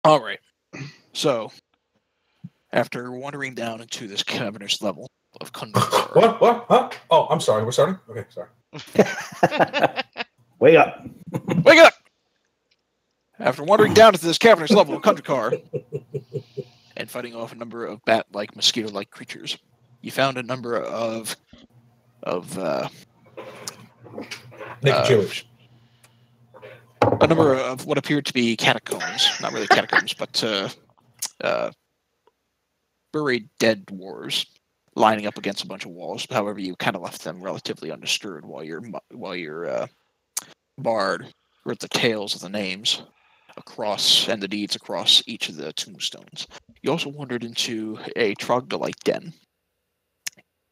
All right. So, after wandering down into this cavernous level of Kundra, What? Huh? Oh, I'm sorry. We're starting? Okay, sorry. Wake up. Wake up! After wandering down into this cavernous level of Kundra and fighting off a number of bat-like, mosquito-like creatures, you found a number of Naked Jewish. a number of what appeared to be catacombs. Not really catacombs, but buried dead dwarves lining up against a bunch of walls. However, you kind of left them relatively undisturbed while your bard wrote the tales of the names across and the deeds across each of the tombstones. You also wandered into a troglodyte den,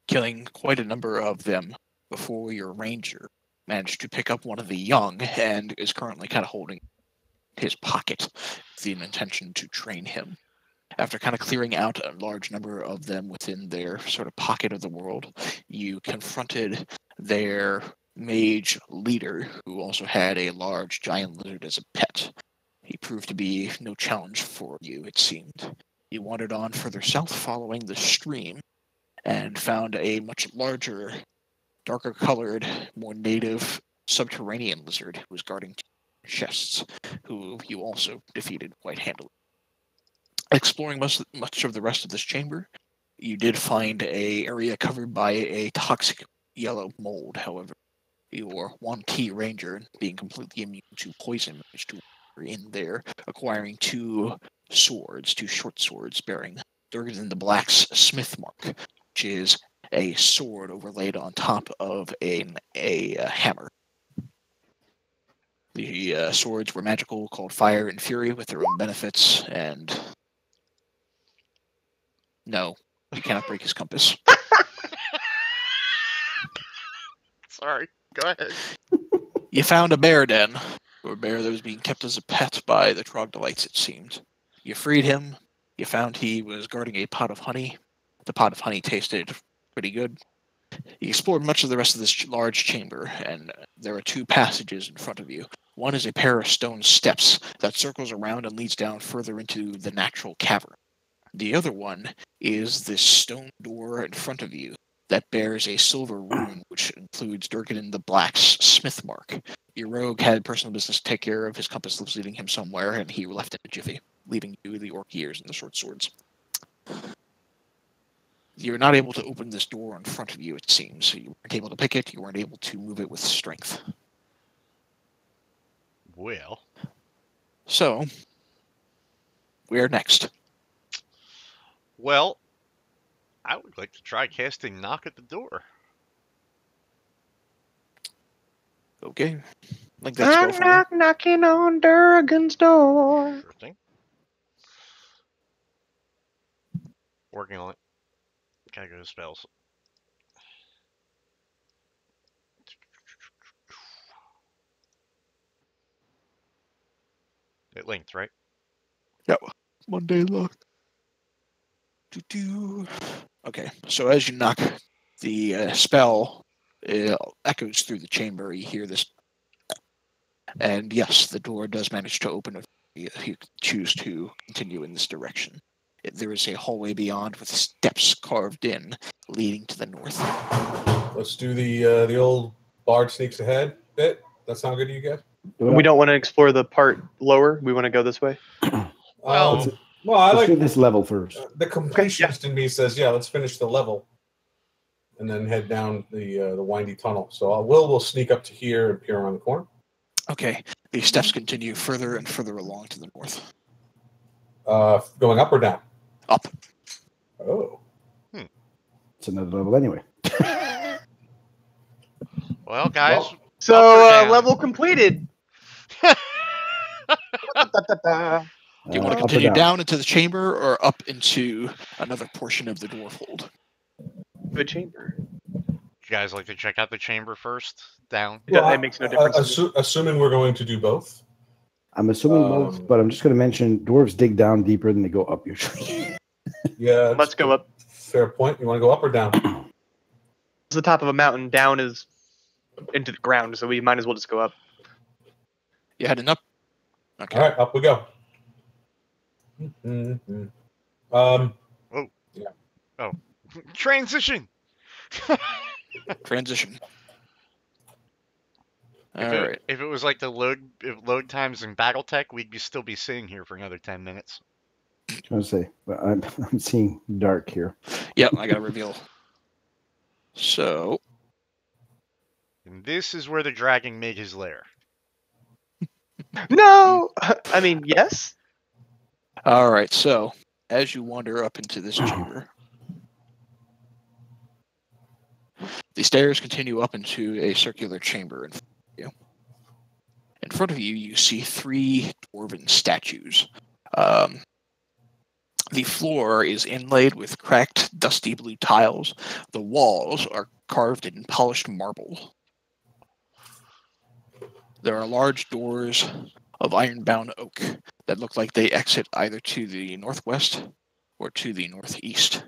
killing quite a number of them before your ranger managed to pick up one of the young and is currently kind of holding his pocket with the intention to train him. After kind of clearing out a large number of them within their sort of pocket of the world, you confronted their mage leader, who also had a large giant lizard as a pet. He proved to be no challenge for you, it seemed. You wandered on further south following the stream and found a much larger, darker colored, more native subterranean lizard who was guarding two chests, who you also defeated quite handily. Exploring much of the rest of this chamber, you did find an area covered by a toxic yellow mold. However, your 1T ranger, being completely immune to poison, managed to in there, acquiring two short swords, bearing Durgan the Black's smith mark, which is a sword overlaid on top of a hammer. The swords were magical, called Fire and Fury, with their own benefits, and no, you cannot break his compass. Sorry, go ahead. You found a bear den, or a bear that was being kept as a pet by the troglodytes, it seemed. You freed him. You found he was guarding a pot of honey. The pot of honey tasted pretty good. You explored much of the rest of this large chamber, and there are two passages in front of you. One is a pair of stone steps that circles around and leads down further into the natural cavern. The other one is this stone door in front of you that bears a silver rune, which includes Durgan the Black's smith mark. Your rogue had personal business to take care of. His compass was leading him somewhere, and he left in a jiffy, leaving you the orc ears and the short swords. You're not able to open this door in front of you, it seems. You weren't able to pick it. You weren't able to move it with strength. Well. So, where next? Well, I would like to try casting Knock at the Door. Okay. Like that's knocking on Durgan's door. Sure thing. Working on it. Gotta go to spells. It linked, right? Yep. Monday luck. Okay, so as you knock, the spell echoes through the chamber. You hear this, and yes, the door does manage to open if you choose to continue in this direction. There is a hallway beyond with steps carved in, leading to the north. Let's do the old bard sneaks ahead bit. That sound good to you guys? We don't want to explore the part lower. We want to go this way. Well, I let's like do this level first. The completionist in me says, yeah, let's finish the level, and then head down the windy tunnel. So we'll sneak up to here and peer around the corner. Okay, the steps continue further and further along to the north. Going up or down? Up. Oh. It's another level anyway. Well, guys. Well, so level completed. Do you want to continue down into the chamber or up into another portion of the dwarf hold? The chamber. You guys like to check out the chamber first? Down? Yeah, it makes no difference. Assuming we're going to do both. I'm assuming both, but I'm just going to mention dwarves dig down deeper than they go up usually. Yeah. Let's go up. Fair point. You want to go up or down? It's the top of a mountain. Down is into the ground, so we might as well just go up. You heading up? Okay. All right, up we go. Mm-hmm. Oh. Yeah. Oh. Transition. Transition. If All right. it was like the load times in BattleTech, we'd still be sitting here for another 10 minutes. I was going to say, but I'm seeing dark here. Yep, I got to reveal. So, And this is where the dragon made his lair. No! I mean, yes? all right. So, as you wander up into this chamber, the stairs continue up into a circular chamber in front of you. In front of you, you see 3 dwarven statues. The floor is inlaid with cracked, dusty blue tiles. The walls are carved in polished marble. There are large doors of iron-bound oak that look like they exit either to the northwest or to the northeast.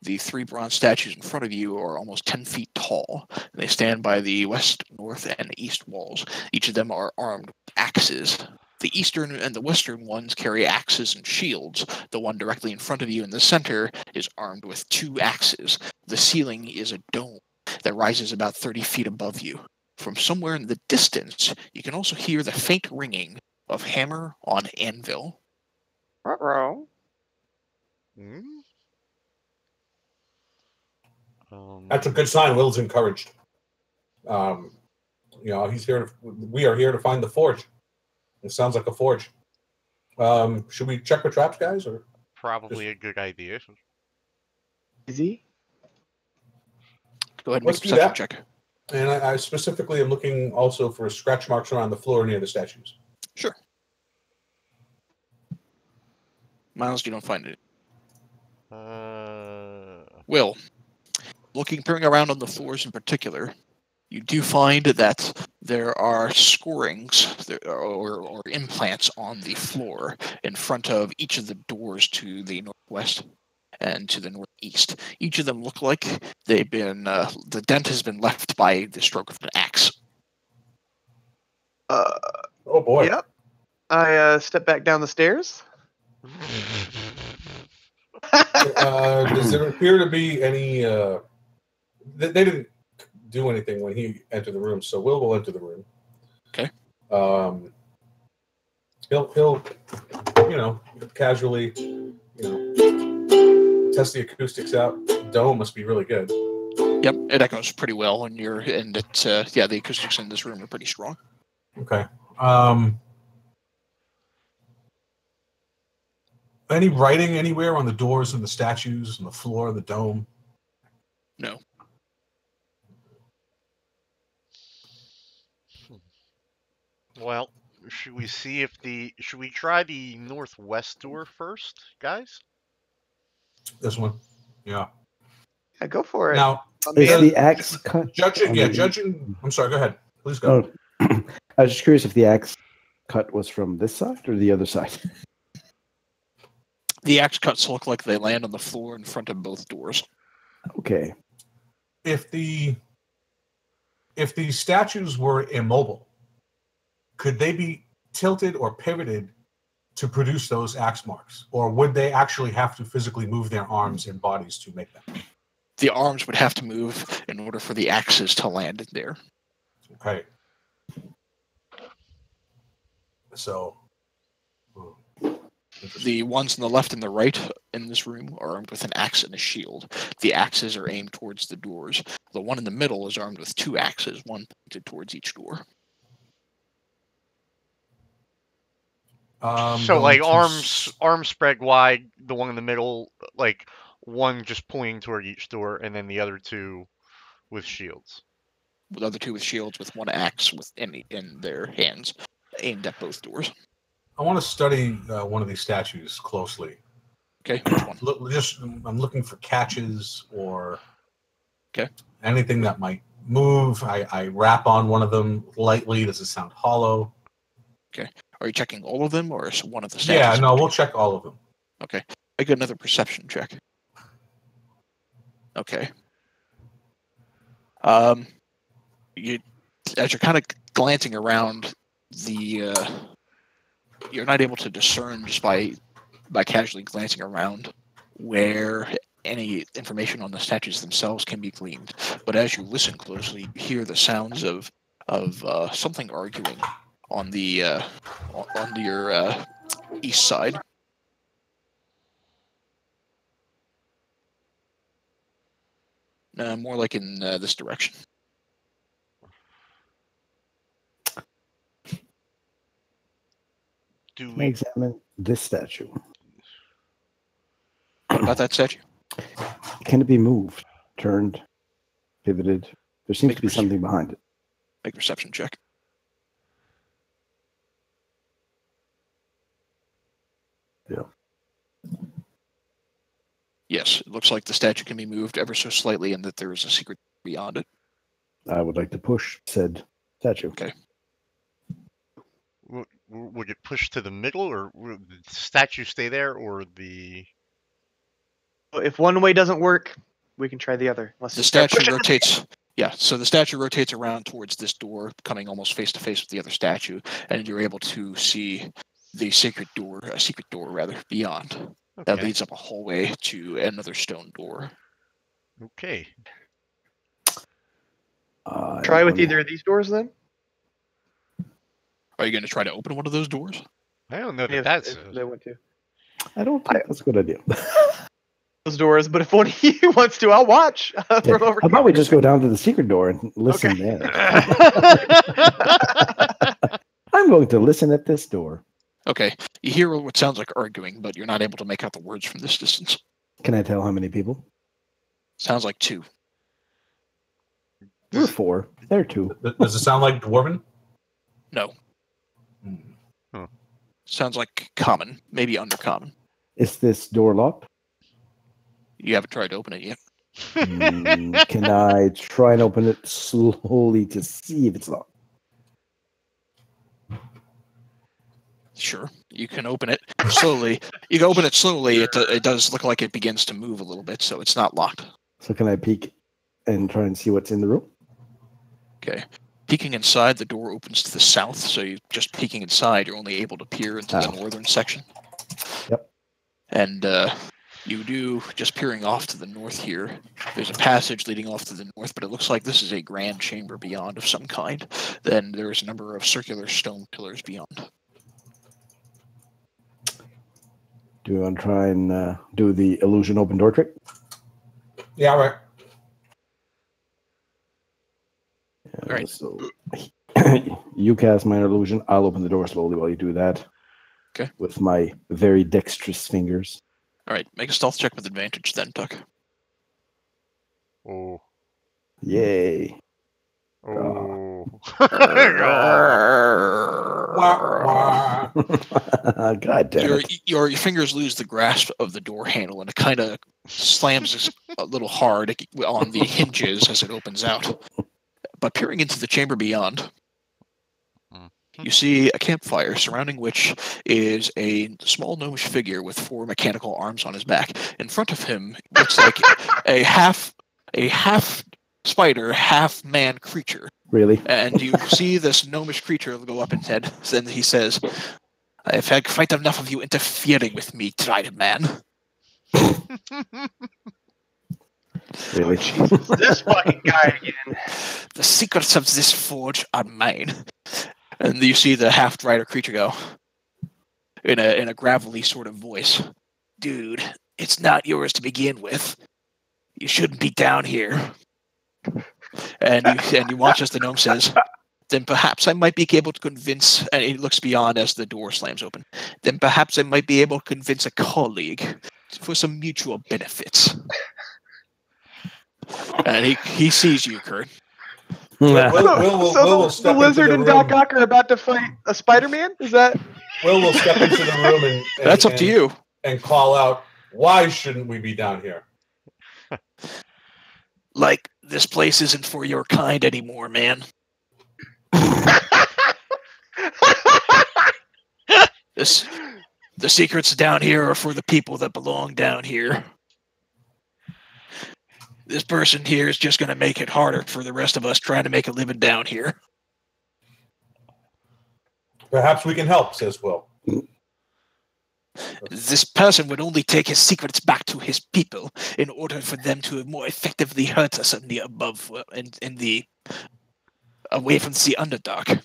The 3 bronze statues in front of you are almost 10 feet tall. They stand by the west, north, and east walls. Each of them are armed with axes. The eastern and the western ones carry axes and shields. The one directly in front of you in the center is armed with 2 axes. The ceiling is a dome that rises about 30 feet above you. From somewhere in the distance, you can also hear the faint ringing of hammer on anvil. Uh-oh. Hmm? That's a good sign. Will's encouraged. He's here. We are here to find the forge. It sounds like a forge. Should we check for traps, guys? Or Probably a good idea. Easy? Go ahead and Let's make a do perception that. check. And I specifically am looking also for scratch marks around the floor near the statues. Sure. Miles, you don't find it. Will, peering around on the floors in particular, you do find that there are scorings or implants on the floor in front of each of the doors to the northwest and to the northeast. Each of them look like they've been, the dent has been left by the stroke of an axe. Oh boy. Yep. I step back down the stairs. Does there appear to be any? They didn't do anything when he entered the room, so will enter the room. Okay. He'll casually, test the acoustics out. Dome must be really good. Yep, it echoes pretty well, and the acoustics in this room are pretty strong. Okay. Any writing anywhere on the doors and the statues and the floor of the dome? No. Well, should we try the northwest door first, guys? This one. Yeah. Yeah, go for it. Now, Is the axe cut? judging. I'm sorry. Go ahead. Please go. Oh, I was just curious if the axe cut was from this side or the other side. The axe cuts look like they land on the floor in front of both doors. Okay. If the statues were immobile, could they be tilted or pivoted to produce those axe marks, or would they actually have to physically move their arms and bodies to make them? The arms would have to move in order for the axes to land in there. Okay. So, the ones on the left and the right in this room are armed with an axe and a shield. The axes are aimed towards the doors. The one in the middle is armed with 2 axes, one pointed towards each door. So like arms spread wide, the one in the middle, like one just pointing toward each door, and then the other 2 with shields. The other 2 with shields with 1 axe in their hands, aimed at both doors. I want to study one of these statues closely. Okay, which one? I'm looking for catches or anything that might move. I rap on one of them lightly. Does it sound hollow? Okay. Are you checking all of them or one of the statues? Yeah, no, we'll check all of them. Okay. Make another perception check. Okay. As you're kind of glancing around, you're not able to discern just by by casually glancing around where any information on the statues themselves can be gleaned. But as you listen closely, you hear the sounds of something arguing on the on your east side. More like in this direction. Do Can I we? examine this statue? What about that statue? Can it be moved, turned, pivoted? There seems Make to be something behind it. Make a perception check. Yeah. Yes, it looks like the statue can be moved ever so slightly and that there is a secret beyond it. I would like to push said statue. Okay. Would it push to the middle, or would the statue stay there, or the? If one way doesn't work, we can try the other. Let's The just start statue pushing. rotates. Yeah, so the statue rotates around towards this door, coming almost face to face with the other statue, and you're able to see the secret door rather, beyond. That Okay. leads up a hallway to another stone door. Okay. Try with either of these doors then. Are you going to try to open one of those doors? I don't know that If that's. they want to. I don't think that's a good idea. Those doors, but if one of you wants to, I'll watch from over How about we just go down to the secret door and listen there? I'm going to listen at this door. Okay, you hear what sounds like arguing, but you're not able to make out the words from this distance. Can I tell how many people? Sounds like two. We're 4. They're 2. Does it sound like Dwarven? No. Hmm. Sounds like common, maybe undercommon. Is this door locked? You haven't tried to open it yet. Can I try and open it slowly to see if it's locked? Sure, you can open it slowly. You can open it slowly. It does look like it begins to move a little bit, so it's not locked. So can I peek and try and see what's in the room? Okay. Peeking inside, the door opens to the south, so you just peeking inside, you're only able to peer into the northern section. Yep. And you do, just peering off to the north here, there's a passage leading off to the north, but it looks like this is a grand chamber beyond of some kind. Then there's a number of circular stone pillars beyond. Do you want to try and do the illusion open door trick? Yeah, right. All right. So you cast minor illusion. I'll open the door slowly while you do that. Okay. With my very dexterous fingers. All right, make a stealth check with advantage then, Tuck. Oh. Yay. Oh. God damn it. Your fingers lose the grasp of the door handle, and it kind of slams a little hard on the hinges as it opens out. But peering into the chamber beyond, you see a campfire, surrounding which is a small gnomish figure with 4 mechanical arms on his back. In front of him looks like a half spider, half man creature. Really? And you see this gnomish creature go up and head, and he says, "I've had quite enough of you interfering with me, trident man." Really? Jesus, this fucking guy again. "The secrets of this forge are mine." And you see the half-rider creature go, in a gravelly sort of voice, "Dude, it's not yours to begin with. You shouldn't be down here." And you watch as the gnome says, "Then perhaps I might be able to convince," and he looks beyond as the door slams open, "then perhaps I might be able to convince a colleague for some mutual benefits." And he sees you, Kurt. Will step The lizard into and the room. Doc Ock are about to fight a Spider-Man? Is that? Will step into the room and That's up to you. and call out, "Why shouldn't we be down here?" Like, this place isn't for your kind anymore, man. The secrets down here are for the people that belong down here. This person here is just going to make it harder for the rest of us trying to make a living down here. Perhaps we can help, says Will. This person would only take his secrets back to his people in order for them to more effectively hurt us in the above, in the away from the Underdark.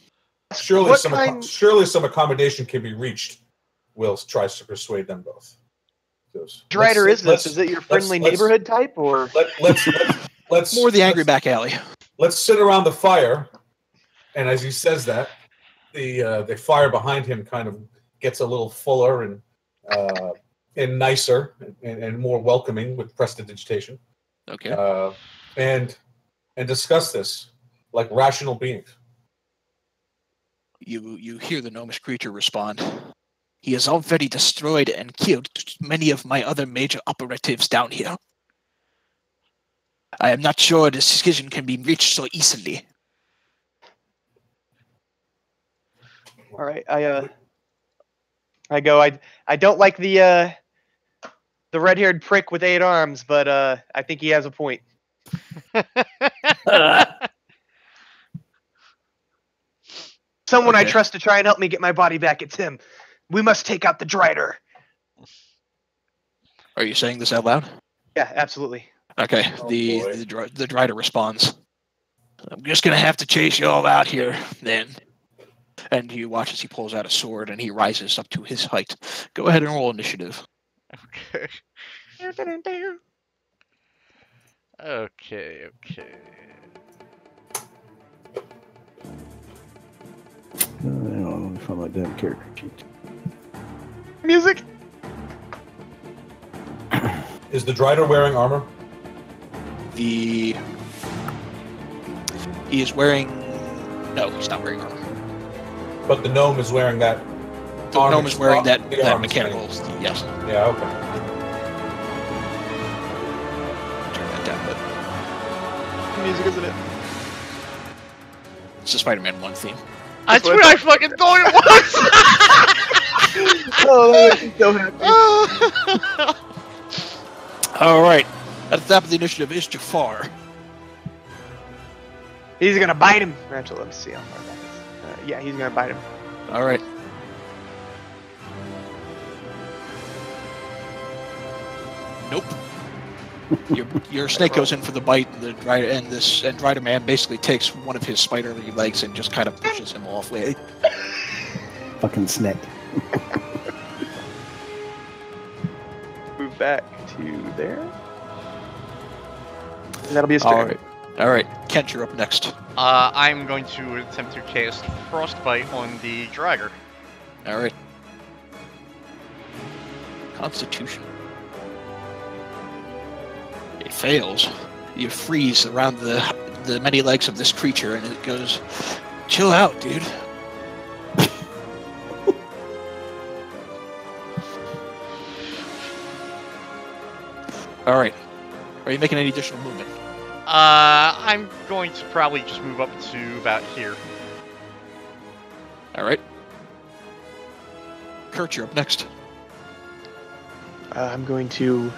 Surely What some accommodation can be reached. Will tries to persuade them both. Drider is this? Is it your friendly neighborhood type, or let's More the angry back alley. Let's sit around the fire, and as he says that, the fire behind him kind of gets a little fuller and nicer and more welcoming with prestidigitation. Okay. And discuss this like rational beings. You hear the gnomish creature respond. He has already destroyed and killed many of my other major operatives down here. I am not sure this decision can be reached so easily. all right? I go. I don't like the red-haired prick with 8 arms, but I think he has a point. Someone I trust to try and help me get my body back. It's him. We must take out the Drider. Are you saying this out loud? Yeah, absolutely. Okay. The Drider responds. I'm just gonna have to chase you all out here, then. And you watch as he pulls out a sword and he rises up to his height. Go ahead and roll initiative. Okay. Okay. Let me find my damn character sheet. Music. Is the Drider wearing armor? He is wearing... No, he's not wearing armor. But the gnome is wearing that. The gnome is wearing that armor mechanical... thing. Yes. Yeah, okay. Turn that down, but... Music, isn't it? It's the Spider-Man 1 theme. That's what I fucking thought it was! Oh, that makes me so happy. Alright. At the top of the initiative is Jafar. He's gonna bite him. Actually, let me see how far that is. Yeah, he's gonna bite him. Alright. Nope. Your snake goes in for the bite, and Drider Man basically takes one of his spiderly legs and just kind of pushes him off. Fucking snake. Move back to there. And that'll be his turn. Alright. Kent, you're up next. I'm going to attempt to cast Frostbite on the Drider. Alright. Constitution. It fails. You freeze around the many legs of this creature, and it goes, chill out, dude. Alright. Are you making any additional movement? I'm going to probably just move up to about here. Alright. Kurt, you're up next. I'm going to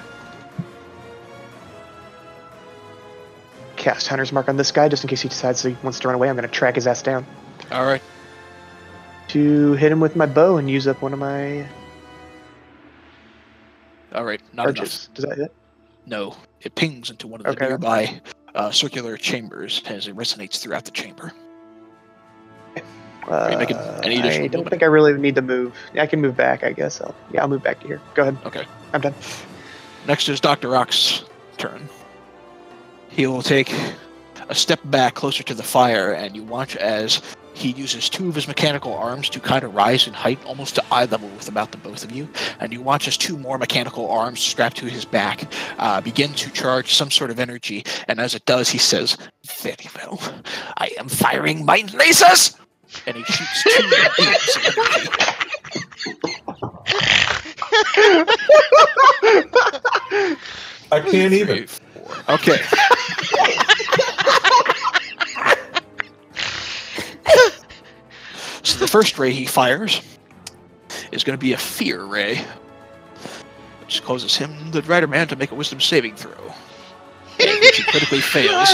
cast Hunter's Mark on this guy, just in case he decides he wants to run away. I'm going to track his ass down. Alright. To hit him with my bow and use up one of my Alright, not arches. enough. Does that hit? No. It pings into one of the nearby circular chambers as it resonates throughout the chamber. Are you making any additional I don't movement? think I really need to move. I can move back, I guess. I'll move back to here. Go ahead. Okay. I'm done. Next is Dr. Rock's turn. He will take a step back closer to the fire, and you watch as he uses 2 of his mechanical arms to kind of rise in height, almost to eye level with about the both of you. And you watch as 2 more mechanical arms strapped to his back begin to charge some sort of energy. And as it does, he says, "Very well, I am firing my lasers!" And he shoots 2 beams of energy. I can't even. 3, 4. Okay. So the first ray he fires is going to be a fear ray, which causes him, the Drider Man, to make a wisdom saving throw, which he critically fails.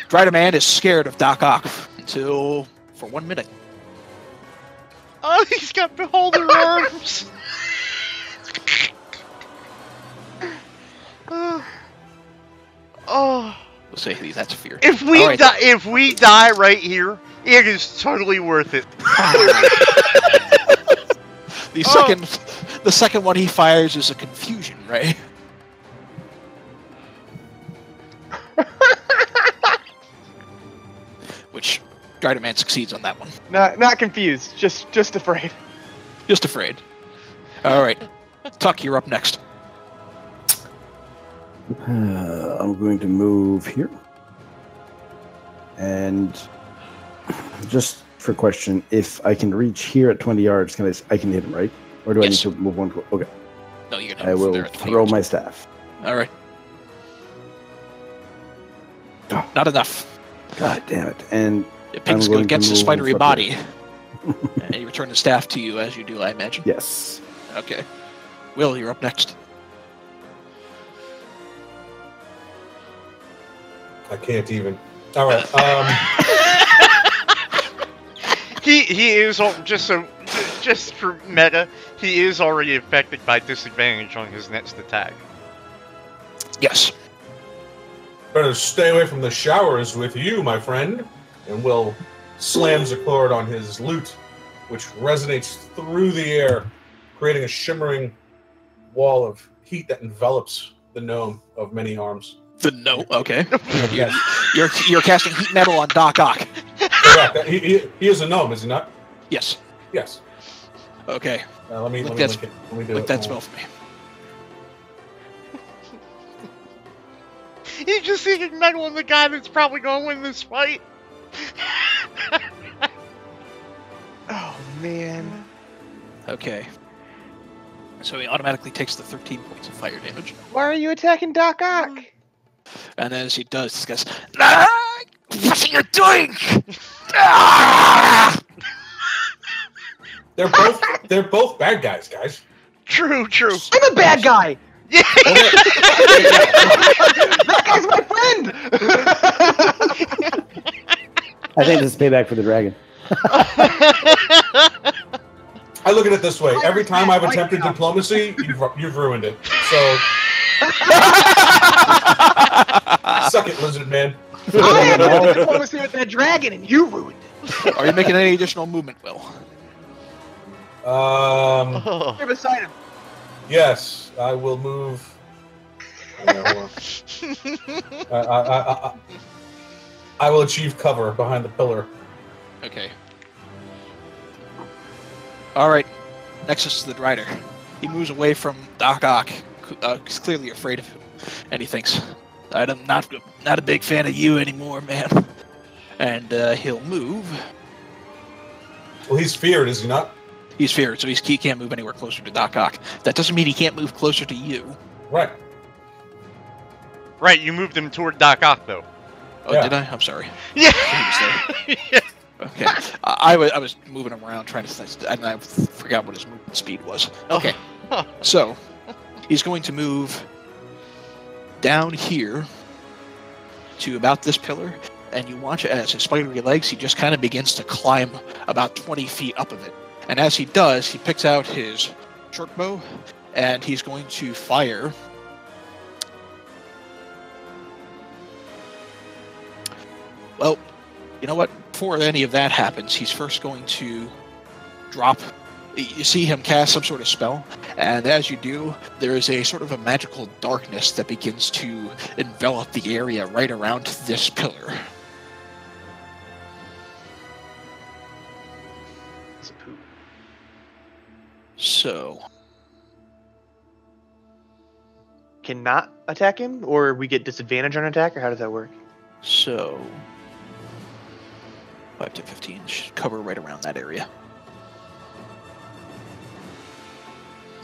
Drider Man is scared of Doc Ock for 1 minute. Oh, he's got beholder arms! say that's fear. If we Alright. if we die right here, it is totally worth it. The second one he fires is a confusion, right? Which Strider Man succeeds on that one. Not confused. Just afraid. Just afraid. All right, Tuck, you're up next. I'm going to move here. And just for question, if I can reach here at 20 yards, I can hit him, right? Or do Yes. I need to move one? Okay. No, you're I will throw my staff. All right. Not enough. God damn it. And It pings I'm go going to against the move spidery up body. And you return the staff to you as you do, I imagine. yes. Okay. Will, you're up next. I can't even. All right. He is just for meta. He is already affected by disadvantage on his next attack. Yes. Better stay away from the showers with you, my friend. And Will slams a chord on his lute, which resonates through the air, creating a shimmering wall of heat that envelops the gnome of many arms. Okay. Yes. You're casting heat metal on Doc Ock. Correct. He is a gnome, is he not? Yes. Yes. Okay. Let me Lick link that- it. Let me do Lick it. that spell for me. He's just seeing metal on the guy that's probably going to win this fight. Oh man. Okay. So he automatically takes the 13 points of fire damage. Why are you attacking Doc Ock? And as he does, he goes, "Ah! What are you doing?" Ah! They're both bad guys, guys. True. I'm a bad guy. Yeah. That guy's my friend. I think this is payback for the dragon. I look at it this way: every time I've attempted diplomacy, you've ruined it. So suck it, lizard man. I had no diplomacy with that dragon, and you ruined it. Are you making any additional movement, Will? You're beside him. Yes, I will move. I will achieve cover behind the pillar. Okay. All right. Next is the Drider. He moves away from Doc Ock. He's clearly afraid of him, and he thinks, "I'm not a big fan of you anymore, man." And he'll move. Well, he's feared, is he not? He's feared, so he can't move anywhere closer to Doc Ock. That doesn't mean he can't move closer to you. Right. Right, you moved him toward Doc Ock, though. Oh, Yeah. did I? I'm sorry. Yeah. He was there. Okay. I was moving him around trying to, and I forgot what his movement speed was. Okay. So he's going to move down here to about this pillar, and you watch as his spidery legs, he just kind of begins to climb about 20 feet up of it. And as he does, he picks out his short bow, and he's going to fire. Well, you know what? Before any of that happens, he's first going to drop. You see him cast some sort of spell, and as you do, there is a sort of a magical darkness that begins to envelop the area right around this pillar. It's a poop. So, Cannot attack him, or we get disadvantage on attack, or how does that work? 5 to 15 should cover right around that area.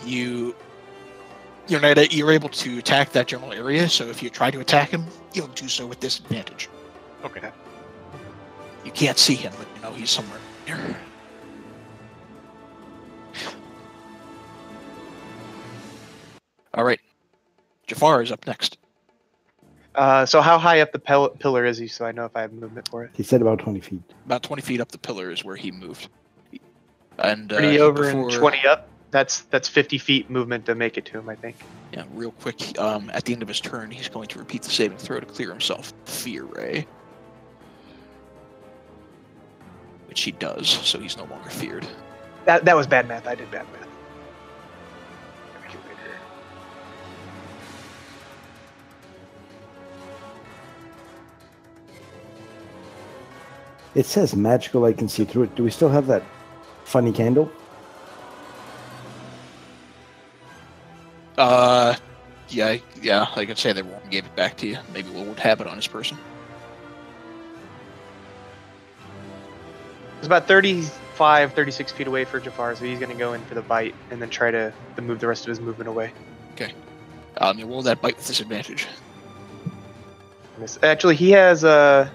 You're able to attack that general area, so if you try to attack him, you'll do so with disadvantage. Okay. You can't see him, but you know he's somewhere near. All right, Jafar is up next. So how high up the pillar is he, so I know if I have movement for it? He said about 20 feet. About 20 feet up the pillar is where he moved. And 30 over and 20 up? That's 50 feet movement to make it to him, I think. Yeah, real quick. At the end of his turn, he's going to repeat the saving throw to clear himself. Fear Ray. Which he does, so he's no longer feared. That was bad math. I did bad math. It says magical, I can see through it. Do we still have that funny candle? Yeah, I could say that Warren gave it back to you. Maybe Will would have it on his person. It's about 35, 36 feet away for Jafar, so he's going to go in for the bite and then try to move the rest of his movement away. Okay. You roll that bite with disadvantage. Actually, he has a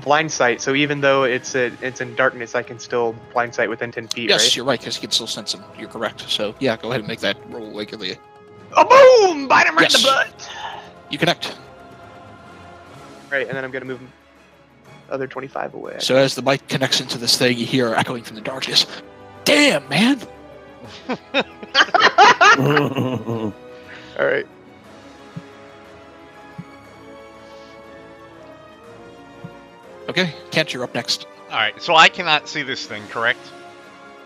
blind sight, so even though it's in darkness, I can still blind sight within 10 feet, Yes, right? you're right, because he can still sense him. You're correct. So, yeah, go ahead and make that roll regularly. Oh, boom! Bite him right in Yes. the butt! You connect. Right, and then I'm going to move him other 25 away. So as the bite connects into this thing, you hear echoing from the darkness, "Damn, man!" All right. Okay, Kent, you're up next. All right, so I cannot see this thing, correct?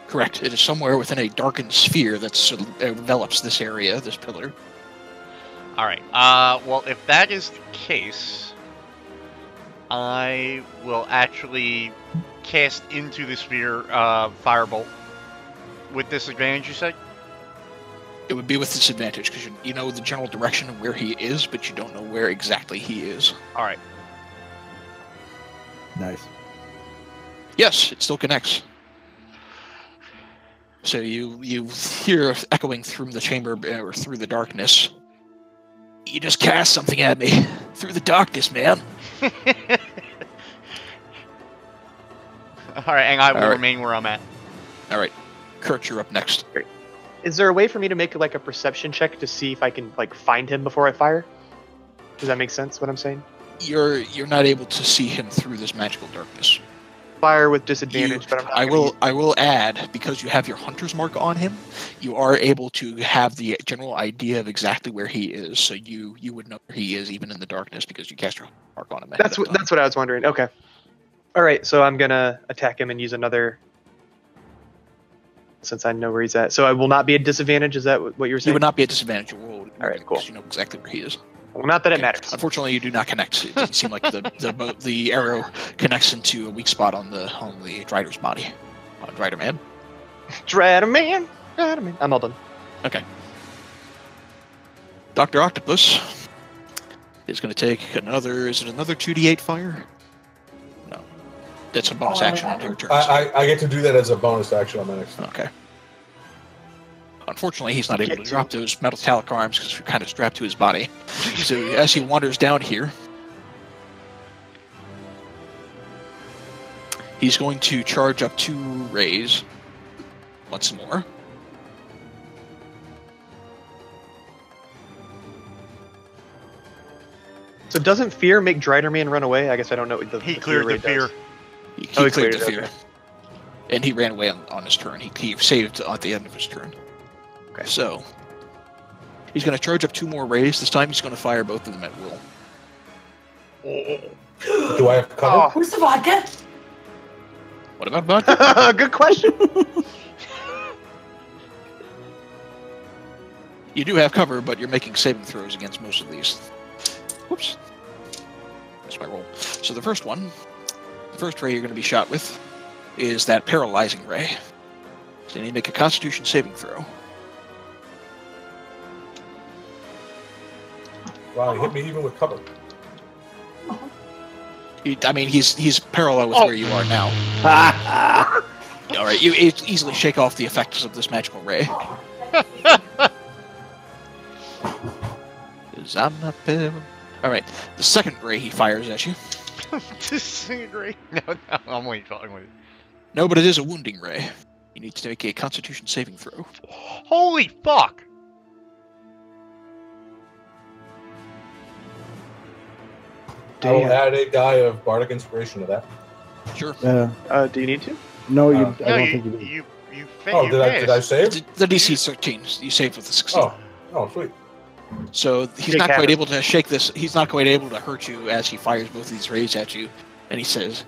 Correct. It is somewhere within a darkened sphere that envelops this area, this pillar. All right. Well, if that is the case, I will actually cast into the sphere firebolt with disadvantage. You said? It would be with disadvantage because you know the general direction of where he is, but you don't know where exactly he is. All right. Nice. Yes, it still connects. So you hear echoing through the chamber or through the darkness. You just cast something at me through the darkness, man. All right, and I will All right. remain where I'm at. All right, Kurt, you're up next. Is there a way for me to make like a perception check to see if I can like find him before I fire? Does that make sense? What I'm saying? You're not able to see him through this magical darkness. Fire with disadvantage, but I'm not. I will add, because you have your hunter's mark on him, you are able to have the general idea of exactly where he is. So you would know where he is even in the darkness because you cast your mark on him. That's what I was wondering. Okay. All right, so I'm gonna attack him and use another. Since I know where he's at, so I will not be at disadvantage. Is that what you were saying? You would not be at disadvantage. All right, cool. You know exactly where he is. Well, not that it Okay. matters. Unfortunately, you do not connect. It doesn't seem like the arrow connects into a weak spot on the Drider's body. Drider man. Drider man. I'm all done. Okay. Dr. Octopus is going to take another. Is it another 2d8 fire? No. That's a bonus action on your turn. I get to do that as a bonus action on my next. Okay. Unfortunately, he's not able to drop those metallic arms because they're kind of strapped to his body. So as he wanders down here, he's going to charge up 2 rays once more. So doesn't fear make Drider man run away? I guess I don't know what the He the cleared ray the fear. does. He Oh, he cleared cleared the it, fear. okay. And he ran away on his turn. He saved at the end of his turn. Okay. So, he's going to charge up 2 more rays. This time he's going to fire both of them at will. Do I have cover? Oh, Where's the vodka? What about vodka? good question. You do have cover, but you're making saving throws against most of these. Whoops. That's my roll. So the first ray you're going to be shot with is that paralyzing ray. So you need to make a Constitution saving throw. Wow, he hit me even with cover. He's parallel with where you are now. All right, you easily shake off the effects of this magical ray. All right, the second ray he fires at you. Disintegrate. No, I'm waiting for it. No, but it is a wounding ray. You need to make a Constitution saving throw. Holy fuck! I will add a die of bardic inspiration to that. Sure. Do you need to? No, I No, don't think you do. You Oh, did I save? The DC is 13. You saved with a 16. Oh, sweet. So he's Shake not quite happens. able to shake this. He's not quite able to hurt you as he fires both of these rays at you. And he says,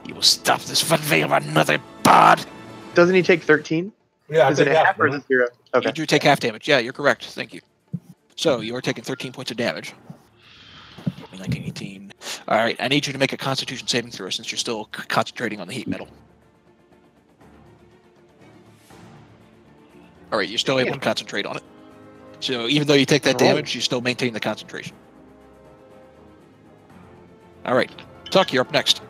"You will stop this funvey of another bard." Doesn't he take 13? Yeah, I Is it think a half or is it 0? Okay. You do take half damage. Yeah, you're correct. Thank you. So you are taking 13 points of damage. 19, 18. All right, I need you to make a Constitution saving throw since you're still concentrating on the heat metal. All right, you're still able to concentrate on it. So even though you take that damage, you still maintain the concentration. All right, Tuck, you're up next.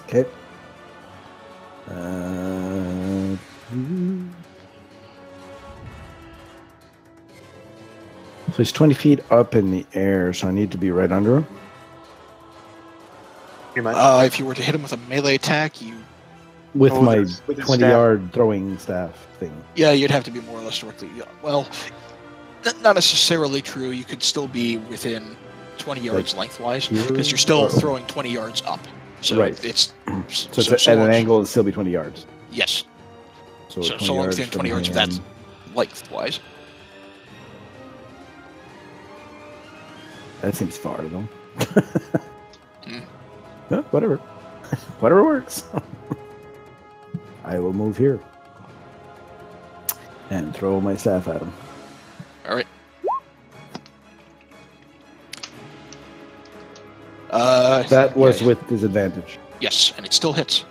Okay. So he's 20 feet up in the air, so I need to be right under him. Pretty much. If you were to hit him with a melee attack, With Oh, my with his 20-yard throwing staff thing. yeah, you'd have to be more or less directly. Well, not necessarily true. You could still be within 20 yards lengthwise because you're still throwing 20 yards up. So Right. it's So it's at an angle, it'll still be 20 yards. Yes. So, So 20 long yards within from 20 yards of that hand. lengthwise. That seems far, though. Hmm. Yeah, whatever. Whatever works. I will move here. And throw my staff at him. All right. That was yeah. with disadvantage. Yes, and it still hits.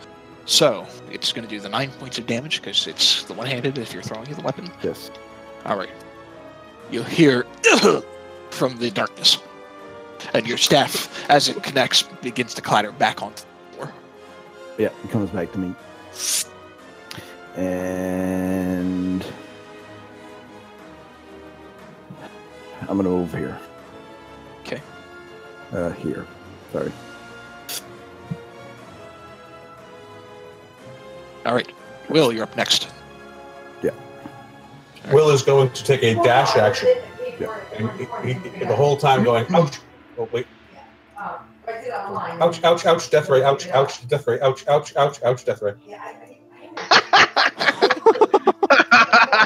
So it's going to do the 9 points of damage because it's the one-handed if you're throwing the weapon. Yes. All right. You hear from the darkness, and your staff, as it connects, begins to clatter back onto the floor. Yeah, it comes back to me. And I'm going to move here. Okay. Here. Sorry. All right. Will, you're up next. Will is going to take a dash action. Yeah. And he the whole time going, ouch. Oh, wait. Ouch, ouch, ouch, death ray, ouch, ouch, death ray, ouch, ouch, ouch, ouch, death ray.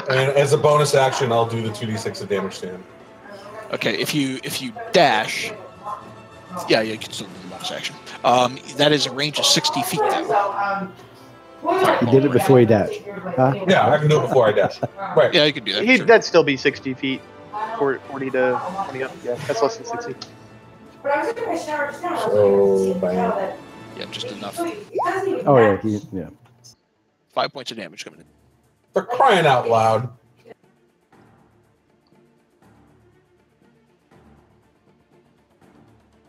And as a bonus action, I'll do the 2d6 of damage to him. Okay, if you dash, yeah, you can still do the bonus action. That is a range of 60 feet though. He did it before he dashed. Huh? Yeah, I can do it before I dash. Right. Yeah, you can do that. Sure. That'd still be 60 feet. 40 to 20 up. Yeah, that's less than 60. So, bam. Yeah, just enough. Oh, yeah. Yeah. 5 points of damage coming in. For crying out loud.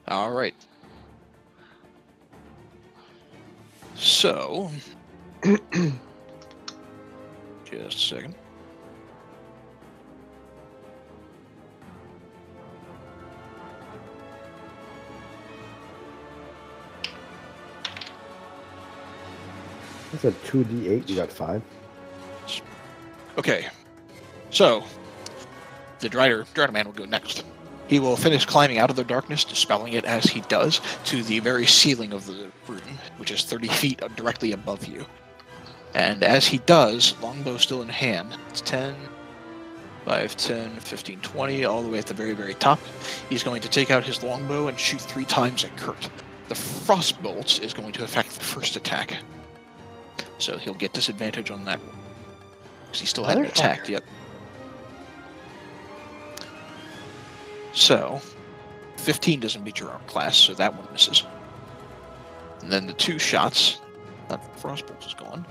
All right. So, just a second. That's a 2d8. You got 5. Okay. So, the Drider Man will go next. He will finish climbing out of the darkness, dispelling it as he does, to the very ceiling of the room, which is 30 feet directly above you. And as he does, longbow still in hand, it's 10, 5, 10, 15, 20, all the way at the very, very top. He's going to take out his longbow and shoot 3 times at Kurt. The frostbolt is going to affect the first attack. So he'll get disadvantage on that one. Because he still hadn't attacked yet. So, 15 doesn't beat your arm class, so that one misses. And then the 2 shots, that frostbolt is gone.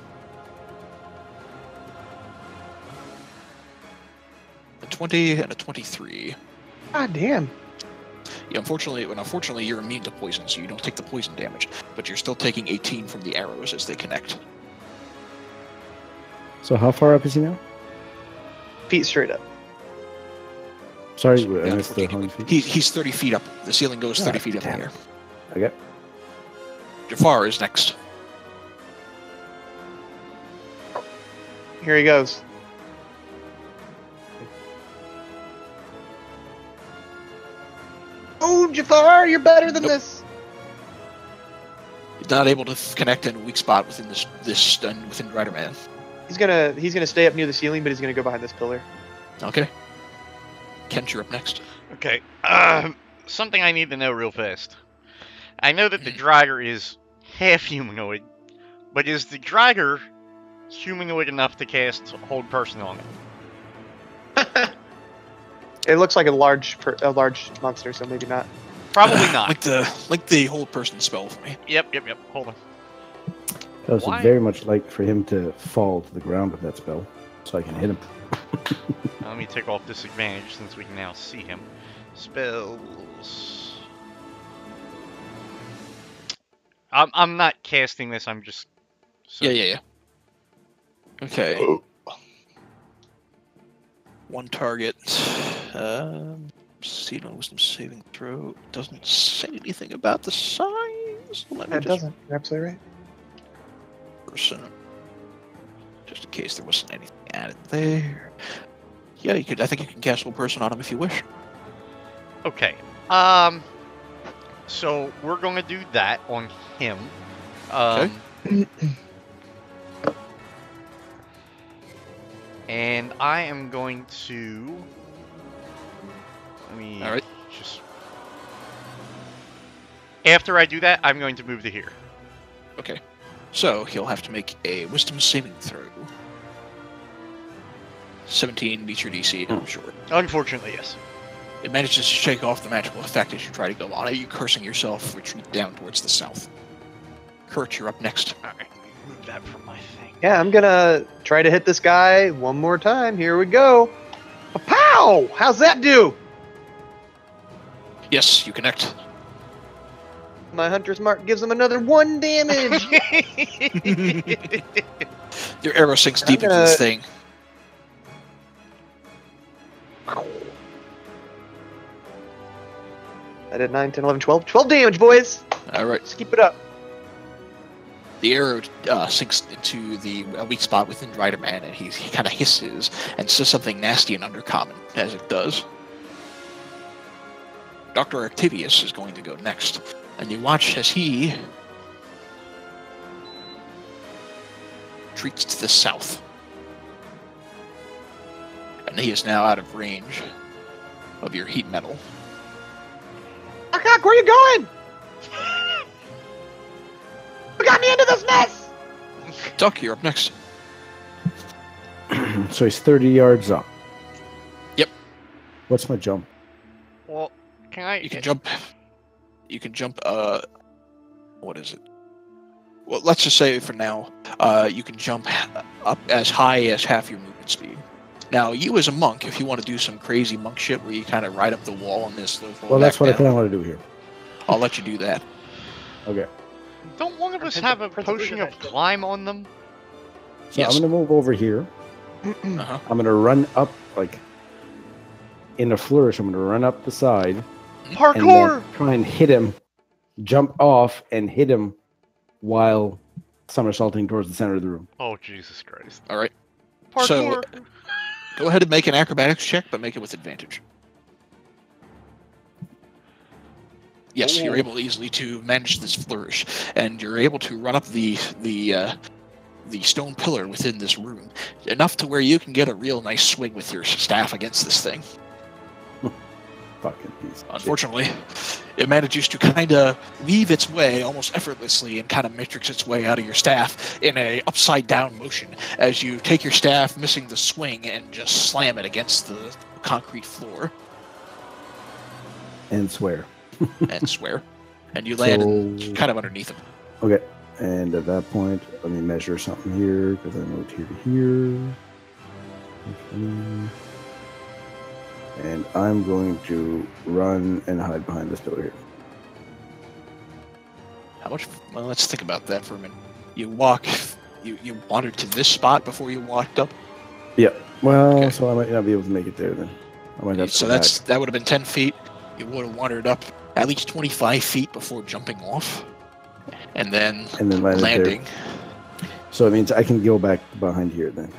A 20 and a 23. God damn. Yeah, unfortunately, you're immune to poison, so you don't take the poison damage, but you're still taking 18 from the arrows as they connect. So how far up is he now? Feet straight up. Sorry, So, I yeah, missed the 100 feet. He's 30 feet up. The ceiling goes 30 feet up in damn. the air. Okay. Jafar is next. Here he goes. Oh, Jafar, you're better than Nope. this. He's not able to connect in a weak spot within within Rider Man. He's gonna stay up near the ceiling, but he's gonna go behind this pillar. Okay. Kent, you're up next. Okay. Something I need to know real fast. I know that the Dragger is half humanoid, but is the Dragger humanoid enough to cast Hold Person on it? It looks like a large monster, so maybe not. Probably not. Like the Hold Person spell for me. Yep. Hold on. I would Why? very much like for him to fall to the ground with that spell, so I can hit him. Let me take off disadvantage since we can now see him. Spells. I'm not casting this. I'm just. Yeah. Okay. One target. See, no wisdom saving throw. Doesn't say anything about the size. It doesn't. You're absolutely right. Person. Just in case there wasn't anything added there. Yeah, you could. I think you can cast Hold Person on him if you wish. Okay. So we're going to do that on him. Okay. And I am going to. Let me. All right. Just. After I do that, I'm going to move to here. Okay. So he'll have to make a Wisdom saving throw. 17 beats your DC, I'm sure. Unfortunately, yes. It manages to shake off the magical effect as you try to go on it. You cursing yourself, retreat down towards the south. Kurt, you're up next. Alright, move that from my thing. Yeah, I'm gonna try to hit this guy one more time. Here we go. Pow! How's that do? Yes, you connect. My hunter's mark gives him another 1 damage. Your arrow sinks deep into this thing. I did 9, 10, 11, 12. 12 damage, boys. All right. Let's keep it up. The arrow sinks into the weak spot within Rider Man, and he kind of hisses and says something nasty and undercommon as it does. Dr. Octavius is going to go next, and you watch as he retreats to the south. And he is now out of range of your heat metal. Where are you going? You got me into this mess. Duck, you're up next. So he's 30 yards up. Yep. What's my jump? Well, can I? You can jump. You can jump. What is it? Well, let's just say for now, you can jump up as high as half your movement speed. Now, you as a monk, if you want to do some crazy monk shit where you kind of ride up the wall on this, Well, that's what I kind of want to do here. I'll let you do that. Okay. Don't one of us have a potion of climb on them? So Yes. I'm going to move over here. Uh-huh. I'm going to run up, like, in a flourish. I'm going to run up the side. And Parkour! then try and hit him, jump off, and hit him while somersaulting towards the center of the room. Oh, Jesus Christ. All right. Parkour! So, go ahead and make an acrobatics check, but make it with advantage. Yes, you're able easily to manage this flourish, and you're able to run up the stone pillar within this room, enough to where you can get a real nice swing with your staff against this thing. Fucking piece. Unfortunately, it manages to kind of weave its way almost effortlessly and kind of matrix its way out of your staff in a upside down motion as you take your staff, missing the swing, and just slam it against the concrete floor And swear. and swear. And you land kind of underneath him. Okay. And at that point, let me measure something here because I moved here to here. And I'm going to run and hide behind this pillar here. How much? Well, let's think about that for a minute. You walk. You wandered to this spot before you walked up. Yeah. Well, Okay. so I might not be able to make it there then. I might have to So go that would have been 10 feet. You would have wandered up at least 25 feet before jumping off, and then landing. There. So it means I can go back behind here then.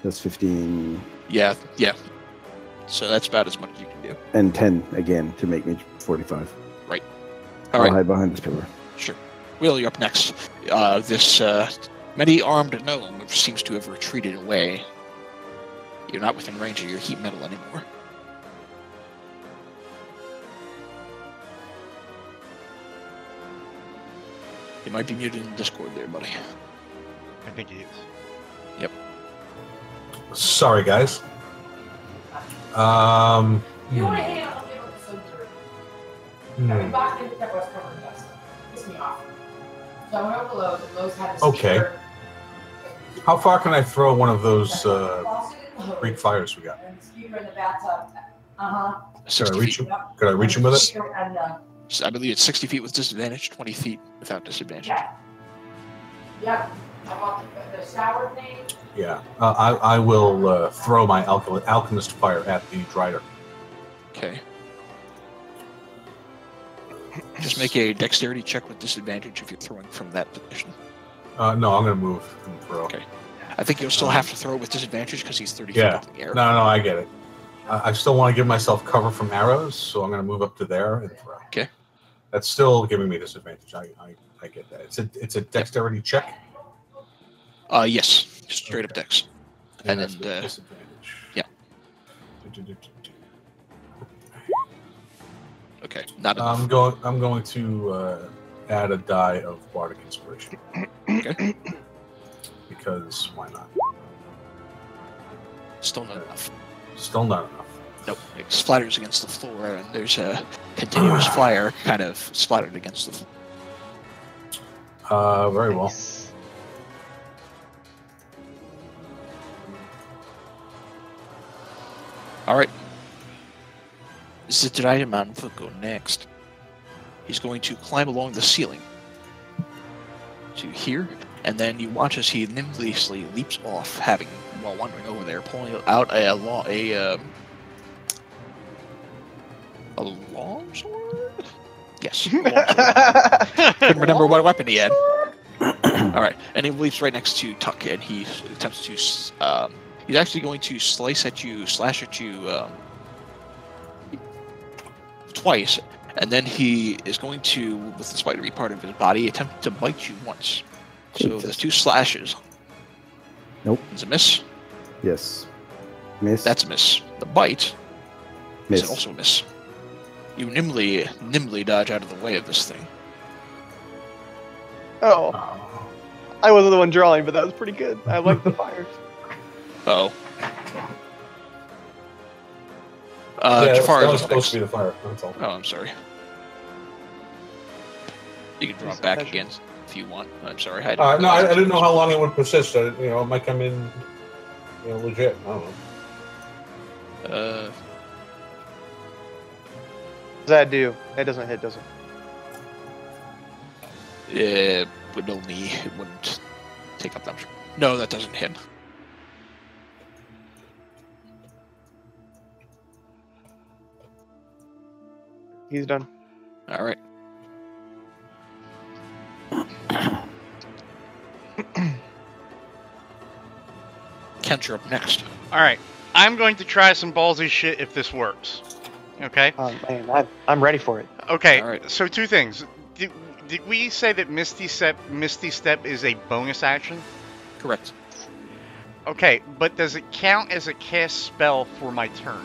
That's 15 Yeah. So that's about as much as you can do. and 10 again to make me 45. All I'll right. hide behind this pillar. Sure. Will, you're up next. This many-armed gnome seems to have retreated away. You're not within range of your heat metal anymore. You might be muted in Discord there, buddy. I think he is. Yep. Sorry, guys. You want to hang out with the soap dirt. Every box in the was covered in dust. Pissed me off. So I went over to Lowe's, and Lowe's had a Okay. speaker. How far can I throw one of those Greek fires we got? And the speaker in the bathtub. Uh-huh. Could I reach him? Yep. Could I reach him with it? Speaker and, I believe it's 60 feet with disadvantage, 20 feet without disadvantage. yeah. Yep. I bought the shower thing. Yeah. I will throw my alchemist fire at the Drider. Okay. Just make a dexterity check with disadvantage if you're throwing from that position. No, I'm going to move and throw. Okay. I think you'll still have to throw with disadvantage because he's 30 feet Yeah. up in the air. No, I get it. I still want to give myself cover from arrows, so I'm going to move up to there and throw. Okay. That's still giving me disadvantage. I get that. It's a dexterity check. Yes. Just straight up dex. And that's then, with disadvantage. yeah. Okay. Not enough. I'm going to add a die of bardic inspiration. Okay. Because why not? Still not enough. Still not enough. Nope. It splatters against the floor, and there's a continuous fire kind of splattered against the floor. Very well. Alright. Zidraidaman will go next. He's going to climb along the ceiling to here, and then you watch as he nimbly leaps off, having, while wandering over there, pulling out a long sword? Yes. A long sword. Couldn't remember what weapon he had. Alright, and he leaps right next to Tuck, and he attempts to, he's actually going to slash at you, twice, and then he is going to, with the spidery part of his body, attempt to bite you once. So there's 2 slashes. Nope. It's a miss. Yes. Miss. That's a miss. The bite miss. is also a miss. You nimbly dodge out of the way of this thing. Oh, I wasn't the one drawing, but that was pretty good. I like the fires. Uh-oh. Yeah, Jafar that is was up supposed next. to be the fire. That's all. Oh, I'm sorry. You can draw it back again if you want. I'm sorry. No, I didn't know how long it would persist. It might come in, legit. I don't know. Uh, What does that do? That doesn't hit, does it? it wouldn't take up that much. No, that doesn't hit. He's done. All right. Kent, you're up next. Alright, I'm going to try some ballsy shit if this works. Okay? Oh man, I'm ready for it. Okay, Alright. so 2 things. Did we say that Misty Step is a bonus action? Correct. Okay, but does it count as a cast spell for my turn?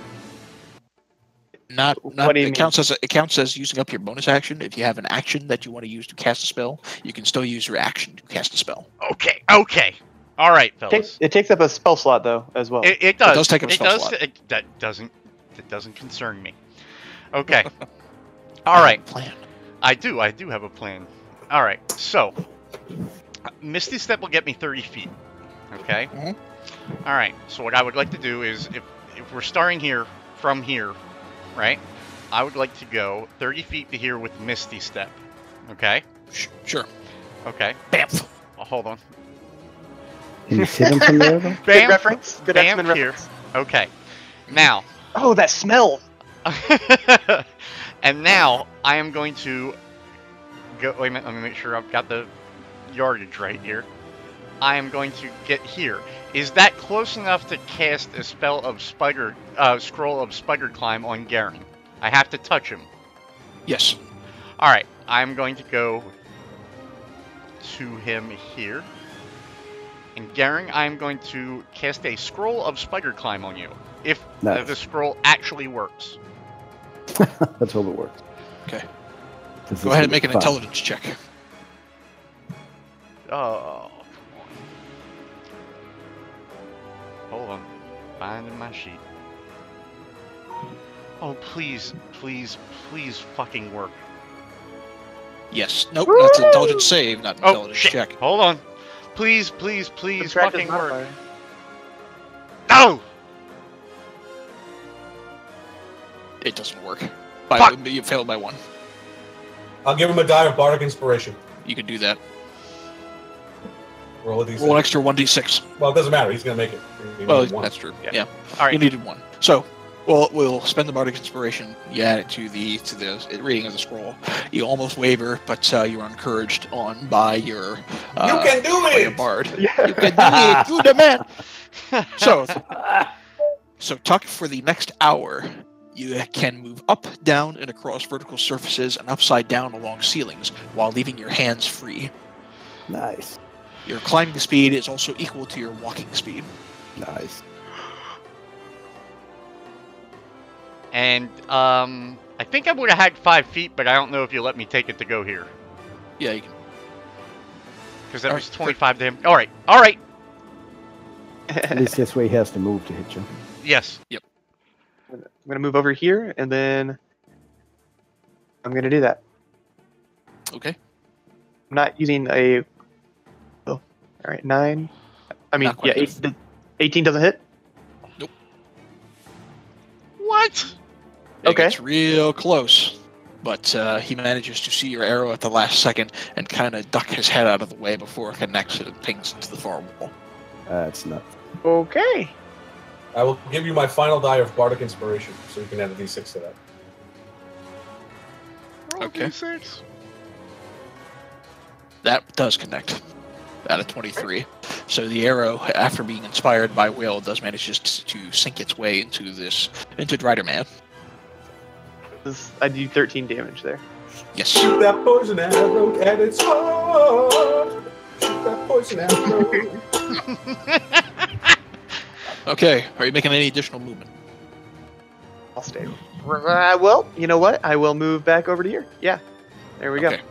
Not What do you it counts as using up your bonus action. If you have an action that you want to use to cast a spell, you can still use your action to cast a spell. Okay. All right, fellas. It takes up a spell slot though, as well. It does. It does take up a spell slot. That doesn't concern me. Okay. All right. Plan. I do have a plan. All right. So, Misty Step will get me 30 feet. Okay. Mhm. All right. So what I would like to do is, if we're starting here from here, right? I would like to go 30 feet to here with Misty Step. Okay. Sure. Okay. Bamf. Oh, hold on. Can you hit him from there? Though? Good Bam. reference. Good Bam X-Men here. reference. Okay. Now. Oh, that smell. And now I am going to go. Wait a minute. Let me make sure I've got the yardage right here. I am going to get here. Is that close enough to cast a spell of scroll of spider climb on Garen? I have to touch him. Yes. All right. I'm going to go to him here. And Garen, I'm going to cast a scroll of spider climb on you. If Nice. the scroll actually works. Let's hope it works. Okay. This Go is ahead gonna and make be an fun. intelligence check. Oh, come on. Hold on. Finding my sheet. Oh, please, please, please fucking work. Yes. Nope. That's an intelligence save, not an Oh, intelligence shit. check. Hold on. Please, please, please Subtract his fucking work. modifier. No! It doesn't work. Fuck. You failed by 1. I'll give him a die of bardic inspiration. You can do that. Roll a d6. Roll an extra 1d6. Well, it doesn't matter. He's going to make it. He Well, needed one. that's true. Yeah. Yeah. All right. You needed 1. So, we'll spend the bardic inspiration. You add it to the reading of the scroll. You almost waver, but you're encouraged on by your You can do by your it! bard. Yeah. You can do it. You're the man. So Tuck, for the next hour, you can move up, down, and across vertical surfaces and upside down along ceilings while leaving your hands free. Nice. Your climbing speed is also equal to your walking speed. Nice. And, I think I would have had 5 feet, but I don't know if you let me take it to go here. Yeah, you can. Because that All was right, 25 to him. Alright, alright! At least this way he has to move to hit you. Yes. I'm gonna move over here, and then I'm gonna do that. Okay. I'm not using a. Oh, all right, 9. I mean, Not quite yeah, enough. 18 doesn't hit. What? It Okay. gets real close, but he manages to see your arrow at the last second and kind of duck his head out of the way before it connects and pings into the far wall. That's nuts. Okay. I will give you my final die of bardic inspiration, so you can add a d6 to that. Roll Okay. D6. That does connect at a 23. So the arrow, after being inspired by Will, does manage just to sink its way into Drider Man. I do 13 damage there. Yes. Shoot that poison arrow at its heart. Shoot that poison arrow. Okay. Are you making any additional movement? I'll stay. Well, you know what? I will move back over to here. Yeah. There we go. Okay.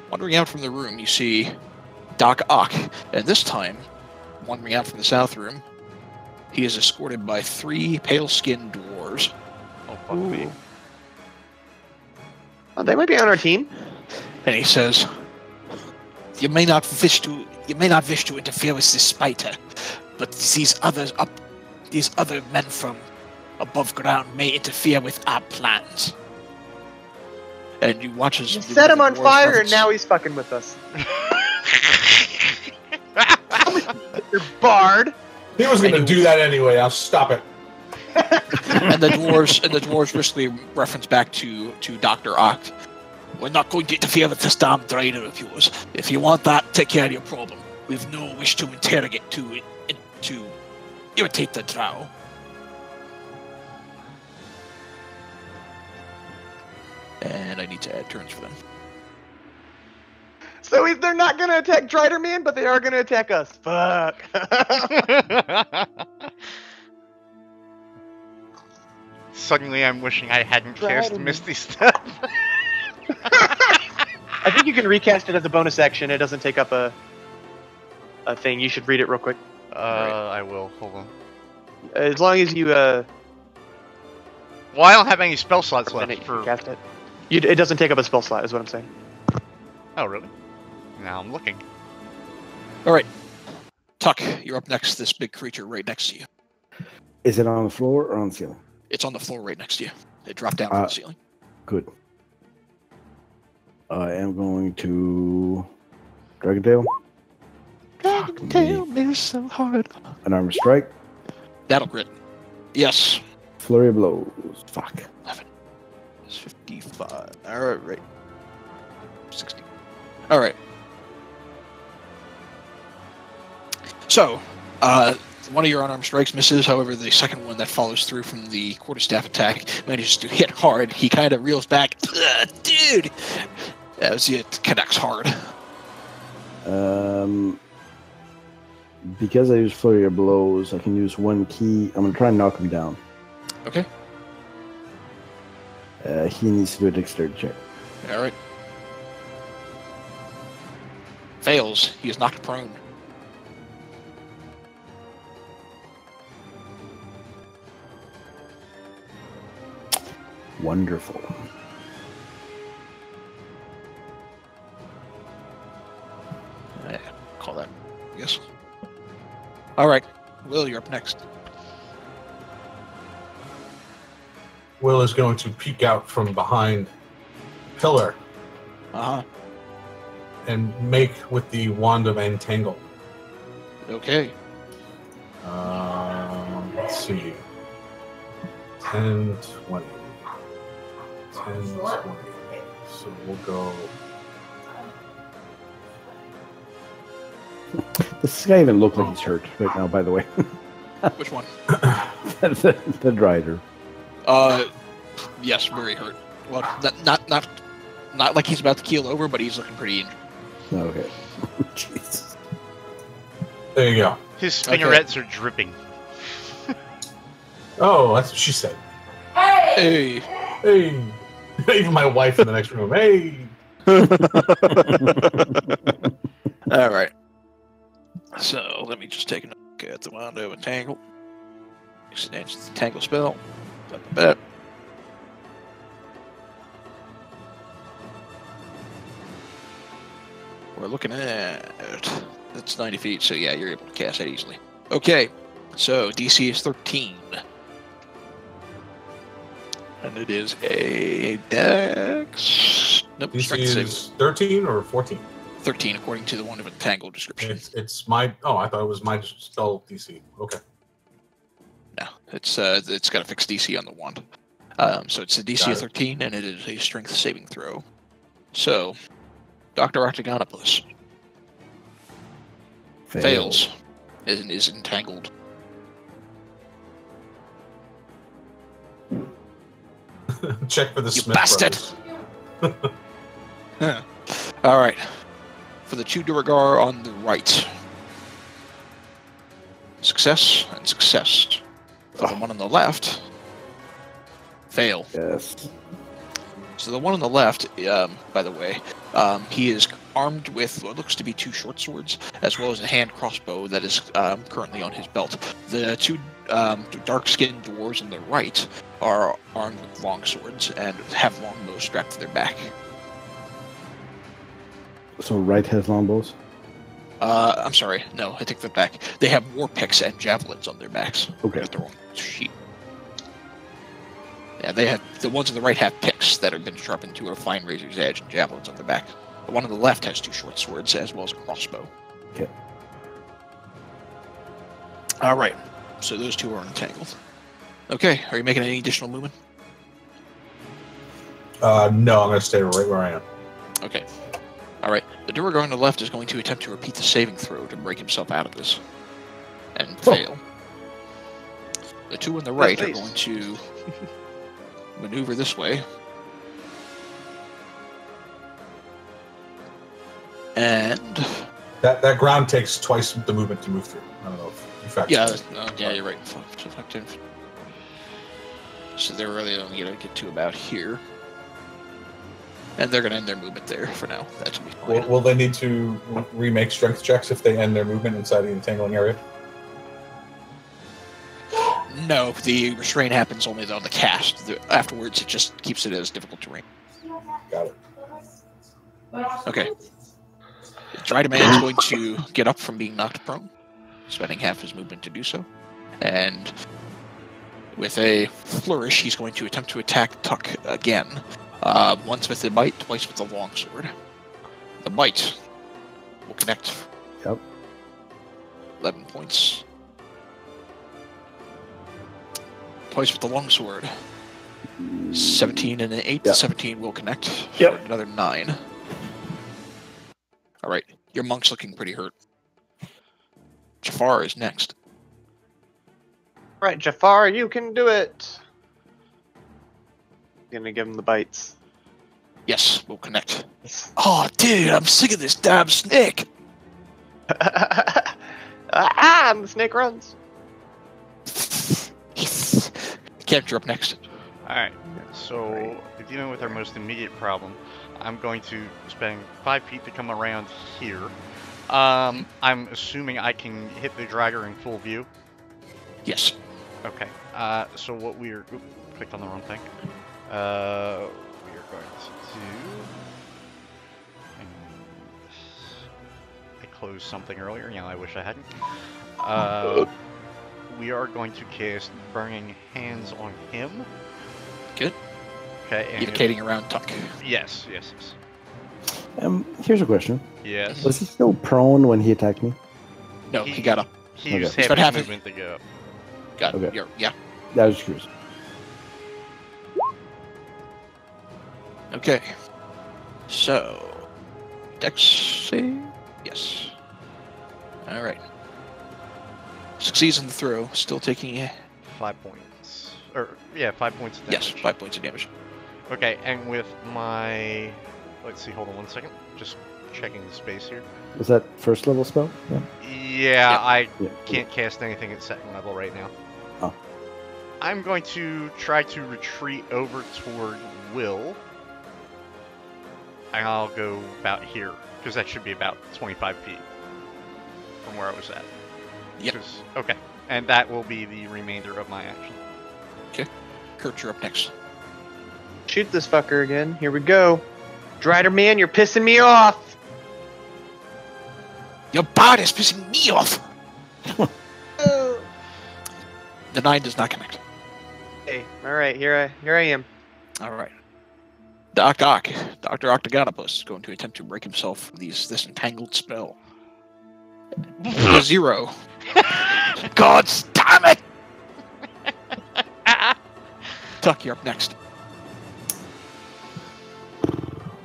Wandering out from the room, you see Doc Ock, and this time, wandering out from the south room, he is escorted by 3 pale-skinned dwarves. Oh, fuck me. Ooh. Oh, they might be on our team. And he says, "You may not wish to interfere with this spider, but these other men from above ground may interfere with our plans." And you watch as You set him on fire, and now he's fucking with us. Your bard. He was going to do that anyway. I'll stop it. and the dwarves briskly reference back to Dr. Oct. "We're not going to interfere with this damn drider of yours. If you want that, take care of your problem. We've no wish to to irritate the drow." And I need to add turns for them. So they're not gonna attack Drider Man, but they are gonna attack us. Fuck. Suddenly I'm wishing I hadn't cast Right. Misty Step. I think you can recast it as a bonus action. It doesn't take up a thing. You should read it real quick. I will. Hold on. As long as you Well, I don't have any spell slots then left you for... can cast it. It doesn't take up a spell slot, is what I'm saying. Oh, really? Now I'm looking. All right, Tuck, you're up next. This big creature right next to you. Is it on the floor or on the ceiling? It's on the floor right next to you. It dropped down from the ceiling. Good. I am going to Dragon Tail. Dragon tail is so hard. An armor strike. That'll crit. Yes. Flurry of blows. Fuck. 11. It's 55. All right, right. 60. All right. So, one of your unarmed strikes misses. However, the second one that follows through from the quarterstaff attack manages to hit hard. He kind of reels back. Dude! as it connects hard. Because I use flurry of blows, I can use one key. I'm gonna try and knock him down. Okay. He needs to do a dexterity check. All right. Fails. He is knocked prone. Wonderful. Call that, I guess. All right, Will, you're up next. Will is going to peek out from behind pillar and make with the wand of entangle. Okay. Let's see. 10, 20. 10, 20. So we'll go. Does this guy even look like he's hurt right now, by the way? Which one? the rider. Yes, very hurt. Well, not like he's about to keel over, but he's looking pretty injured. Okay. Jesus. There you go. His spinnerets are dripping. Oh, that's what she said. Hey! Hey! Even my wife in the next room. Hey! All right. So let me just take a look at the wand of entangle. Extends the tangle spell. Bet. We're looking at that's 90 feet, so yeah, you're able to cast that easily. Okay, so DC is 13. And it is a dex. Nope, DC strength save. is 13 or 14? 13, according to the one of entangle description. It's my. Oh, I thought it was my spell DC. Okay. No, it's got a fixed DC on the wand. So it's a DC of 13, and it is a strength saving throw. So, Dr. Octagonopoulos fails and is entangled. Check for the You Smith bastard! brothers. All right. For the two Duragar on the right. Success and success. For the one on the left, fail. Yes. So the one on the left, by the way, he is armed with what looks to be two short swords, as well as a hand crossbow that is currently on his belt. The two dark-skinned dwarves on the right are armed with long swords and have long bows strapped to their back. So right has longbows? I'm sorry, no, I take that back. They have war picks and javelins on their backs. Okay. Got the wrong sheet. Yeah, they have the ones on the right have picks that have been sharpened to a fine razor's edge and javelins on the back. The one on the left has two short swords as well as a crossbow. Okay. All right, so those two are entangled. Okay, are you making any additional movement? No, I'm going to stay right where I am. Okay. All right, the Duragar on the left is going to attempt to repeat the saving throw to break himself out of this, and fail. The two on the right are going to maneuver this way. And that ground takes twice the movement to move through. I don't know if you factor yeah, you're right. So they're really only going to get to about here. And they're going to end their movement there for now. That should be fine. Will they need to remake strength checks if they end their movement inside the entangling area? No, the restraint happens only on the cast. Afterwards, it just keeps it as difficult terrain. Got it. Okay. Drideman is going to get up from being knocked prone, spending half his movement to do so. And with a flourish, he's going to attempt to attack Tuck again. Once with the bite, twice with the longsword. The bite will connect. Yep. 11 points. Twice with the longsword. 17 and an 8. Yep. 17 will connect. Yep. For another 9. Alright, your monk's looking pretty hurt. Jafar is next. Right, Jafar, you can do it. Gonna give him the bites. Yes, we'll connect. Oh, dude, I'm sick of this damn snake. And the snake runs. Yes. Capture up next. Alright, so dealing with our most immediate problem, I'm going to spend 5 feet to come around here. I'm assuming I can hit the dragger in full view. Yes. Okay, so what we're... Oop, clicked on the wrong thing. We are going to do... I closed something earlier, I wish I hadn't. We are going to cast Burning Hands on him. Good. Okay, and Indicating around Tuck. Yes. Here's a question. Yes. Was he still prone when he attacked me? No, he got up. He used Okay. half He's his got movement to go up. Got it. Okay. Yeah. I was curious. Okay. So, Dex save? Yes. All right. Succeeds in the throw, still taking 5 points. 5 points of yes, damage. 5 points of damage. Okay, and with my... Let's see, hold on 1 second. Just checking the space here. Was that first level spell? Yeah. Yeah, Yep. I Yeah. can't cast anything at second level right now. Oh. I'm going to try to retreat over toward Will. And I'll go about here, because that should be about 25 feet from where I was at. Yep. Okay, and that will be the remainder of my action. Kurt, you're up next. Shoot this fucker again. Here we go. Drider man, you're pissing me off. Your bard is pissing me off! The 9 does not connect. Hey, all right, here I am. All right. Dr. Octagonopus is going to attempt to break himself from this entangled spell. 0. God damn it! Tuck, you're up next.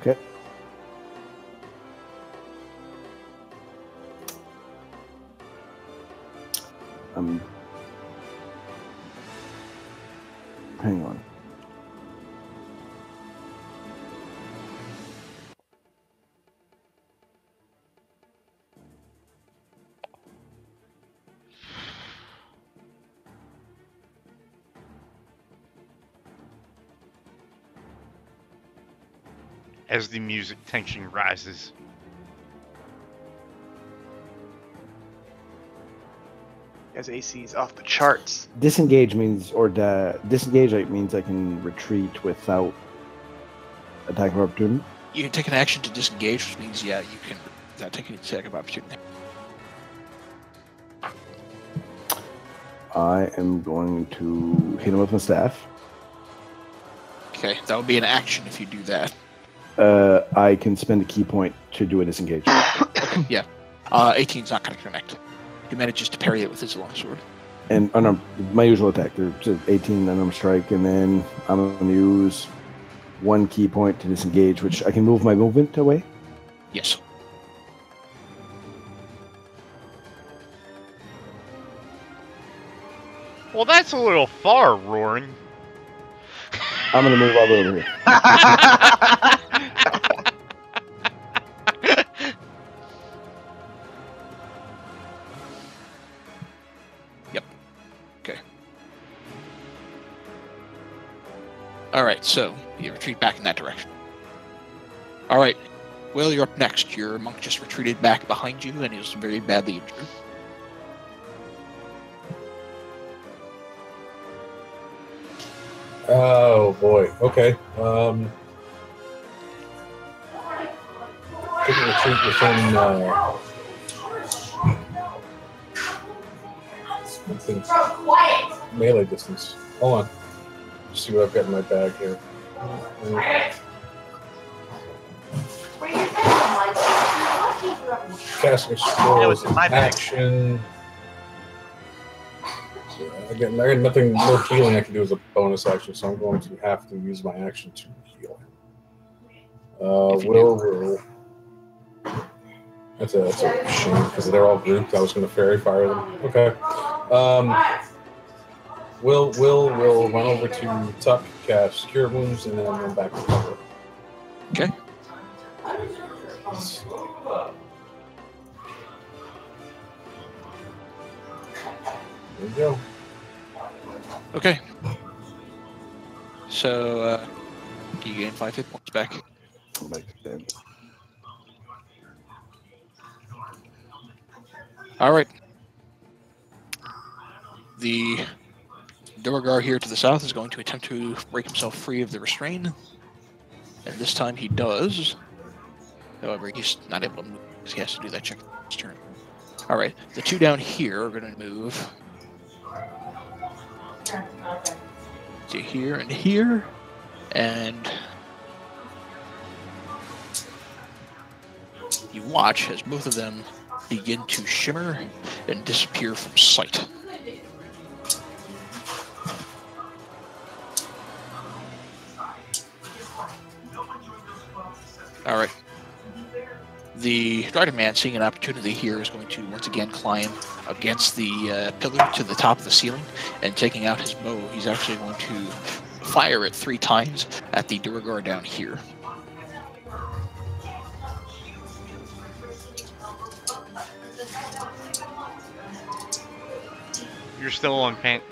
Okay. Hang on. As the music tension rises. As AC's off the charts. Disengage means, means I can retreat without attack of opportunity. You can take an action to disengage, which means, yeah, you can without taking an attack of opportunity. I am going to hit him with my staff. Okay, that would be an action if you do that. I can spend a key point to do a disengage. Okay, yeah. 18's not going to connect. He manages to parry it with his longsword. And my usual attack, there's 18 unarmed strike, and then I'm going to use 1 key point to disengage, which I can move my movement away. Yes. Well, that's a little far, Roaring. I'm going to move all the way over here. Alright, so you retreat back in that direction. Alright, Will, you're up next. Your monk just retreated back behind you and is very badly injured. Oh boy. Okay. Take a retreat within melee distance. Hold on. See what I've got in my bag here. Casting What's in my scroll bag? action. So I got nothing, no healing I can do as a bonus action, so I'm going to have to use my action to heal him. Will. That's a shame because they're all grouped. I was going to fairy fire them. Okay. Will run over to Tuck, cast Cure Wounds, and then run back to cover. There you go. Okay. So, you gain 5 hit points back. Like that. All right. The Durgar here to the south is going to attempt to break himself free of the restraint. And this time he does. However, he's not able to move because he has to do that check his turn. All right. The two down here are going to move to here and here. And you watch as both of them begin to shimmer and disappear from sight. All right. The Strider Man, seeing an opportunity here, is going to once again climb against the pillar to the top of the ceiling, and taking out his bow, he's actually going to fire it 3 times at the Durgar down here. You're still on paint.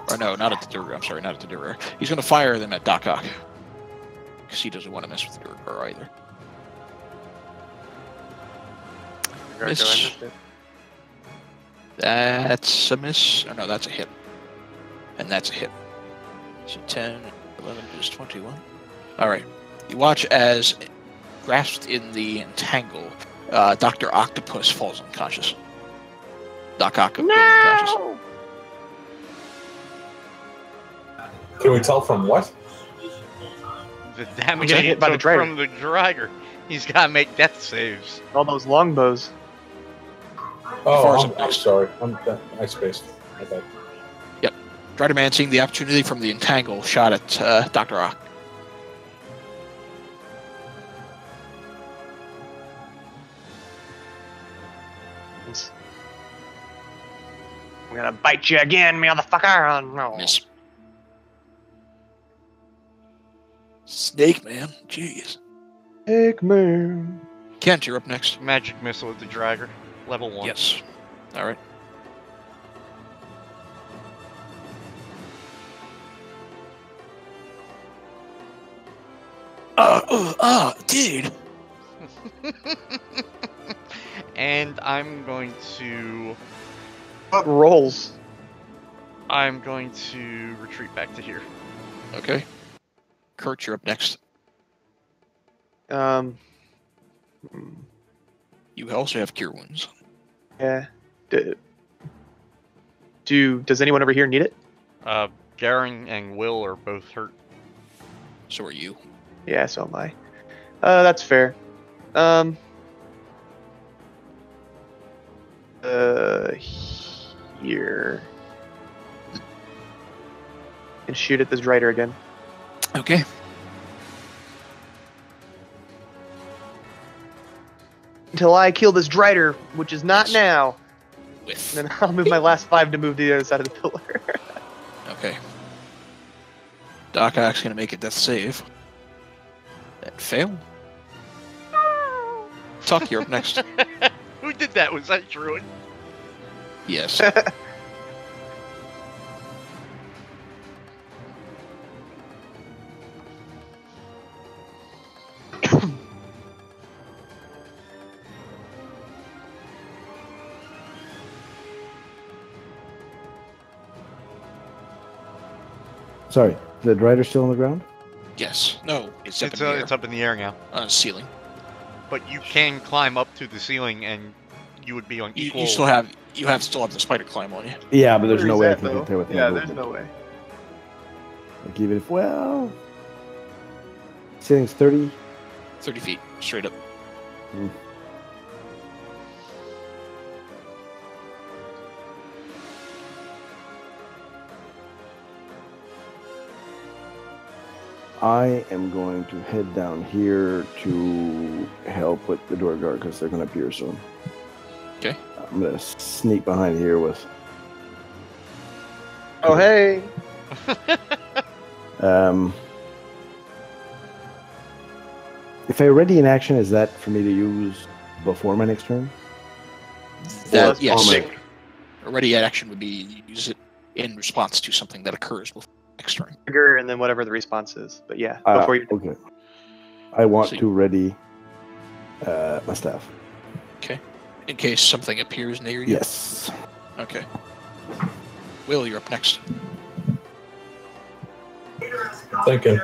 Or no, not at the Durgar. I'm sorry, not at the Durgar. He's going to fire them at Doc Ock, because he doesn't want to mess with the Durgar either. Miss. That's a miss. Oh, no, that's a hit. And that's a hit. So 10, 11 is 21. All right. You watch as, grasped in the entangle, Dr. Octopus falls unconscious. Doc Ock goes unconscious. Can we tell from what? The damage Getting he hit by the took Dragon. from the Dragon. He's got to make death saves. All those longbows. Oh, I'm sorry. I spaced. My bad. Strider Man, seeing the opportunity from the entangle, shot at Dr. Ock. I'm gonna bite you again, motherfucker. Oh, no. Miss. Snake Man. Jeez. Eggman. Kent, you're up next. Magic missile with the Dragon. Level 1. Yes. All right. Dude. And I'm going to What rolls? retreat back to here. Okay. Kurt, you're up next. Hmm, You also have cure wounds. yeah. Does anyone over here need it? Garen and Will are both hurt. So are you. Yeah, so am I. That's fair. Here. And shoot at this Drider again. Okay. Until I kill this Drider, which is not Yes. now. With. And then I'll move my last 5 to move to the other side of the pillar. Okay. Doc Ock's gonna make a death save. And fail. Tuck, you're up next. Who did that? Was that Druid? Yes. Sorry, the Drider's still on the ground? Yes. No, it's up It's, in the air. it's up in the air now. On a ceiling. But you can climb up to the ceiling and you would be on equal... You still have the spider climb on you. Yeah, but there's Where no is way I that, can though? get there with Yeah, no there's movement. no way. Like even if, well, ceiling's 30. 30 feet, straight up. I am going to head down here to help with the door guard because they're going to appear soon. Okay. I'm going to sneak behind here with. Oh, hey. If I ready in action, is that for me to use before my next turn? That, yes. Almost. A ready action would be use it in response to something that occurs before next turn. Trigger and then whatever the response is. But yeah, before you. Okay. I want So- to ready my staff. In case something appears near you. Yes. Okay. Will, you're up next. Thinking.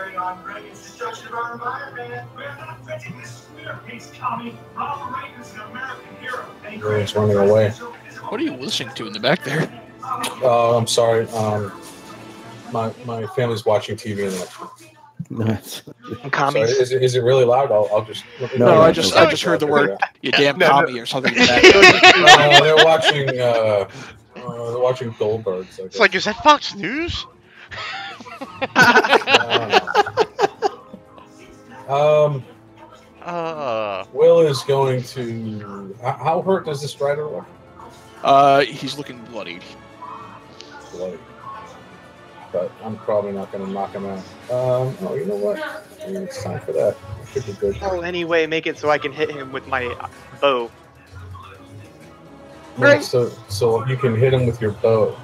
Everyone's running away. What are you listening to in the back there? Oh, I'm sorry. My family's watching TV in the next room. Nice. Sorry, Commies. is it really loud? I'll just. No, I just heard the word "you damn No, commie" or something in the back. They're watching. They're watching Goldbergs. I It's guess. like, is that Fox News? Will is going to. How hurt does this rider look? He's looking bloodied. Bloody. But I'm probably not going to knock him out. Oh, you know what? It's time for that. Should be good. Oh, anyway, make it so I can hit him with my bow. Yeah, so you can hit him with your bow.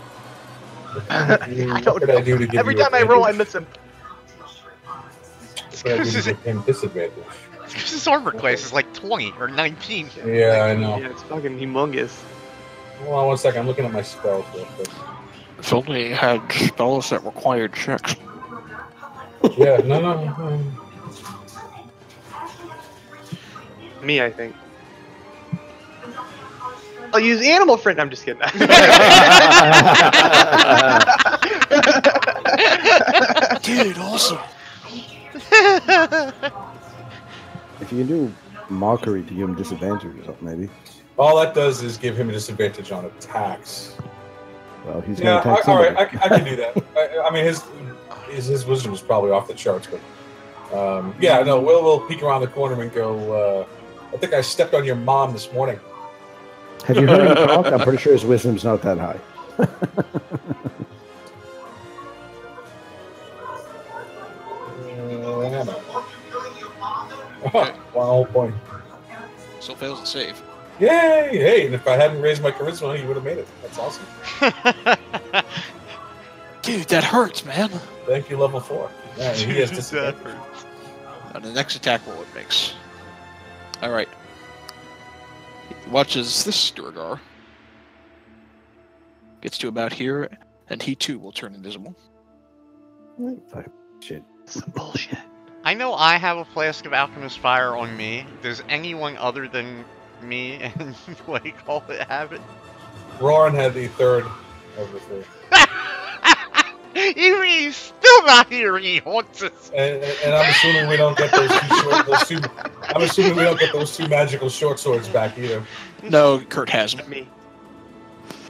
I don't What could I do to give Every you time I roll, I advantage? miss him. What could I do to give him disadvantage? Because his armor class is like 20 or 19. Yeah, I know. Yeah, it's fucking humongous. Hold on 1 second. I'm looking at my spells real quick. If only had spells that required checks. Yeah, no. Me, I think. I'll use animal friend. I'm just kidding. Dude, awesome. If you can do mockery to give him disadvantage or something, maybe. All that does is give him a disadvantage on attacks. Well, he's Yeah, going to attack all somebody. right, I can do that. I mean, his wisdom is probably off the charts, but yeah, no, we'll peek around the corner and go. I think I stepped on your mom this morning. Have you heard him talk? I'm pretty sure his wisdom's not that high. One whole point. Still fails to save. Yay! Hey, and if I hadn't raised my charisma, he would have made it. That's awesome. Dude, that hurts, man. Thank you, level 4. Yeah, he has disadvantage. And the next attack roll it makes. Alright. Watches this Durgar. Gets to about here, and he too will turn invisible. Fuck, shit. Some bullshit. I know I have a flask of alchemist fire on me. Does anyone other than me and what do you call it have it? Roran had the third of the 3. He's still not here. He haunts us. And I'm assuming we don't get I'm assuming we don't get those 2 magical short swords back either. No, Kurt has him. Me.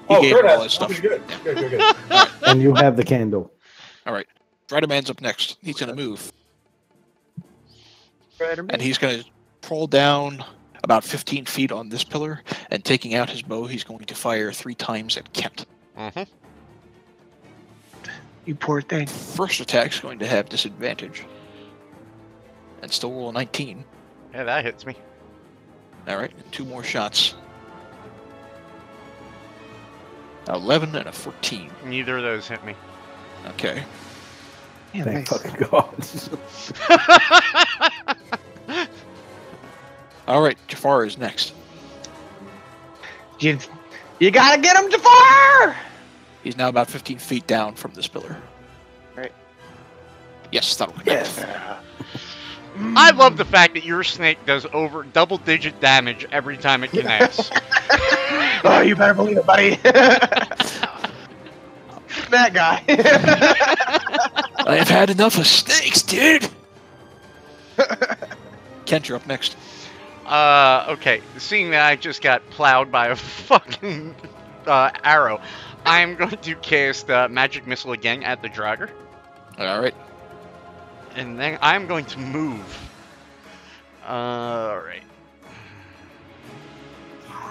He gave Kurt him all has his stuff. Okay, good. And you have the candle. Alright. Driderman's up next. He's going to move. And he's going to crawl down about 15 feet on this pillar, and taking out his bow, he's going to fire 3 times at Kent. Mm-hmm. You poor thing. First attack's going to have disadvantage. And still roll a 19. Yeah, that hits me. Alright, 2 more shots. 11 and a 14. Neither of those hit me. Okay. Yeah, Thank nice. fucking God. Alright, Jafar is next. You gotta get him, Jafar! He's now about 15 feet down from this pillar. Right. Yes, that'll connect. Yes. I love the fact that your snake does over double-digit damage every time it connects. Oh, you better believe it, buddy. That guy. I have had enough of snakes, dude! Kent, you're up next. Okay. Seeing that I just got plowed by a fucking arrow, I'm going to cast Magic Missile again at the Dragger. Alright. And then I'm going to move. Alright.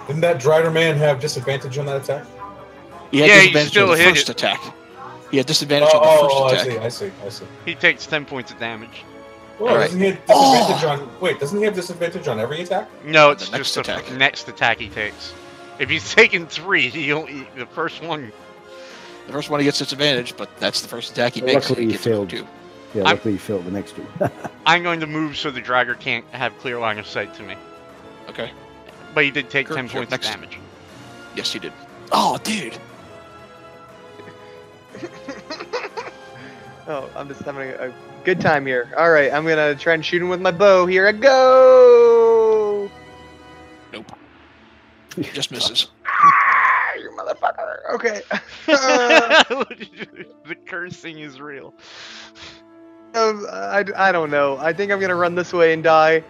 Didn't that Drider man have disadvantage on that attack? He had Yeah, he disadvantage still on the hit first it. attack. He had disadvantage on the first attack. I see. He takes 10 points of damage. Well, All doesn't he have disadvantage on? Wait, doesn't he have disadvantage on every attack? No, The it's next just attack. the next attack he takes. If he's taking 3, the first one. The first one he gets disadvantage, but that's the first attack he makes. Luckily He he gets failed. 2. Yeah, I'm- luckily you failed the next two. I'm going to move so the Dragger can't have clear line of sight to me. Okay. But he did take Kurt, 10 you're points of next. damage. Yes, he did. Oh, dude. Oh, I'm just having a good time here. All right, I'm gonna try and shoot him with my bow. Here I go. Nope. Just misses. You motherfucker. Okay. The cursing is real. I don't know. I think I'm gonna run this way and die.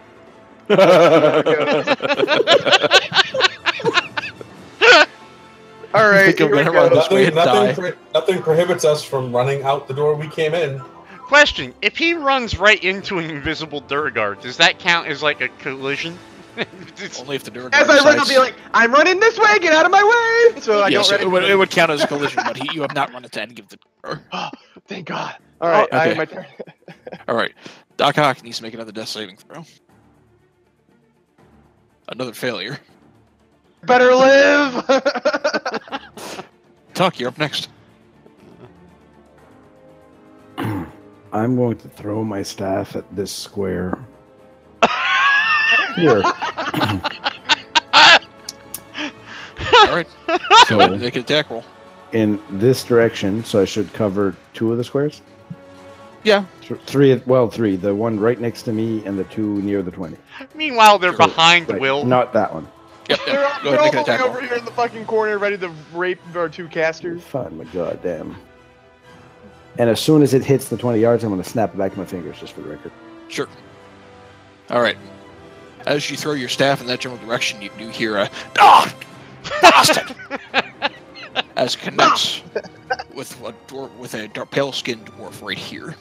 All right, think I'm here we gonna run go. this way and die. Nothing prohibits us from running out the door we came in. Question: if he runs right into an invisible Durgard, does that count as like a collision? Only if the Durgar As I run, I'll decides- be like, I'm running this way. Get out of my way. So I yes, don't run it would count as a collision, but you have not run into any of the door. Thank God. All right, okay. my turn. All right. Doc Ock needs to make another death saving throw. Another failure. Better live. Tuck, you're up next. I'm going to throw my staff at this square. Here. All right. So Make an attack roll. in this direction, so I should cover 2 of the squares. Yeah. 3. Well, 3. The one right next to me and the 2 near the 20. Meanwhile, they're So, behind right, Will. Not that one. Yep. They're Yep. Go ahead and make an all attack roll. over here in the fucking corner, ready to rape our 2 casters. Fun, my goddamn. And as soon as it hits the 20 yards, I'm going to snap it back to my fingers, just for the record. Sure. All right. As you throw your staff in that general direction, you do hear a "Ah, bastard!" as it connects with a pale-skinned dwarf right here.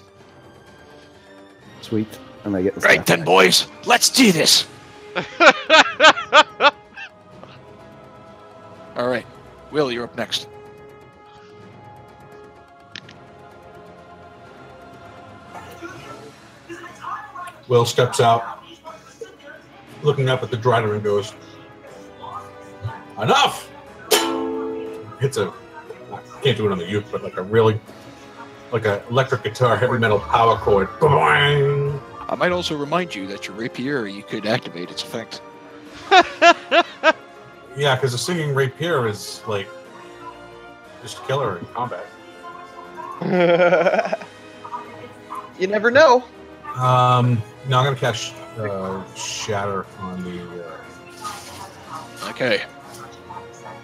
Sweet. And I get the Right staff then, back. boys, let's do this. All right, Will, you're up next. Will steps out, looking up at the driver and goes, "Enough!" Hits a, can't do it on the uke, but like a electric guitar, heavy metal power chord. Boing! I might also remind you that your rapier, you could activate its effect. Yeah, because the singing rapier is like just killer in combat. You never know. No, I'm gonna cast Shatter on the. Okay.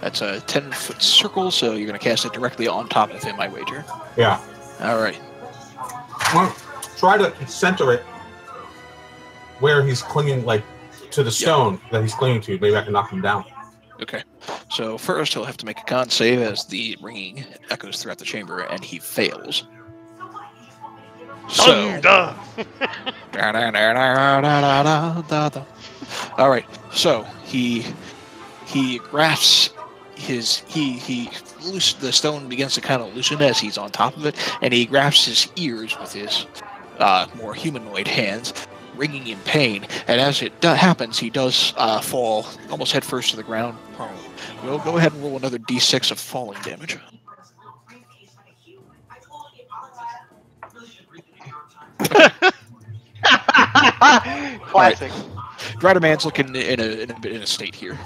That's a 10-foot circle, so you're going to cast it directly on top of him, I wager. Yeah. All right. Well, try to center it where he's clinging, like to the stone that he's clinging to. Maybe I can knock him down. Okay. So first he'll have to make a con save as the ringing echoes throughout the chamber, and he fails. So, Duh. all right. So he grasps the stone begins to kind of loosen as he's on top of it, and he grasps his ears with his more humanoid hands, wringing in pain. And as it happens, he does fall almost head first to the ground, prone. We'll go ahead and roll another d6 of falling damage. Classic. Driderman's looking in a state here.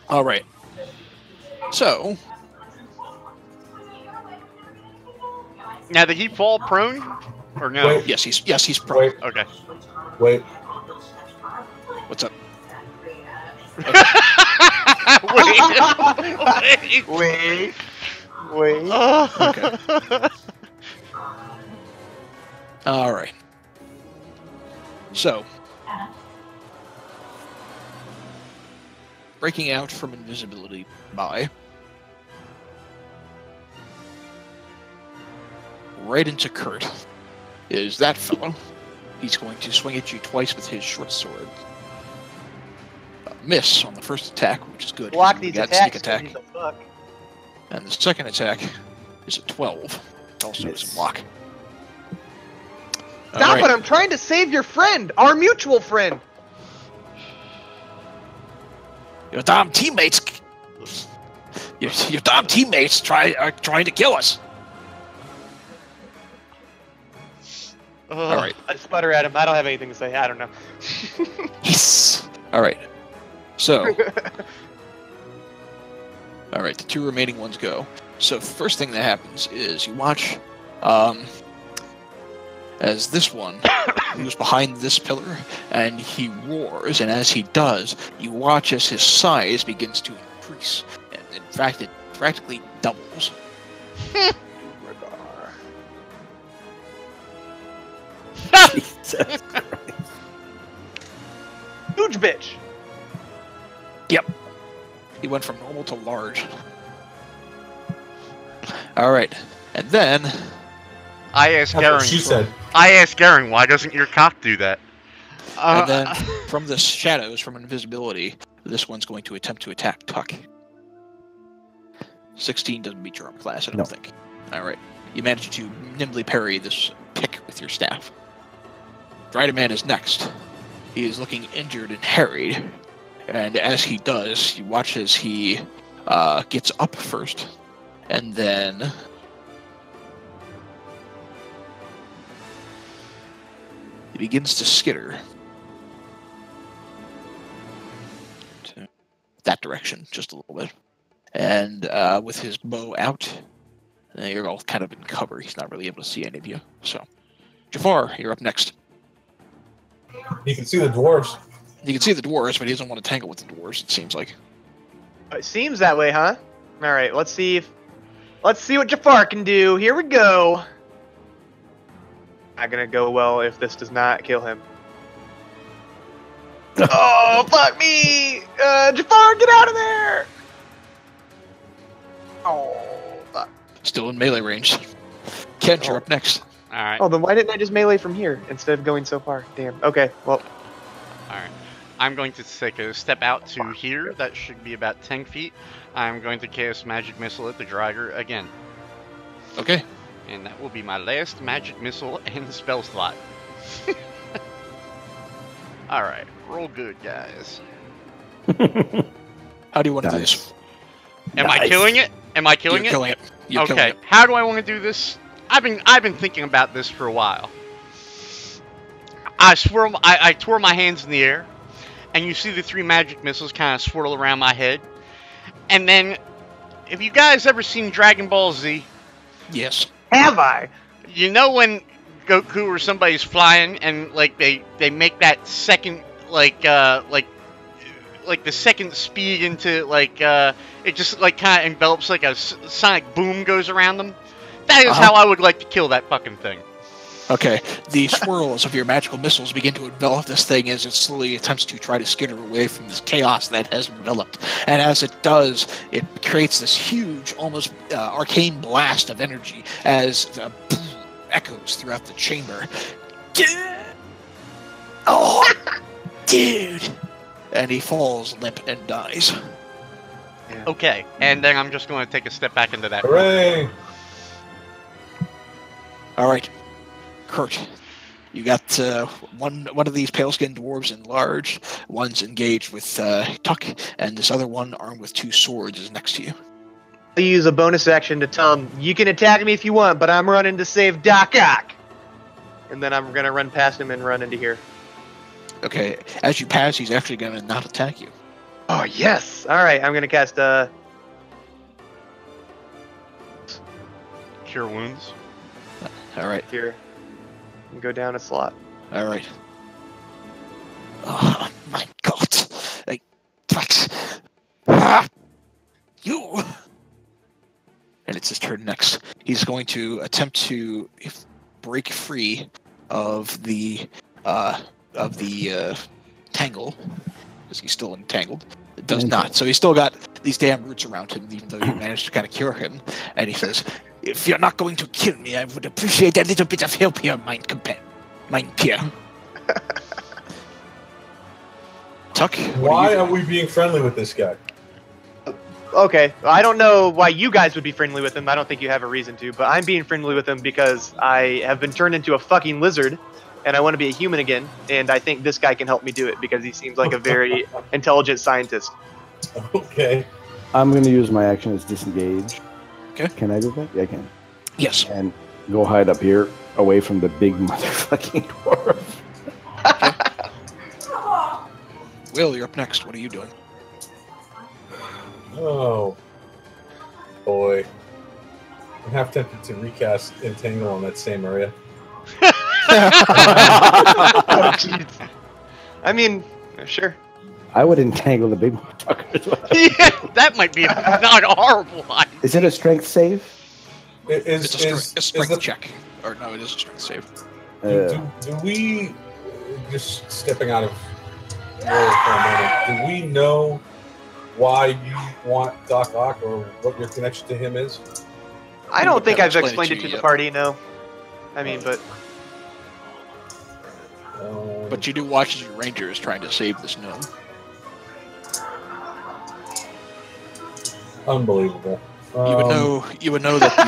All right. So, Now, did he fall prone? Or no? Wait. yes, he's prone. Wait, Okay. wait. What's up? Wait. Wait. Wait. Oh. All right. So, breaking out from invisibility by right into Kurt is that fellow. He's going to swing at you twice with his short sword. Miss on the first attack, which is good. Block We these got attacks. sneak attack. What the fuck? And the second attack is a 12. It also is Miss. a block. Stop it! I'm trying to save your friend, our mutual friend. Your damn teammates. Your damn teammates are trying to kill us. All right. I sputter at him. I don't have anything to say. I don't know. Yes. All right. So. All right. The 2 remaining ones go. So first thing that happens is you watch, as this one moves behind this pillar, and he roars. And as he does, you watch as his size begins to increase. And in fact, it practically doubles. Jesus Christ. Huge bitch. Yep. He went from normal to large. All right. And then... I asked That's what Garen. she said. I asked Garen, why doesn't your cock do that? And then from the shadows, from invisibility, this one's going to attempt to attack Tuck. 16 doesn't beat your arm class, I don't think. All right. You manage to nimbly parry this pick with your staff. Dried-Man is next. He is looking injured and harried. And as he does, you watch as he gets up first. And then... he begins to skitter. To that direction, just a little bit. And with his bow out, you're all kind of in cover. He's not really able to see any of you. So, Jafar, you're up next. You can see the dwarves. You can see the dwarves, but he doesn't want to tangle with the dwarves, it seems like. It seems that way, huh? All right, let's see what Jafar can do. Here we go. Not gonna go well if this does not kill him. Oh, fuck me! Jafar, get out of there! Oh, fuck. Still in melee range. Kent, you're up next. Alright. Oh, then why didn't I just melee from here instead of going so far? Damn. Okay, well. Alright. I'm going to take a step out to here. That should be about 10 feet. I'm going to cast Magic Missile at the Driger again. Okay. And that will be my last Magic Missile and spell slot. Alright. Roll good, guys. How do you want to do this? Am I killing it? Am I killing You're it? killing it. You're killing Okay. it. How do I want to do this? I've been thinking about this for a while. I twirl my hands in the air, and you see the 3 magic missiles kind of swirl around my head. And then, if you guys ever seen Dragon Ball Z, Yes. Have I? you know when Goku or somebody's flying and like they make that second like the second speed into like it just like kind of envelops like a sonic boom goes around them. That is how I would like to kill that fucking thing. Okay. The swirls of your magical missiles begin to envelop this thing as it slowly attempts to try to skitter away from this chaos that has enveloped. And as it does, it creates this huge, almost arcane blast of energy as echoes throughout the chamber. Oh, dude! And he falls limp and dies. Okay, and then I'm just going to take a step back into that. Hooray! All right, Kurt, you got one of these pale-skinned dwarves enlarged. One's engaged with Tuck, and this other one, armed with 2 swords, is next to you. I'll use a bonus action to tell him, you can attack me if you want, but I'm running to save Doc Ock. And then I'm gonna run past him and run into here. Okay, as you pass, he's actually going to not attack you. Oh yes! All right, I'm gonna cast Cure wounds. All right, here and go down a slot. all right. Oh my God! Tuck, you. And it's his turn next. He's going to attempt to break free of the tangle, because he's still entangled. It does not. So he's still got these damn roots around him, even though you managed to kind of cure him. And he says, "If you're not going to kill me, I would appreciate a little bit of help here, mind peer." Tuck, Why are we being friendly with this guy? Okay, I don't know why you guys would be friendly with him. I don't think you have a reason to, but I'm being friendly with him because I have been turned into a fucking lizard, and I want to be a human again. And I think this guy can help me do it because he seems like a very intelligent scientist. Okay. I'm going to use my action as disengage. Okay. Can I do that? Yeah, I can. Yes. And go hide up here, away from the big motherfucking dwarf. Will, you're up next. What are you doing? Oh, boy. I'm half tempted to recast Entangle on that same area. Oh, jeez. I mean, sure. I would entangle the big motherfucker as well. Yeah, that might be not a horrible idea. Is it a strength save? It's a strength check. Or no, it is a strength save. Do we, just stepping out of role for a moment, do we know why you want Doc Ock or what your connection to him is? I don't think I've explained explained it to the yet. party, no. I mean, but But you do watch as your ranger is trying to save this gnome. Unbelievable. You would know that the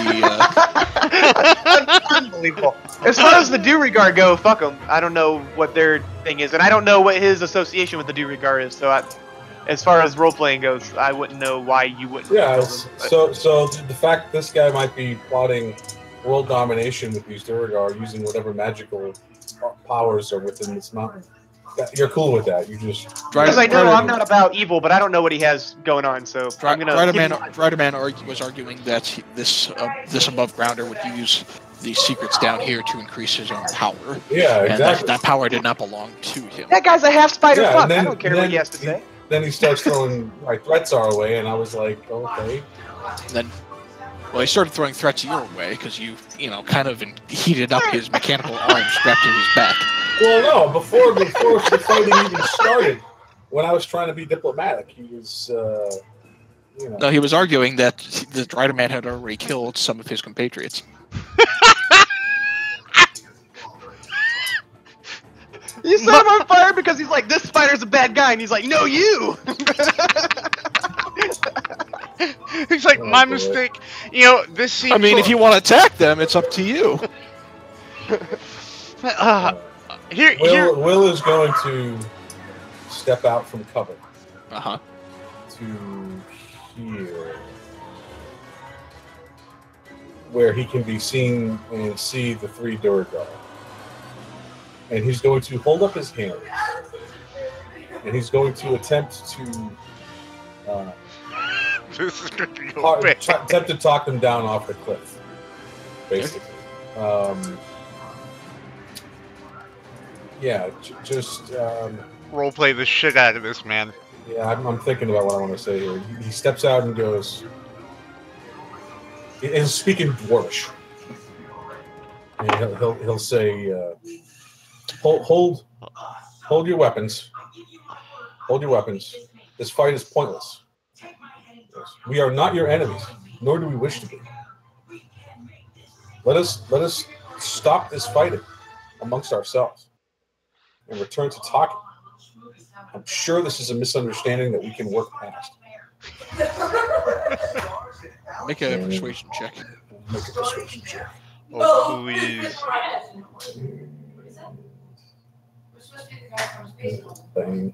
unbelievable. As far as the Dewregard go, fuck them. I don't know what their thing is, and I don't know what his association with the Dewregard is. So, as far as role playing goes, I wouldn't know why you wouldn't. Yeah. kill them, but- So the fact this guy might be plotting world domination with these Duragar using whatever magical powers are within this mountain, you're cool with that. You just Because I know I'm not about evil, but I don't know what he has going on, so I'm gonna. Driderman was arguing that this above grounder would use the secrets down here to increase his own power. Yeah, And exactly. that power did not belong to him. That guy's a half spider Yeah, fuck. and then- I don't care what he has to say. Then he starts throwing like threats our way, and I was like, okay. And then, well, he started throwing threats your way because you kind of heated up his mechanical arm strapped to his back. Well, no, before the fighting even started, when I was trying to be diplomatic, he was, No, he was arguing that the Driderman had already killed some of his compatriots. You set him on fire because he's like, this spider's a bad guy, and he's like, no, you. He's like, Oh, my boy. mistake. This seems. I mean, if you want to attack them, it's up to you. Here. Will is going to step out from cover Uh-huh. to here, where he can be seen and see the three Duragar. And he's going to hold up his hands, and he's going to attempt to This is going to go bad. attempt to talk them down off the cliff, basically. Just Roleplay the shit out of this man. yeah. I'm thinking about what I want to say here. He steps out and goes. He'll speak in Dwarvish, and he'll say, "Hold your weapons. Hold your weapons. This fight is pointless. We are not your enemies, nor do we wish to be. Let us stop this fighting amongst ourselves and return to talking. I'm sure this is a misunderstanding that we can work past." Make a persuasion check. Make a persuasion check. Oh, please. Bang.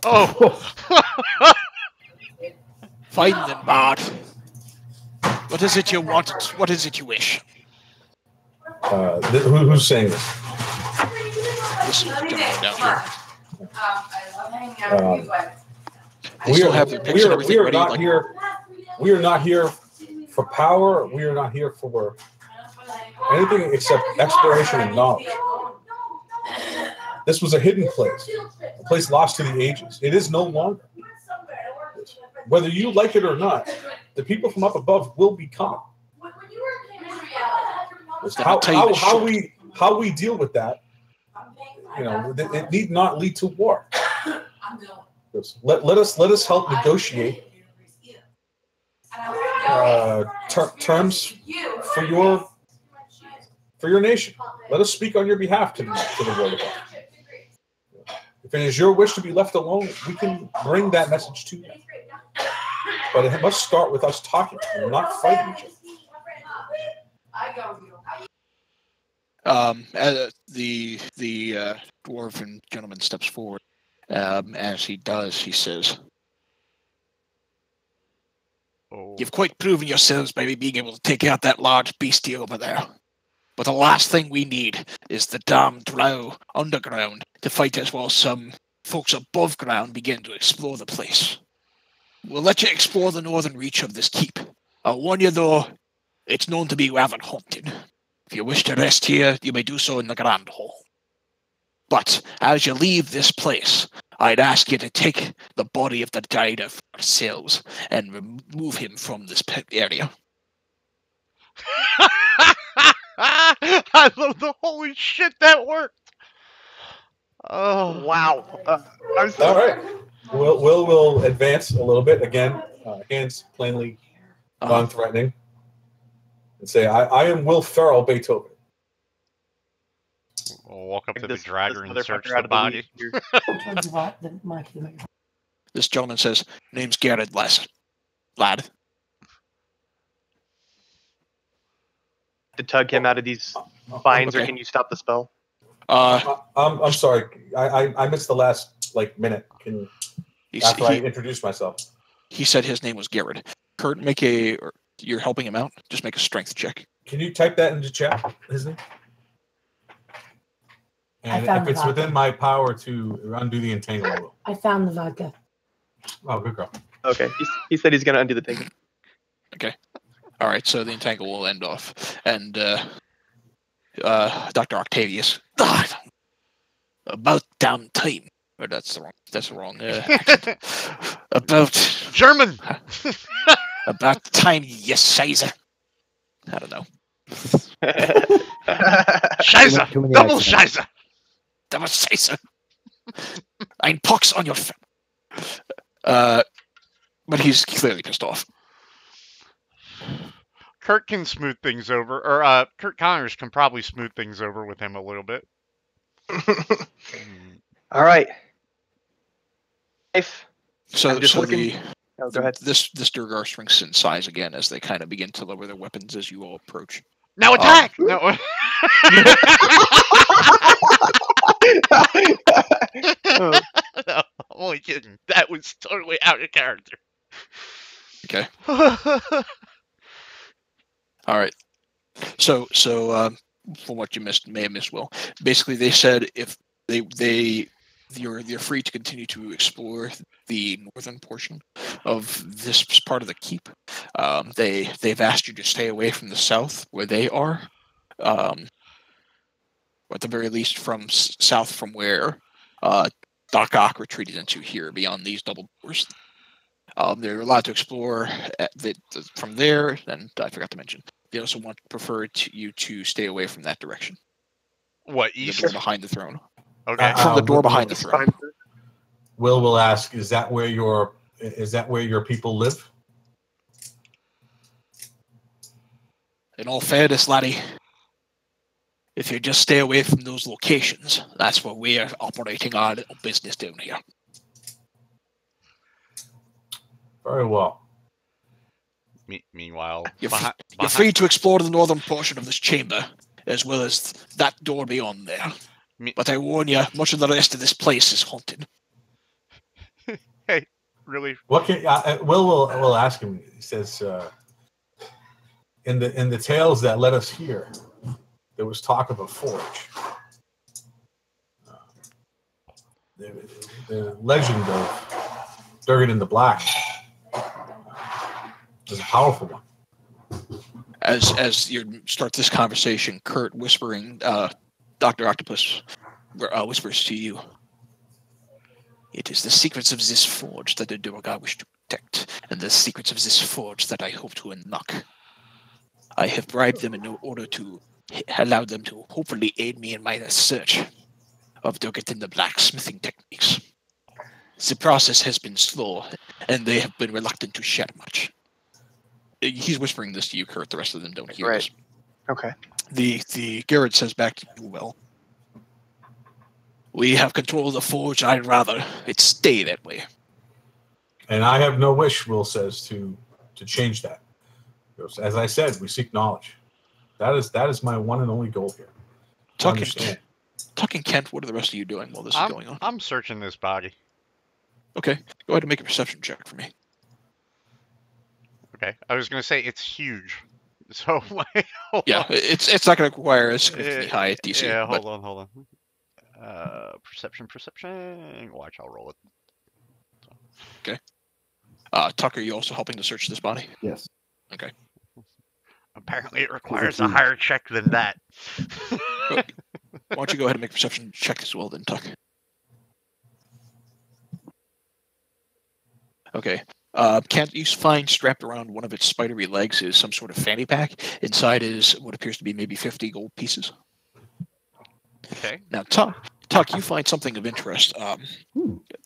Oh. Find them, Bart. What is it you want? What is it you wish? Who's saying this? This gentleman down here. I We still are, have your we picks and are, everything we are ready. not like- here. We are not here for power. We are not here for anything except exploration and knowledge. This was a hidden place, a place lost to the ages. It is no longer. Whether you like it or not, the people from up above will be coming. How we deal with that, it need not lead to war. Let us help negotiate terms for your nation. Let us speak on your behalf to the world above. If it is your wish to be left alone, we can bring that message to you. But it must start with us talking and not fighting each other. The dwarven gentleman steps forward. As he does, he says, Oh. "You've quite proven yourselves by being able to take out that large beastie over there. But the last thing we need is the damned drow underground to fight us while some folks above ground begin to explore the place. We'll let you explore the northern reach of this keep. I'll warn you, though, it's known to be rather haunted. If you wish to rest here, you may do so in the Grand Hall. But as you leave this place, I'd ask you to take the body of the guide for yourselves and remove him from this area." I love the holy shit that worked. Oh Wow. All right. We'll advance a little bit again. Hands plainly non-threatening, and say, "I am Will Ferrell Beethoven." We'll walk up to the This dragger and search motherfucker the out of body. weeds here. This gentleman says, "Name's Garrett lad." To tug him out of these vines, or Okay. can you stop the spell? I'm sorry. I missed the last minute. After I He introduced myself. said his name was Garrett. Kurt, you're helping him out. Just make a strength check. Can you type that into chat, his name? And found if the it's vodka. within my power to undo the entanglement, I will. I found the vodka. Oh, good girl. Okay. He said he's going to undo the thing. All right, so the entangle will end off, and Dr. Octavius. About damn time. Or that's the wrong. Accent. About German. about time, you sizer. I don't know. Scheiße. Too many Double accents. Scheiße. That was sizer. Ein pox on your. But he's clearly pissed off. Kurt can smooth things over, or Kurt Connors can probably smooth things over with him a little bit. All right. So, I'm just so looking- the Oh, go ahead. this Durgar shrinks in size again as they kind of begin to lower their weapons as you all approach. Now attack! No. Oh. No, I'm only kidding. That was totally out of character. Okay. All right. So from what you may have missed, Will, basically they said if you're free to continue to explore the northern portion of this part of the keep. They've asked you to stay away from the south where they are, or at the very least from south from where Doc Ock retreated into here beyond these double doors. They're allowed to explore from there, and I forgot to mention, they also prefer you to stay away from that direction. What, The east? door behind the throne. Okay. From the door behind the throne. Will ask, is that where your people live? In all fairness, laddie, if you just stay away from those locations, that's where we're operating our little business down here. Very well. Meanwhile, You're free to explore the northern portion of this chamber, as well as that door beyond there. But I warn you, much of the rest of this place is haunted. Hey, really? What can will ask him? He says, in the tales that led us here, there was talk of a forge. The legend of Durgan in the Black is a powerful one. As you start this conversation, Kurt whispering, Dr. Octopus whispers to you, "It is the secrets of this forge that the Durga wish to protect, and the secrets of this forge that I hope to unlock. I have bribed them in order to allow them to hopefully aid me in my search of Durgat in the blacksmithing techniques. The process has been slow, and they have been reluctant to share much." He's whispering this to you, Kurt. The rest of them don't hear Right. this. Okay. The Garrett says back to you, "Well, we have control of the forge. I'd rather it stay that way." And I have no wish, Will says, to change that. As I said, we seek knowledge. That is my one and only goal here. Tuck understand. and Kent, what are the rest of you doing while this is going on? I'm searching this body. Okay, go ahead and make a perception check for me. Okay, I was gonna say it's huge. So hold Yeah, on. it's not going to require a significantly high DC. Yeah, but hold on. Perception. Watch, I'll roll it. Tuck, are you also helping to search this body? Yes. Okay. Apparently, it requires a higher check than that. Why don't you go ahead and make a perception check as well, then, Tuck? Okay. Kent, you find strapped around one of its spidery legs is some sort of fanny pack. Inside is what appears to be maybe 50 gold pieces. Okay. Now, Tuck, you find something of interest.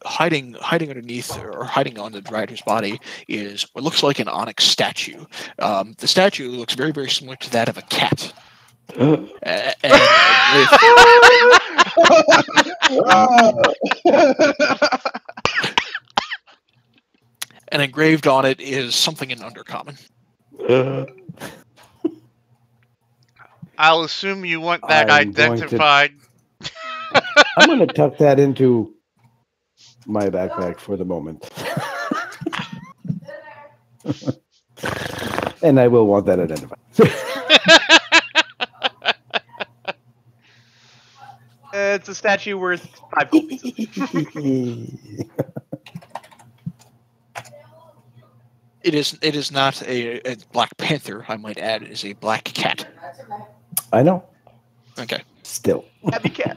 Hiding underneath or hiding on the rider's body is what looks like an onyx statue. The statue looks very, very similar to that of a cat. And engraved on it is something in Undercommon. I'll assume you want that I'm going to- identified. I'm going to tuck that into my backpack for the moment. And I will want that identified. It's a statue worth 5 gold pieces. It is not a Black Panther, I might add. It is a black cat. I know. Okay. Still. Happy cat.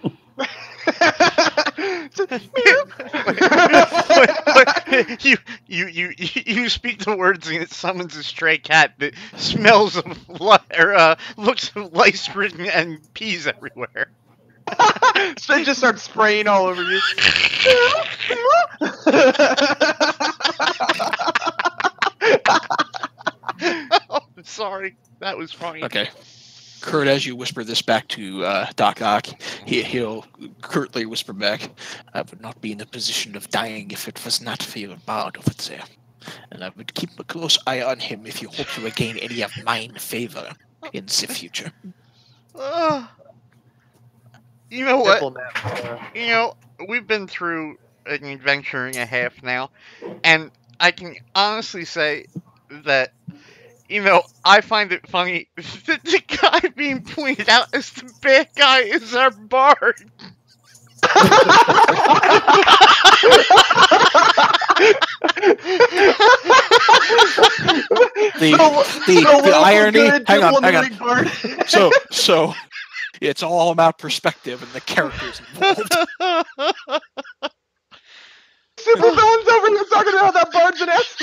You speak the words and it summons a stray cat that smells of looks of lice ridden and peas everywhere. So it just starts spraying all over you. Oh, sorry, that was funny. Okay. Kurt, as you whisper this back to Doc Ock, he'll curtly whisper back, "I would not be in a position of dying if it was not for your bard over there. And I would keep a close eye on him if you hope to regain any of mine favor in the future." You know what? Diplomat. You know, we've been through an adventure and a half now, and I can honestly say that, you know, I find it funny that the guy being pointed out as the bad guy is our bard. The irony. Hang on. So it's all about perspective and the characters involved. Super Bones over here talking about that bard's an ass.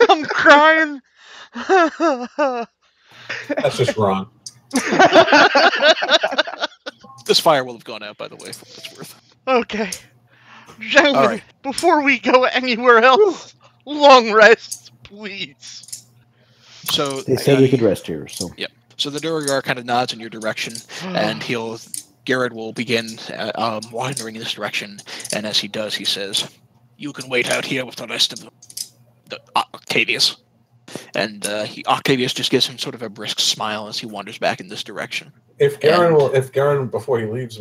I'm crying. That's just wrong. This fire will have gone out, by the way, for what it's worth. Okay. Gentlemen, All right. before we go anywhere else, long rest, please. So They said we could rest here, so. Yep. So the Duergar kind of nods in your direction, and Garrett will begin wandering in this direction. And as he does, he says, "You can wait out here with the rest of the Octavius." And Octavius just gives him sort of a brisk smile as he wanders back in this direction. If Garen before he leaves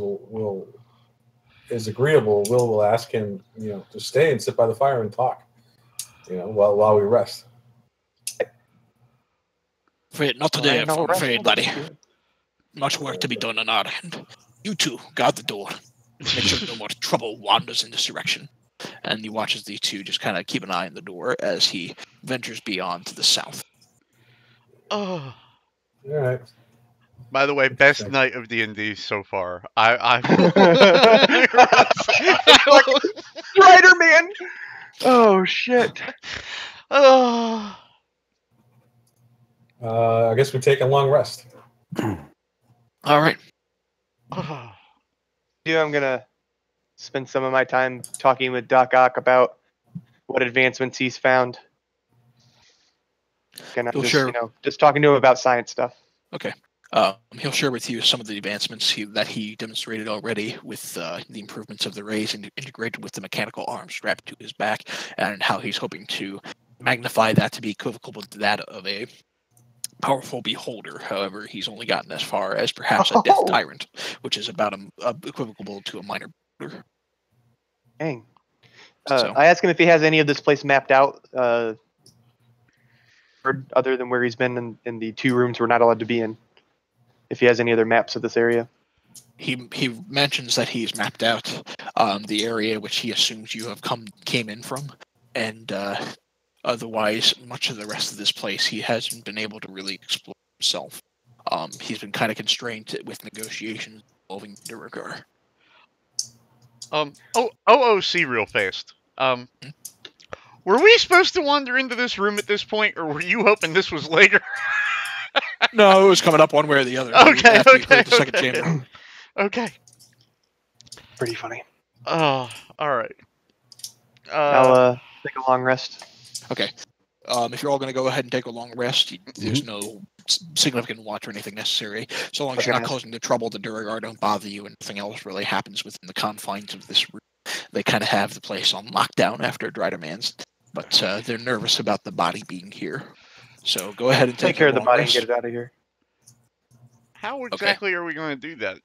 is agreeable, will ask him, to stay and sit by the fire and talk, while we rest. Not today, I'm afraid, laddie. Much work to be done on our end. You two, guard the door. Make sure no more trouble wanders in this direction. And he watches the two just kind of keep an eye on the door as he ventures beyond to the south. Oh. All right. By the way, best night of D&D so far. Strider man. Oh shit. Oh. I guess we take a long rest. All right. I'm gonna spend some of my time talking with Doc Ock about what advancements he's found. And I'm just talking to him about science stuff. Okay. He'll share with you some of the advancements that he demonstrated already with the improvements of the rays integrated with the mechanical arm strapped to his back, and how he's hoping to magnify that to be equivocal with that of a powerful beholder. However, he's only gotten as far as perhaps a death tyrant, which is about equivocal to a minor beholder. Dang. So- I asked him if he has any of this place mapped out, other than where he's been in the 2 rooms we're not allowed to be in. If he has any other maps of this area. He mentions that he's mapped out the area which he assumes you have came in from, and otherwise much of the rest of this place he hasn't been able to really explore himself. He's been kind of constrained with negotiations involving Duragar. OOC real fast. Were we supposed to wander into this room at this point, or were you hoping this was later? No, it was coming up one way or the other. Okay, After you cleared okay, the second okay. chamber. Okay. Pretty funny. Oh, all right. I'll take a long rest. Okay. If you're all going to go ahead and take a long rest, there's no significant watch or anything necessary. So long as you're not causing the trouble, the Duragar don't bother you, and nothing else really happens within the confines of this room. They kind of have the place on lockdown after a dry demands, but they're nervous about the body being here. So go ahead and Take take care a of the long body rest. and get it out of here. How exactly are we going to do that?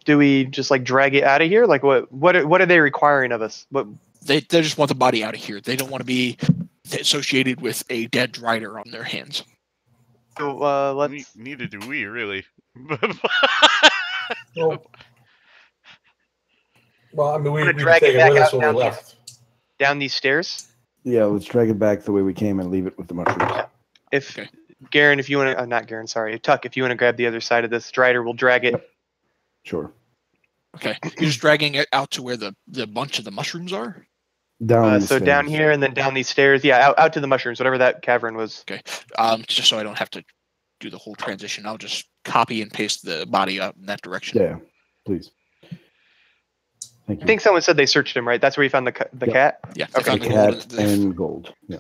Do we just like drag it out of here? Like what are they requiring of us? What They just want the body out of here. They don't want to be associated with a dead rider on their hands. so let's Neither do we, really. Well, I mean, we gonna can drag it take it back with us out when we down left. down these stairs. Yeah, let's drag it back the way we came and leave it with the mushrooms. If Okay. Garen, if you want to, not Garen, sorry, Tuck, if you want to grab the other side of this, Strider will drag it. Sure. Okay. You're just dragging it out to where the bunch of the mushrooms are? Down the So down stairs. here and then down these stairs. Yeah, out to the mushrooms, whatever that cavern was. Okay. Just so I don't have to do the whole transition, I'll just copy and paste the body out in that direction. Yeah, please. Thank I you. think someone said they searched him, right? That's where you found the Yep. cat. Yeah. They Okay. found the gold Cat and and gold. Yeah.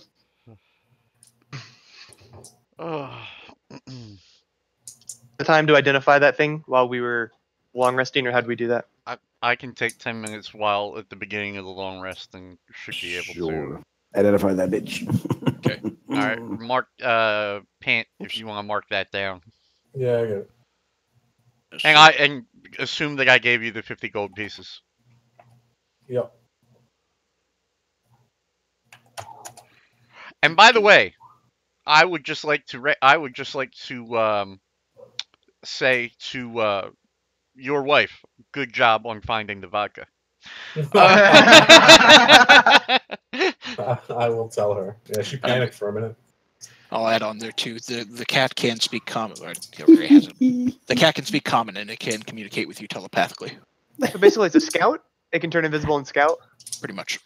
The time to identify that thing while we were long resting, or how did we do that? I can take 10 minutes while at the beginning of the long rest and should be able Sure. Identify that bitch. Okay. to. Alright, mark Pant if you want to mark that down. Yeah, I get it. And assume that I gave you the 50 gold pieces. Yep. And by the way, I would just like to say to your wife, good job on finding the vodka. I will tell her. Yeah, she panicked for a minute. I'll add on there too. The cat can speak common. The cat can speak common and it can communicate with you telepathically. So basically, it's a scout. It can turn invisible and scout. Pretty much.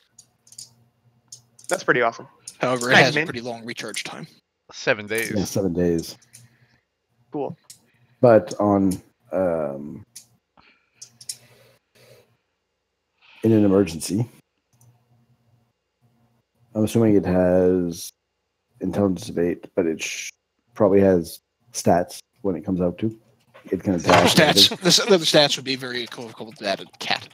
That's pretty awesome. However, it Thanks, has a man. pretty long recharge time. 7 days. Yeah, 7 days. Cool. But on in an emergency, I'm assuming it has intelligence of 8, but it probably has stats when it comes out to. It can attack. Stats. The stats would be very equivocal with that of cat.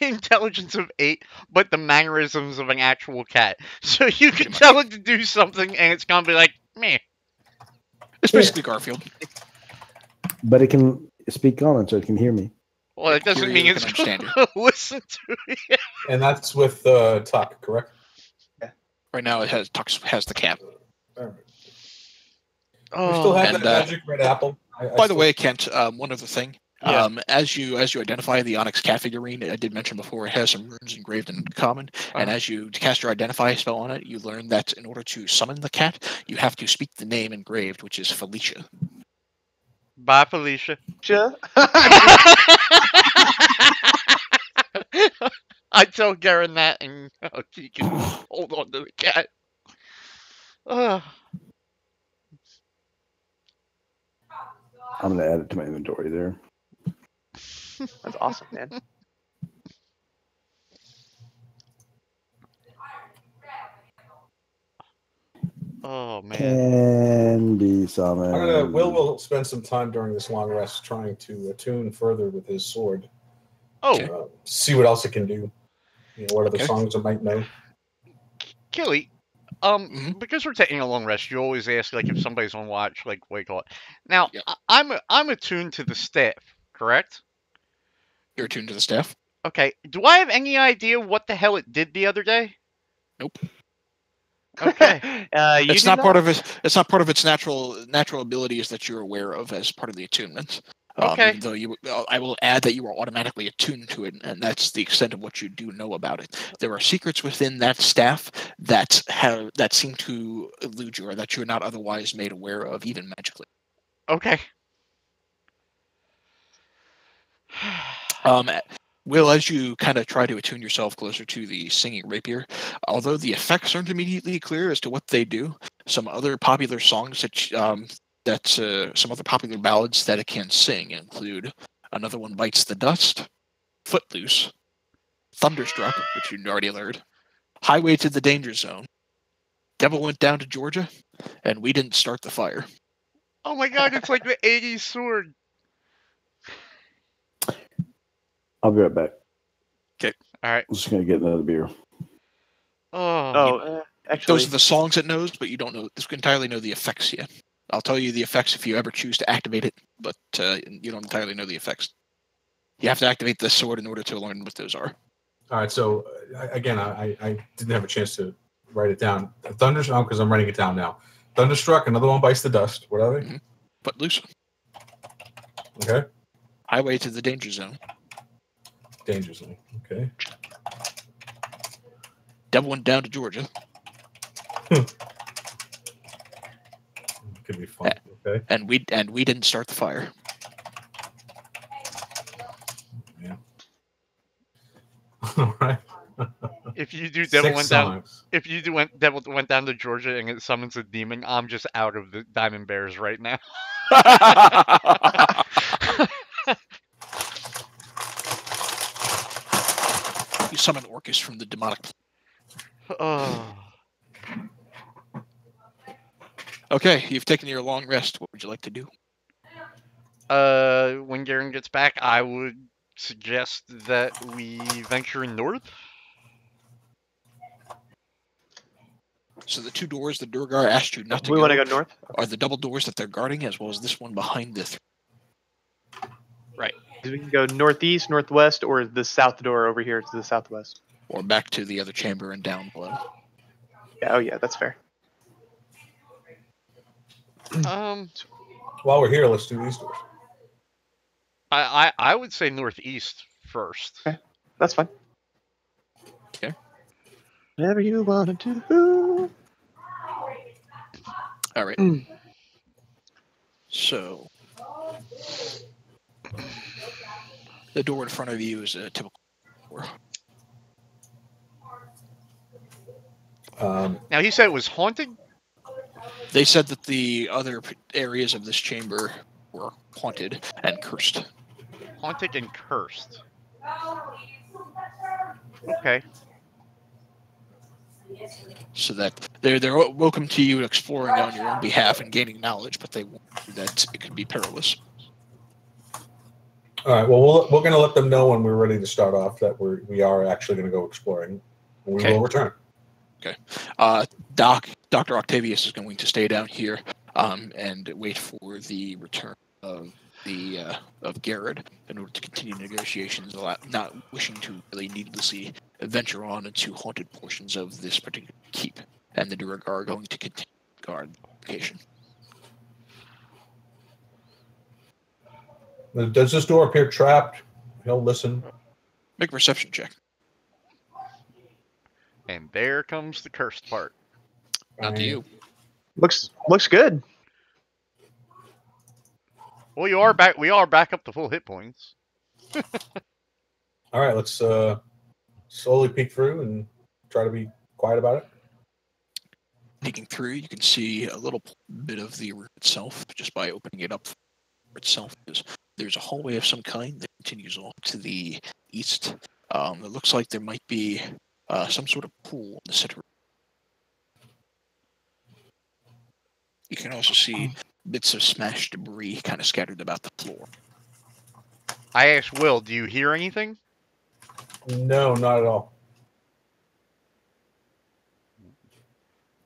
Intelligence of 8, but the mannerisms of an actual cat. So you can tell it to do something, and it's gonna be like, meh. It's basically Garfield. But it can speak common, so it can hear me. Well, it doesn't Hear mean you, it's can gonna understand listen to you. And that's with Tuck, correct? Right now, it has the cat. All right. Oh, We still have and, that magic red apple. By the way, Kent, one other thing. Yeah. As you identify the Onyx cat figurine, I did mention before it has some runes engraved in common. And as you cast your identify spell on it, you learn that in order to summon the cat, you have to speak the name engraved, which is Felicia. Bye, Felicia. Sure. I tell Garen that, and he can hold on to the cat. Ugh. I'm going to add it to my inventory there. That's awesome, man. Oh man. Can be summoned. Will spend some time during this long rest trying to attune further with his sword. Oh, See what else it can do. What other Okay. songs it might know. Killy. Because we're taking a long rest, you always ask like if somebody's on watch, like what do you call it? Now, Yep. I'm attuned to the staff, correct? You're attuned to the staff. Okay. Do I have any idea what the hell it did the other day? Nope. Okay. It's not part of it. It's not part of its natural abilities that you're aware of as part of the attunement. Okay. Even though I will add that you are automatically attuned to it, and that's the extent of what you do know about it. There are secrets within that staff that seem to elude you, or that you're not otherwise made aware of, even magically. Okay. Will, as you kind of try to attune yourself closer to the singing rapier, although the effects aren't immediately clear as to what they do, some other popular songs some other popular ballads that it can sing include Another One Bites the Dust, Footloose, Thunderstruck, which you already learned, Highway to the Danger Zone, Devil Went Down to Georgia, and We Didn't Start the Fire. Oh my god, it's like the 80s sword. I'll be right back. Okay. All right. I'm just gonna get another beer. Actually, Those are the songs it knows, but you don't entirely know the effects yet. I'll tell you the effects if you ever choose to activate it, but you don't entirely know the effects. You have to activate the sword in order to learn what those are. All right, so again, I didn't have a chance to write it down. Thunderstruck, because I'm writing it down now. Thunderstruck, Another One Bites the Dust. What are they? Mm-hmm. Footloose. Okay. Highway to the Danger Zone. Danger Zone. Okay. Devil Went Down to Georgia. Could be fun. Okay. And we Didn't Start the Fire. Yeah. All right. If you do Devil Six Went Down, songs. if you do Devil Went Down to Georgia and it summons a demon, I'm just out of the Diamond Bears right now. You summon Orcus from the demonic. Oh. Okay, you've taken your long rest. What would you like to do? When Garen gets back, I would suggest that we venture north. So the two doors the Durgar asked you not to we go want to go north. are the double doors that they're guarding, as well as this one behind the Right. We can go northeast, northwest, or the south door over here to the southwest. or back to the other chamber and down below. Yeah, yeah, that's fair. While we're here, let's do these doors. I would say northeast first. Okay. That's fine. Okay. Whatever you want to do. All right. So the door in front of you is a typical door. Now he said it was haunted. They said that the other areas of this chamber were haunted and cursed. Haunted and cursed. Okay. So that they're welcome to you exploring on your own behalf and gaining knowledge, but they warn you that it could be perilous. All right. Well, we're going to let them know when we're ready to start off that we are actually going to go exploring. And we will return. Okay. Dr. Octavius is going to stay down here and wait for the return of of Garrett in order to continue negotiations, not wishing to really needlessly venture on into haunted portions of this particular keep. And the Durgar are going to continue to guard the location. Does this door appear trapped? He'll listen. Make a perception check. And there comes the cursed part. Not to you. Looks good. Well, you are back. We are back up to full hit points. All right, let's slowly peek through and try to be quiet about it. Peeking through, you can see a little bit of the room itself just by opening it up for itself. There's a hallway of some kind that continues off to the east. It looks like there might be some sort of pool in the center. You can also see bits of smashed debris kind of scattered about the floor. I asked Will, do you hear anything? No, not at all.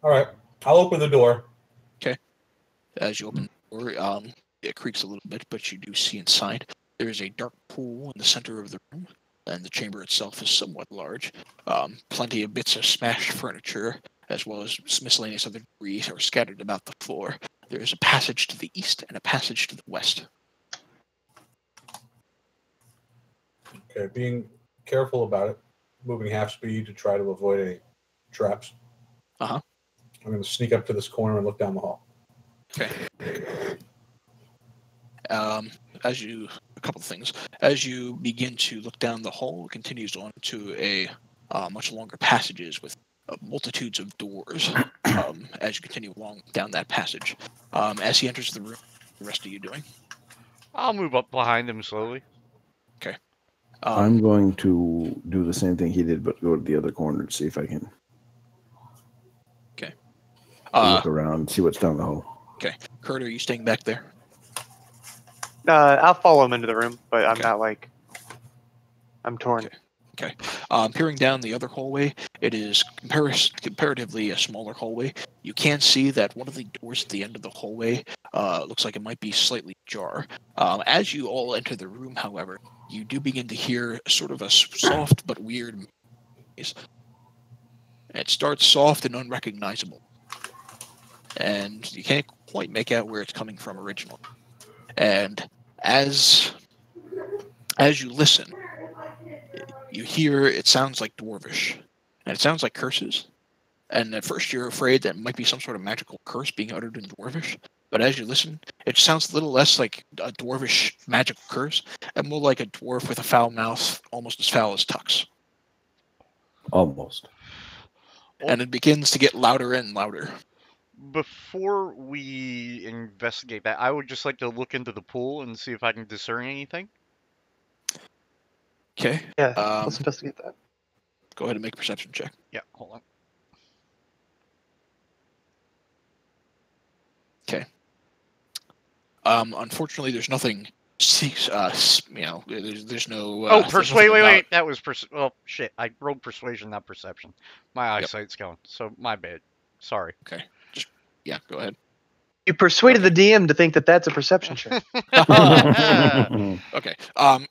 All right, I'll open the door. As you open the door, it creaks a little bit, but you do see inside. There is a dark pool in the center of the room, and the chamber itself is somewhat large. Plenty of bits of smashed furniture, as well as miscellaneous other debris, are scattered about the floor. There is a passage to the east and a passage to the west. Okay, being careful about it, moving half speed to try to avoid any traps. Uh-huh. I'm going to sneak up to this corner and look down the hall. Okay. A couple of things. As you begin to look down the hall, it continues on to a much longer passages with multitudes of doors. As you continue along down that passage, as he enters the room, the rest of you doing? I'll move up behind him slowly. Okay. I'm going to do the same thing he did, but go to the other corner to see if I can look around, see what's down the hall. Okay. Kurt, are you staying back there? I'll follow him into the room, but I'm Okay. not like I'm torn. Okay. Peering down the other hallway, it is comparatively a smaller hallway. You can see that one of the doors at the end of the hallway looks like it might be slightly ajar. As you all enter the room, however, you do begin to hear sort of a soft but weird noise. It starts soft and unrecognizable, and you can't quite make out where it's coming from originally. And as you listen, you hear it sounds like Dwarvish, and it sounds like curses. And at first you're afraid that it might be some sort of magical curse being uttered in Dwarvish, but as you listen, it sounds a little less like a Dwarvish magical curse, and more like a dwarf with a foul mouth, almost as foul as Tux. Almost. And it begins to get louder and louder. Before we investigate that, I would just like to look into the pool and see if I can discern anything. Okay. Yeah, let's investigate that. Go ahead and make a perception check. Yeah, hold on. Okay. Unfortunately, there's nothing. There's no. Persuade. Wait. That was well, shit. I rolled persuasion, not perception. My eyesight's going. So my bad. Sorry. Okay. Yeah. Go ahead. You persuaded the DM to think that that's a perception check. Okay.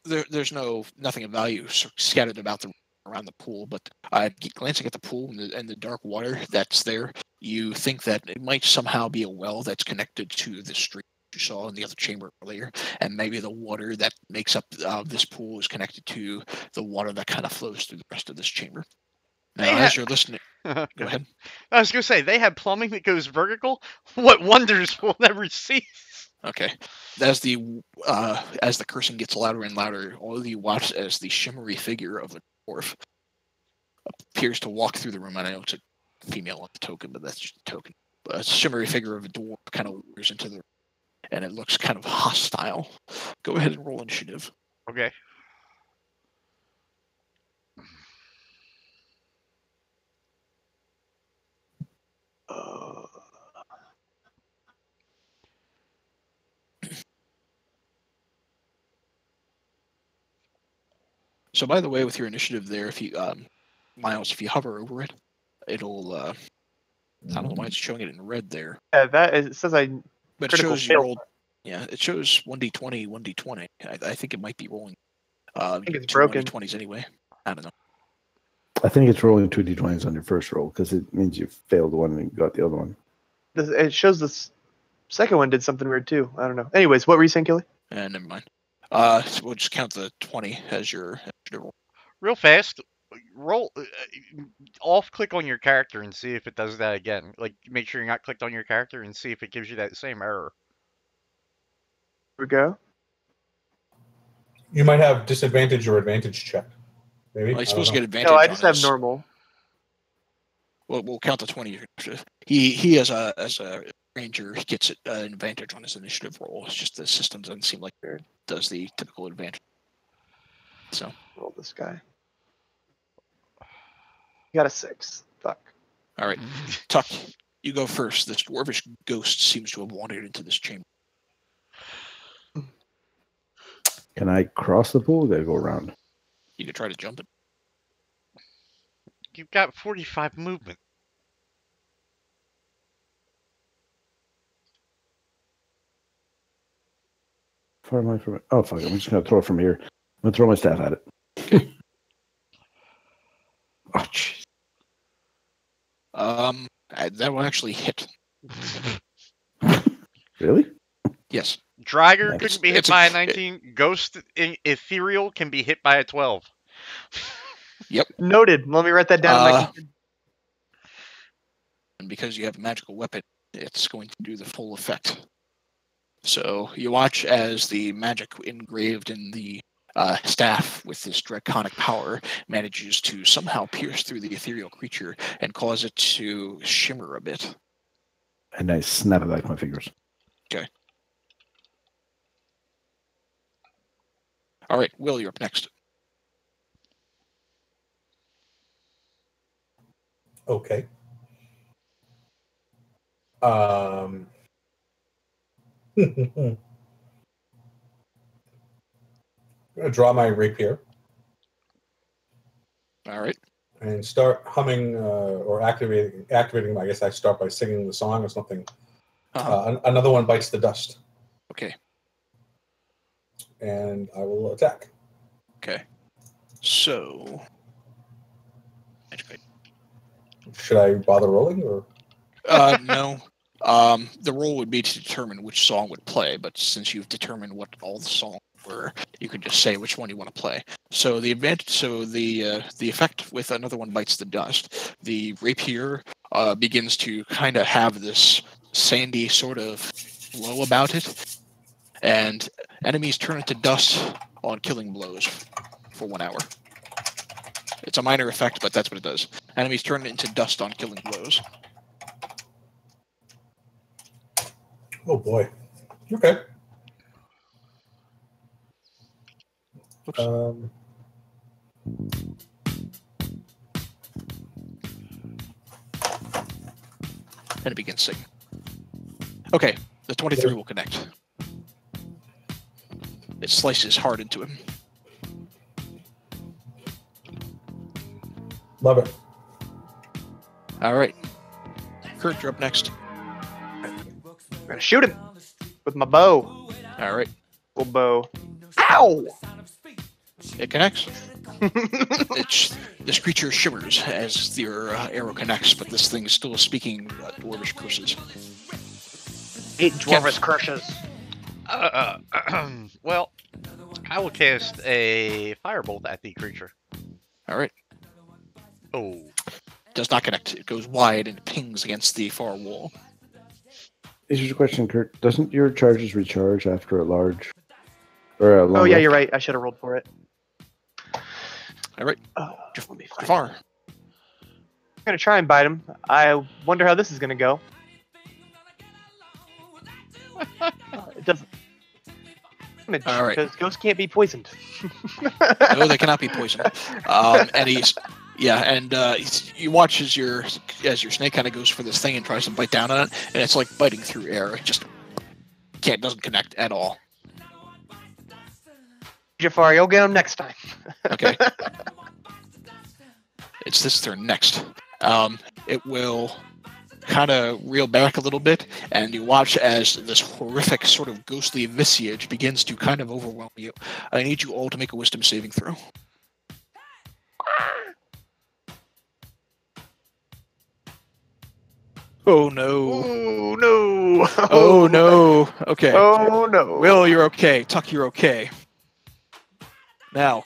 There's nothing of value scattered about around the pool, but glancing at the pool and the dark water that's there, you think that it might somehow be a well that's connected to the stream you saw in the other chamber earlier, and maybe the water that makes up this pool is connected to the water that kind of flows through the rest of this chamber. Now, as you're listening, go ahead. I was gonna say they have plumbing that goes vertical. What wonders will never cease. Okay. As the cursing gets louder and louder, all of you watch as the shimmery figure of a dwarf appears to walk through the room. And I know it's a female on the token, but that's just a token. But a shimmery figure of a dwarf kind of wanders into the room, and it looks kind of hostile. Go ahead and roll initiative. Okay. So, by the way, with your initiative there, if you Miles, if you hover over it, it'll I don't know why it's showing it in red there. Yeah, it says I. But it shows you rolled. Yeah, it shows 1d20, 1d20. I think it might be rolling. I think it's two broken. 1d20s anyway. I don't know. I think it's rolling 2 d20s on your first roll because it means you failed one and got the other one. It shows this second one did something weird too. I don't know. Anyways, what were you saying, Kelly? Never mind. So we'll just count the 20 as your roll. Real fast. Roll off click on your character and see if it does that again. Like make sure you're not clicked on your character and see if it gives you that same error. Here we go. You might have disadvantage or advantage check. Maybe. Well, he's supposed to get advantage. No, I just on have his- normal. Well, we'll count the 20. He as a ranger, he gets an advantage on his initiative roll. It's just the system doesn't seem like it does the typical advantage. So Roll this guy. You got a 6. Fuck. all right, Tuck, You go first. This dwarvish ghost seems to have wandered into this chamber. Can I cross the pool? Or go around? You could try to jump it. You've got 45 movement. Far am I from it? Oh, fuck it. I'm just going to throw it from here. I'm going to throw my staff at it. Okay. Oh, jeez. That will actually hit. Really? Yes. Dragger Nice. couldn't be hit by a 19. Ghost Ethereal can be hit by a 12. Noted. Let me write that down. in my And because you have a magical weapon, it's going to do the full effect. So you watch as the magic engraved in the staff with this draconic power manages to somehow pierce through the ethereal creature and cause it to shimmer a bit. And I snap it back with my fingers. Okay. All right, Will, you're up next. Okay. I'm gonna draw my rapier All right. and start humming or activating. I guess I start by singing the song or something. Another one bites the dust. Okay. And I will attack. Okay. So. Should I bother rolling or? No. The roll would be to determine which song would play, but since you've determined what all the songs were, you could just say which one you want to play. So the effect with another one bites the dust. The rapier begins to kind of have this sandy sort of flow about it, and enemies turn it to dust on killing blows for 1 hour. It's a minor effect, but that's what it does. Enemies turn it into dust on killing blows. Oh boy. Okay. And it begins singing. Okay, the 23 will connect. It slices hard into him. Love it. All right. Kurt, you're up next. I'm gonna shoot him with my bow. All right. Little bow. Ow! It connects. This creature shimmers as your arrow connects, but this thing is still speaking dwarvish curses. 8 dwarvish curses. Well, I will cast a firebolt at the creature. All right. Oh. Does not connect. It goes wide and pings against the far wall. Here's a question, Kurt. Doesn't your charges recharge after a large or a long Oh yeah, rest? you're right. I should have rolled for it. All right. Let me find Far. I'm gonna try and bite him. I wonder how this is gonna go. It doesn't. All right. Because ghosts can't be poisoned. No, they cannot be poisoned. And you watch as your snake kind of goes for this thing and tries to bite down on it, and it's like biting through air. It just doesn't connect at all. Jafar, you'll get him next time. Okay. It's this turn next. It will kind of reel back a little bit, and you watch as this horrific sort of ghostly visage begins to kind of overwhelm you. I need you all to make a wisdom saving throw. Oh no. Oh no. Oh no. Okay. Oh no. Will, you're okay. Tuck, you're okay. Now.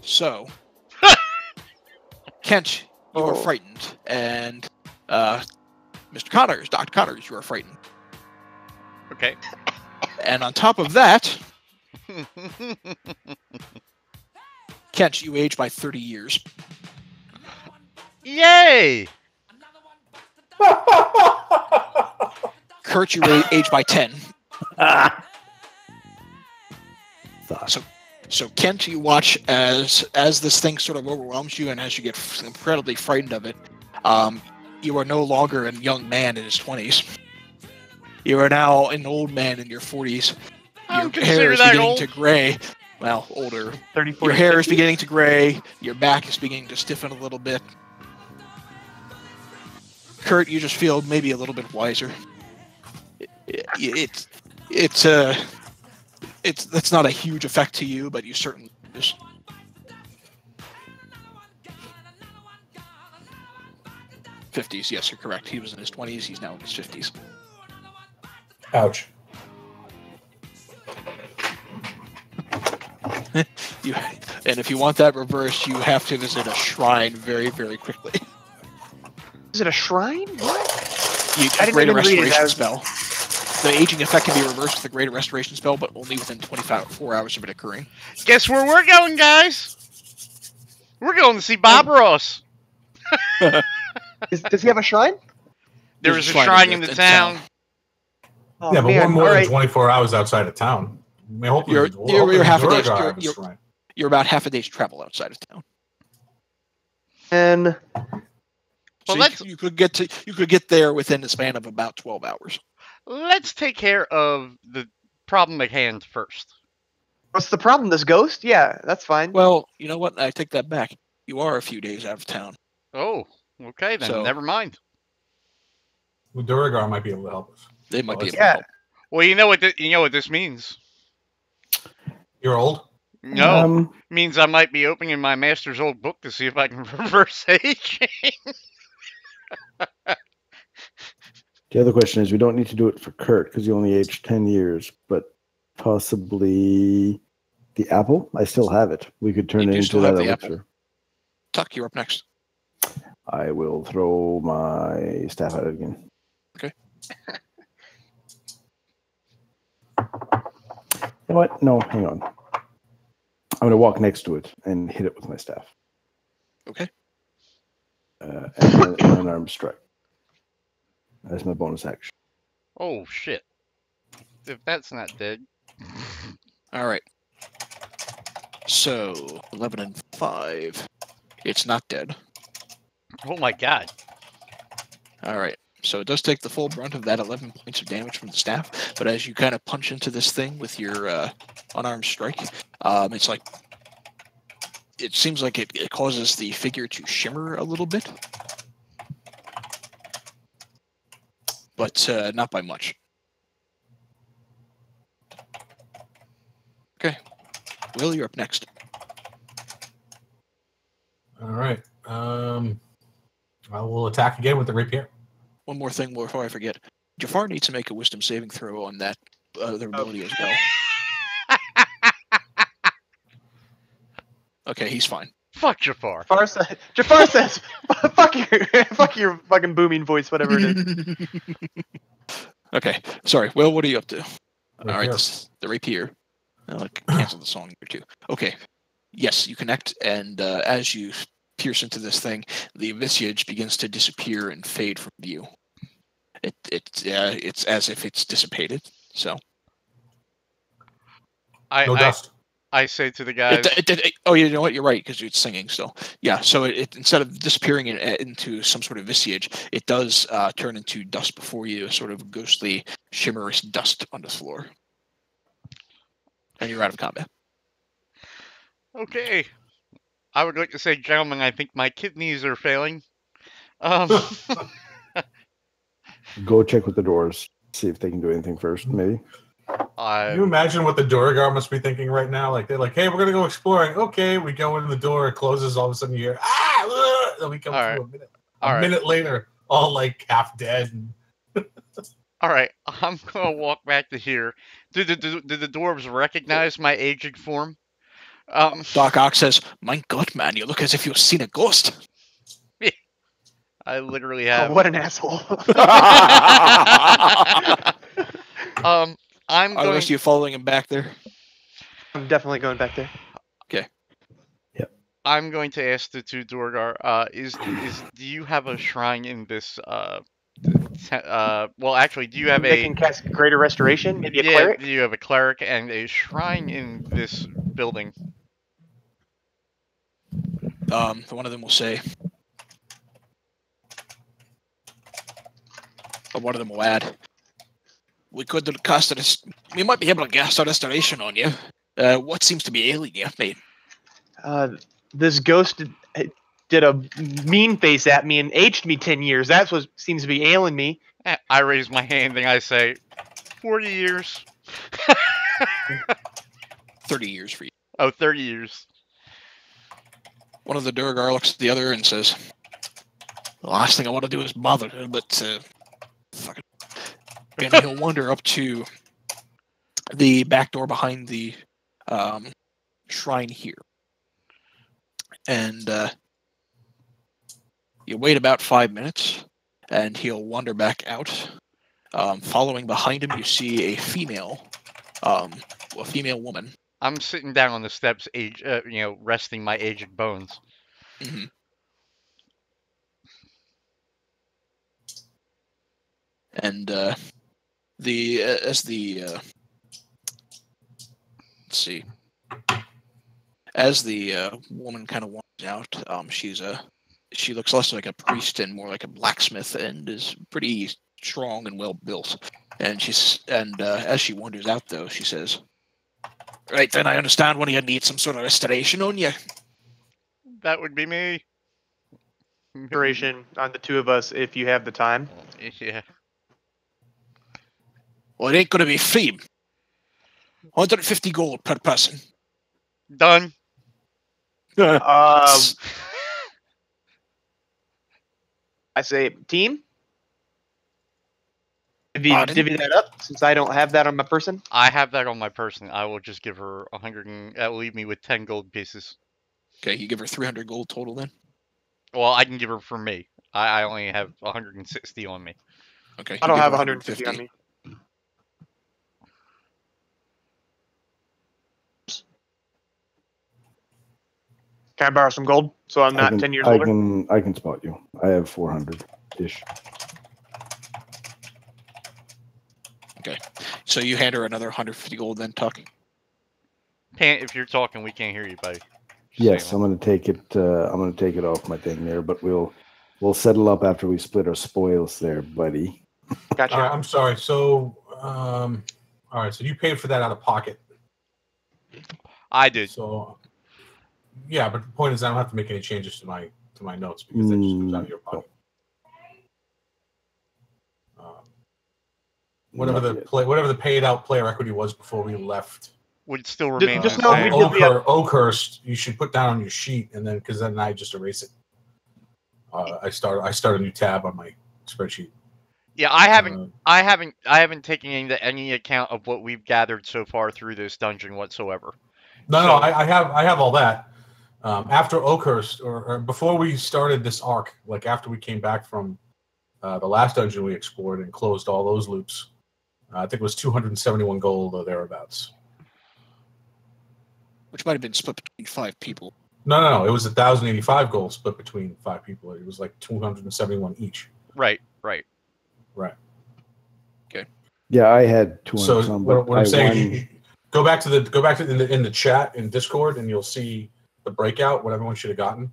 So. Kent, you are frightened. And Mr. Connors, Dr. Connors, you are frightened. Okay. And on top of that, Kent, you age by 30 years. Yay! Kurt, you age by 10. So Kent, you watch as this thing sort of overwhelms you, and as you get incredibly frightened of it, you are no longer a young man in his 20s. You are now an old man in your 40s. Your hair is beginning to gray. Well, older. 30, 40, Your hair 50? is beginning to gray. Your back is beginning to stiffen a little bit. Kurt, you just feel maybe a little bit wiser. That's not a huge effect to you, but you certainly just. '50s, yes, you're correct. He was in his 20s. He's now in his 50s. Ouch. And if you want that reversed, you have to visit a shrine very, very quickly. Is it a shrine? What? You I Greater didn't read it Restoration as- spell. The aging effect can be reversed with a Greater Restoration spell, but only within 24 hours of it occurring. Guess where we're going, guys? We're going to see Bob Ross. Does he have a shrine? There is a shrine in the town. Oh, Yeah, but man, we're more all than right. 24 hours outside of town. I mean, hopefully, You're half a day's. Duergar have a You're, shrine. you're about half a day's travel outside of town. And So Well, you could get there within the span of about 12 hours. Let's take care of the problem at hand first. what's the problem? This ghost? Yeah, that's fine. Well, you know what? I take that back. You are a few days out of town. Oh, okay then. So- Never mind. Well, Duergar might be able to help us. They might be able to Yeah. help. Well, you know what this means. You're old? No, means I might be opening my master's old book to see if I can reverse aging. The other question is, we don't need to do it for Kurt because he only aged 10 years, but possibly the apple. I still have it. We could turn You it do into still that have the apple. elixir. Tuck, you're up next. I will throw my staff at it again. Okay. You know what? No, hang on. I'm going to walk next to it and hit it with my staff. Okay. And an unarmed strike. That's my bonus action. Oh shit! If that's not dead. All right. So 11 and 5. It's not dead. Oh my god. All right. So it does take the full brunt of that 11 points of damage from the staff, but as you kind of punch into this thing with your unarmed strike, it's like it seems like it causes the figure to shimmer a little bit, but not by much. Okay, Will, you're up next. All right. I will attack again with the rapier. One more thing before I forget. Jafar needs to make a wisdom saving throw on that other ability as well. Okay, he's fine. Fuck Jafar. Jafar says, fuck your fucking booming voice, whatever it is. Okay, sorry. Will, what are you up to? All right, Rapier. the rapier. I'll cancel the song here too. Okay, yes, you connect, and as you pierce into this thing, the visage begins to disappear and fade from view. It's as if it's dissipated. So No dust. I say to the guys, oh, you know what? You're right because it's singing still. Yeah. So it instead of disappearing into some sort of visage, it does turn into dust before you, a sort of ghostly, shimmerous dust on the floor, and you're out of combat. okay. I would like to say, gentlemen, I think my kidneys are failing. Go check with the doors. See if they can do anything first, maybe. Can you imagine what the Duergar must be thinking right now? Like they're like, "Hey, we're gonna go exploring." Okay, we go in the door, it closes. All of a sudden, you hear ah! Then we come All through right. a All right. minute later, all like half dead. All right, I'm gonna walk back to here. Did the dwarves recognize my aging form? Doc Ock says, "My God, man, you look as if you've seen a ghost." I literally Oh, have. what an asshole. I'm Are the going. rest of you following him back there? I'm definitely going back there. I'm going to ask the two Duergar. Do you have a shrine in this? Well, actually, do you have They a? can cast Greater Restoration, maybe a Yeah, cleric? do you have a cleric and a shrine in this building. One of them will say, or one of them will add, we might be able to cast a restoration on you. What seems to be ailing you, mate? This ghost did a mean face at me and aged me 10 years. That's what seems to be ailing me. I raise my hand and I say, 40 years. 30 years for you. Oh, 30 years. One of the Durgar looks at the other and says, the last thing I want to do is bother her, but fuck it. And he'll wander up to the back door behind the shrine here. And you wait about 5 minutes, and he'll wander back out. Following behind him, you see a female woman. I'm sitting down on the steps, resting my aged bones. Mm-hmm. And as the woman kind of wanders out, she looks less like a priest and more like a blacksmith, and is pretty strong and well built. And as she wanders out, though, she says, "Right then, I understand one of you needs some sort of restoration on you." That would be me. Restoration on the two of us if you have the time. Yeah. Well, it ain't going to be free. 150 gold per person. Done. I say, team? Divvy that up, since I don't have that on my person. I have that on my person. I will just give her 100 and that will leave me with 10 gold pieces. Okay, you give her 300 gold total then? Well, I can give her for me. I only have 160 on me. Okay. I don't have 150 on me. Can I borrow some gold so I'm not 10 years older? I can spot you. I have 400-ish. Okay. So you hand her another 150 gold then, Tuck? If you're talking, we can't hear you, buddy. Yes, I'm gonna take it. I'm gonna take it off my thing there, but we'll settle up after we split our spoils there, buddy. Gotcha. I'm sorry. So, all right. So you paid for that out of pocket. I did. So, yeah, but the point is, I don't have to make any changes to my notes because that just comes out of your pocket. Whatever the paid out player equity was before we left. Would still remain. Just know Oakhurst, you should put down on your sheet, and then because then I just erase it. I start a new tab on my spreadsheet. Yeah, I haven't taken any account of what we've gathered so far through this dungeon whatsoever. No, I have all that. After Oakhurst, or before we started this arc, like after we came back from the last dungeon we explored and closed all those loops, I think it was 271 gold or thereabouts. Which might have been split between 5 people. No. It was 1,085 gold split between 5 people. It was like 271 each. Right. Okay. Yeah, I had 200. So some, what I'm saying is, go back to in the chat in Discord, and you'll see the breakout. What everyone should have gotten.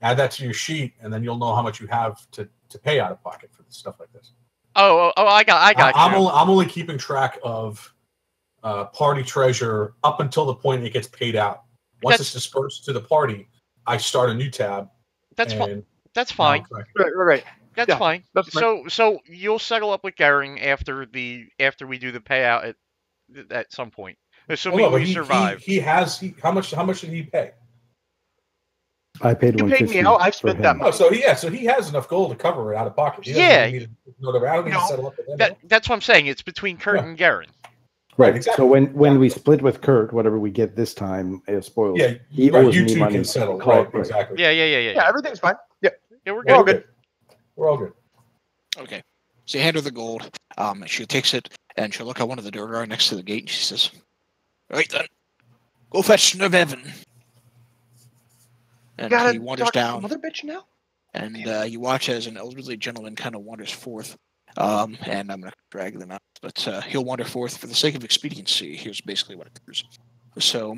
Add that to your sheet, and then you'll know how much you have to pay out of pocket for stuff like this. Oh, I got you. I'm only keeping track of party treasure up until the point it gets paid out. Once it's dispersed to the party, I start a new tab. That's fine. That's fine. Right. That's fine. So you'll settle up with Garen after we do the payout at some point, assuming we survive. How much did he pay? I paid You 150. paid me out. I spent that much. So he has enough gold to cover it out of pocket. He doesn't need to settle up with him. That's what I'm saying. It's between Kurt and Garen. Right. Exactly. So when we split with Kurt, whatever we get this time, spoils. Yeah, he owes you me two money. can settle. Right. Exactly. Yeah. Yeah, everything's fine. Yeah, we're all good. We're all good. Okay. So you hand her the gold. She takes it, and she'll look at one of the Durgar next to the gate, and she says, "Right then, go fetch Nevevan." And he wanders down. Mother bitch now. And you watch as an elderly gentleman kind of wanders forth. And I'm going to drag them out. But he'll wander forth for the sake of expediency. Here's basically what occurs. So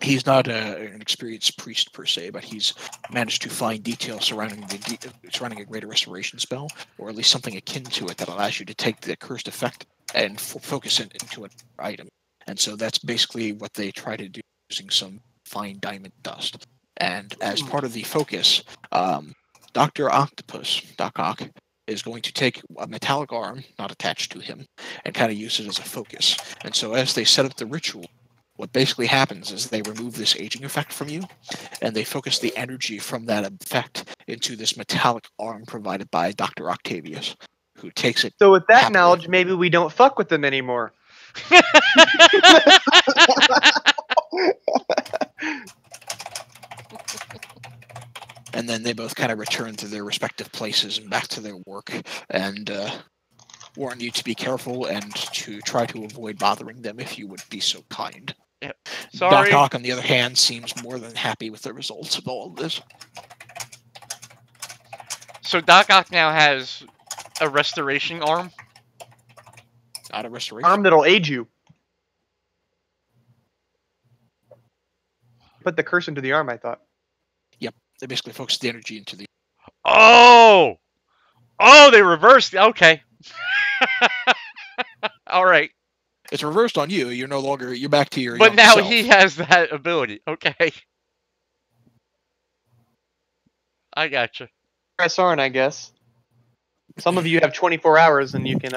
He's not an experienced priest per se, but he's managed to find details surrounding a greater restoration spell, or at least something akin to it that allows you to take the cursed effect and focus it into an item. And so that's basically what they try to do using some fine diamond dust. And as part of the focus, Dr. Octopus, Doc Ock, is going to take a metallic arm, not attached to him, and kind of use it as a focus. And so as they set up the ritual, what basically happens is they remove this aging effect from you, and they focus the energy from that effect into this metallic arm provided by Dr. Octavius, who takes it. So with that happily. knowledge, maybe we don't fuck with them anymore. And then they both kind of return to their respective places and back to their work, and warn you to be careful and to try to avoid bothering them if you would be so kind. Yep. Sorry. Doc Ock, on the other hand, seems more than happy with the results of all of this. So Doc Ock now has a restoration arm? Not a restoration. Arm that'll aid you. Put the curse into the arm, I thought. Yep, they basically focus the energy into the... Oh! Oh, they reversed. Okay. All right. It's reversed on you. You're no longer... You're back to your But young now self. he has that ability. Okay. I gotcha. Press on, I guess. Some of you have 24 hours and you can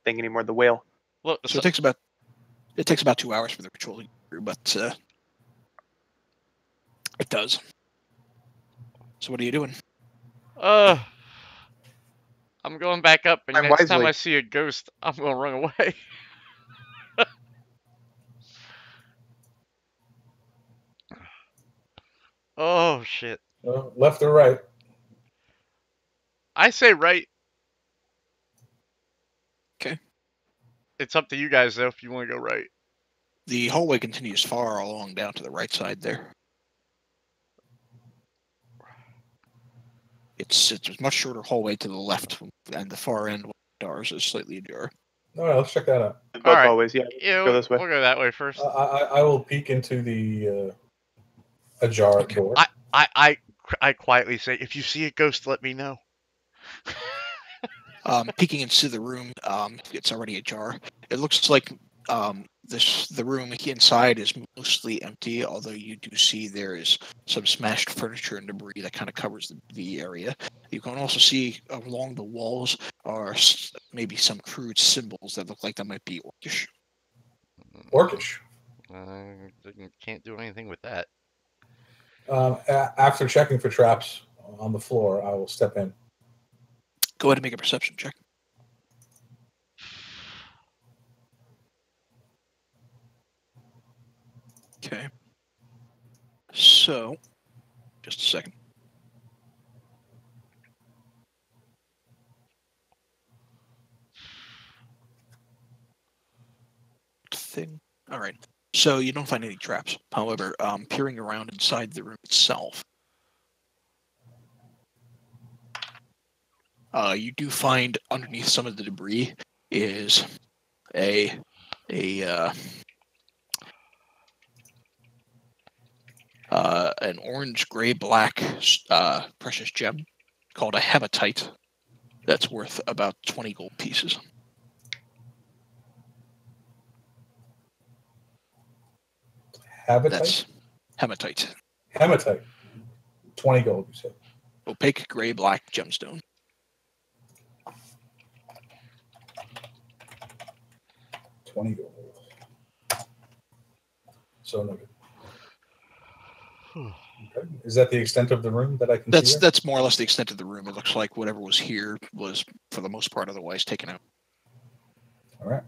think anymore. The whale. Look, So it takes about 2 hours for the ritual to go through, but it does. So what are you doing? I'm going back up, and Time next time wisely. I see a ghost, I'm gonna run away. Oh shit! Left or right? I say right. Okay. It's up to you guys though if you want to go right. The hallway continues far along down to the right side there. It's a much shorter hallway to the left, and the far end doors is slightly ajar. All right, let's check that out. Both All right. hallways, yeah. Yeah, Go this way. We'll go that way first. I will peek into the ajar Okay. door. I quietly say, if you see a ghost, let me know. Peeking into the room, it's already ajar. It looks like the room inside is mostly empty, although you do see there is some smashed furniture and debris that kind of covers the area. You can also see along the walls are maybe some crude symbols that look like they might be Orcish. Orcish. Can't do anything with that. After checking for traps on the floor, I will step in. Go ahead and make a perception check. Okay. So, just a second. All right. So you don't find any traps. However, peering around inside the room itself, you do find underneath some of the debris is an orange, gray, black precious gem called a hematite that's worth about 20 gold pieces. Habitate? That's hematite. Hematite. 20 gold, you said. Opaque, gray, black gemstone. $20 gold. So noted. Okay. Is that the extent of the room that I can see? There? That's more or less the extent of the room. It looks like whatever was here was, for the most part, otherwise taken out. All right.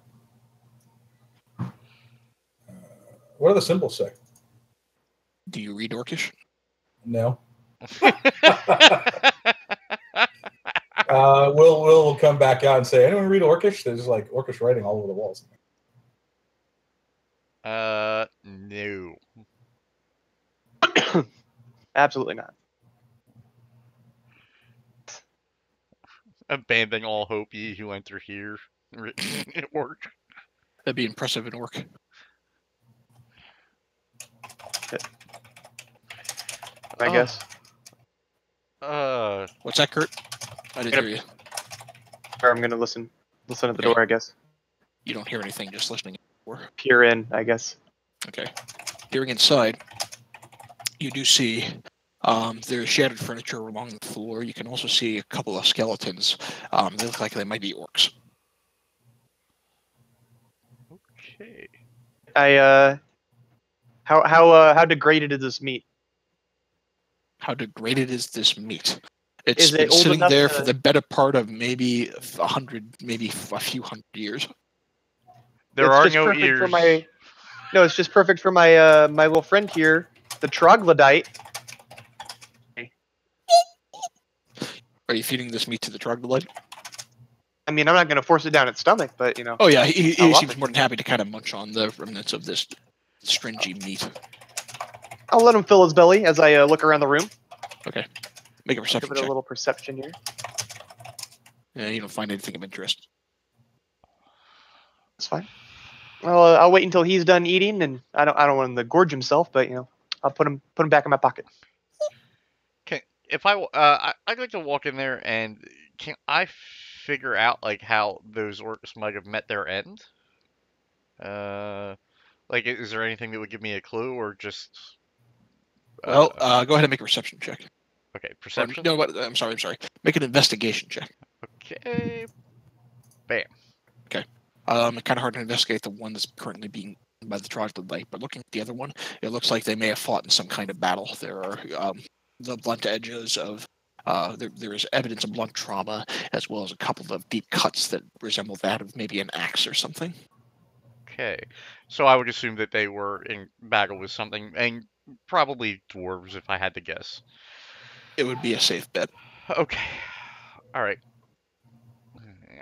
What do the symbols say? Do you read Orcish? No. We'll come back out and say, anyone read Orcish? There's like Orcish writing all over the walls. No. Absolutely not. Abandon all hope, ye who enter here. Written in orc. That'd be impressive in Orc. I guess. What's that, Kurt? I didn't hear you. Or I'm gonna listen at the Okay. door, I guess. You don't hear anything, just listening. Peer in, I guess. Okay. Peering inside, you do see there's shattered furniture along the floor. You can also see a couple of skeletons. They look like they might be orcs. Okay. How degraded is this meat? How degraded is this meat? It's Is it been old sitting enough there to- for the better part of maybe 100, maybe a few hundred years. There It's are just no perfect ears. for my. No, it's just perfect for my my little friend here, the troglodyte. Are you feeding this meat to the troglodyte? I mean, I'm not gonna force it down its stomach, but you know. Oh yeah, he I love seems it. more than happy to kind of munch on the remnants of this stringy meat. I'll let him fill his belly as I look around the room. Make a Give perception it a check. little perception here. Yeah, you don't find anything of interest. That's fine. Well, I'll wait until he's done eating, and I don't want him to gorge himself, but you know, I'll put him back in my pocket. If I'd like to walk in there and can I figure out like how those orcs might have met their end? Like, is there anything that would give me a clue, or just? Well, go ahead and make a perception check. Okay, Or, perception. no, what? I'm sorry. Make an investigation check. Okay. It's kind of hard to investigate the one that's currently being eaten by the troglodyte, but looking at the other one, it looks like they may have fought in some kind of battle. There are the blunt edges of there is evidence of blunt trauma, as well as a couple of deep cuts that resemble that of maybe an axe or something. Okay. So I would assume that they were in battle with something, and probably dwarves, if I had to guess. It would be a safe bet. Okay. All right.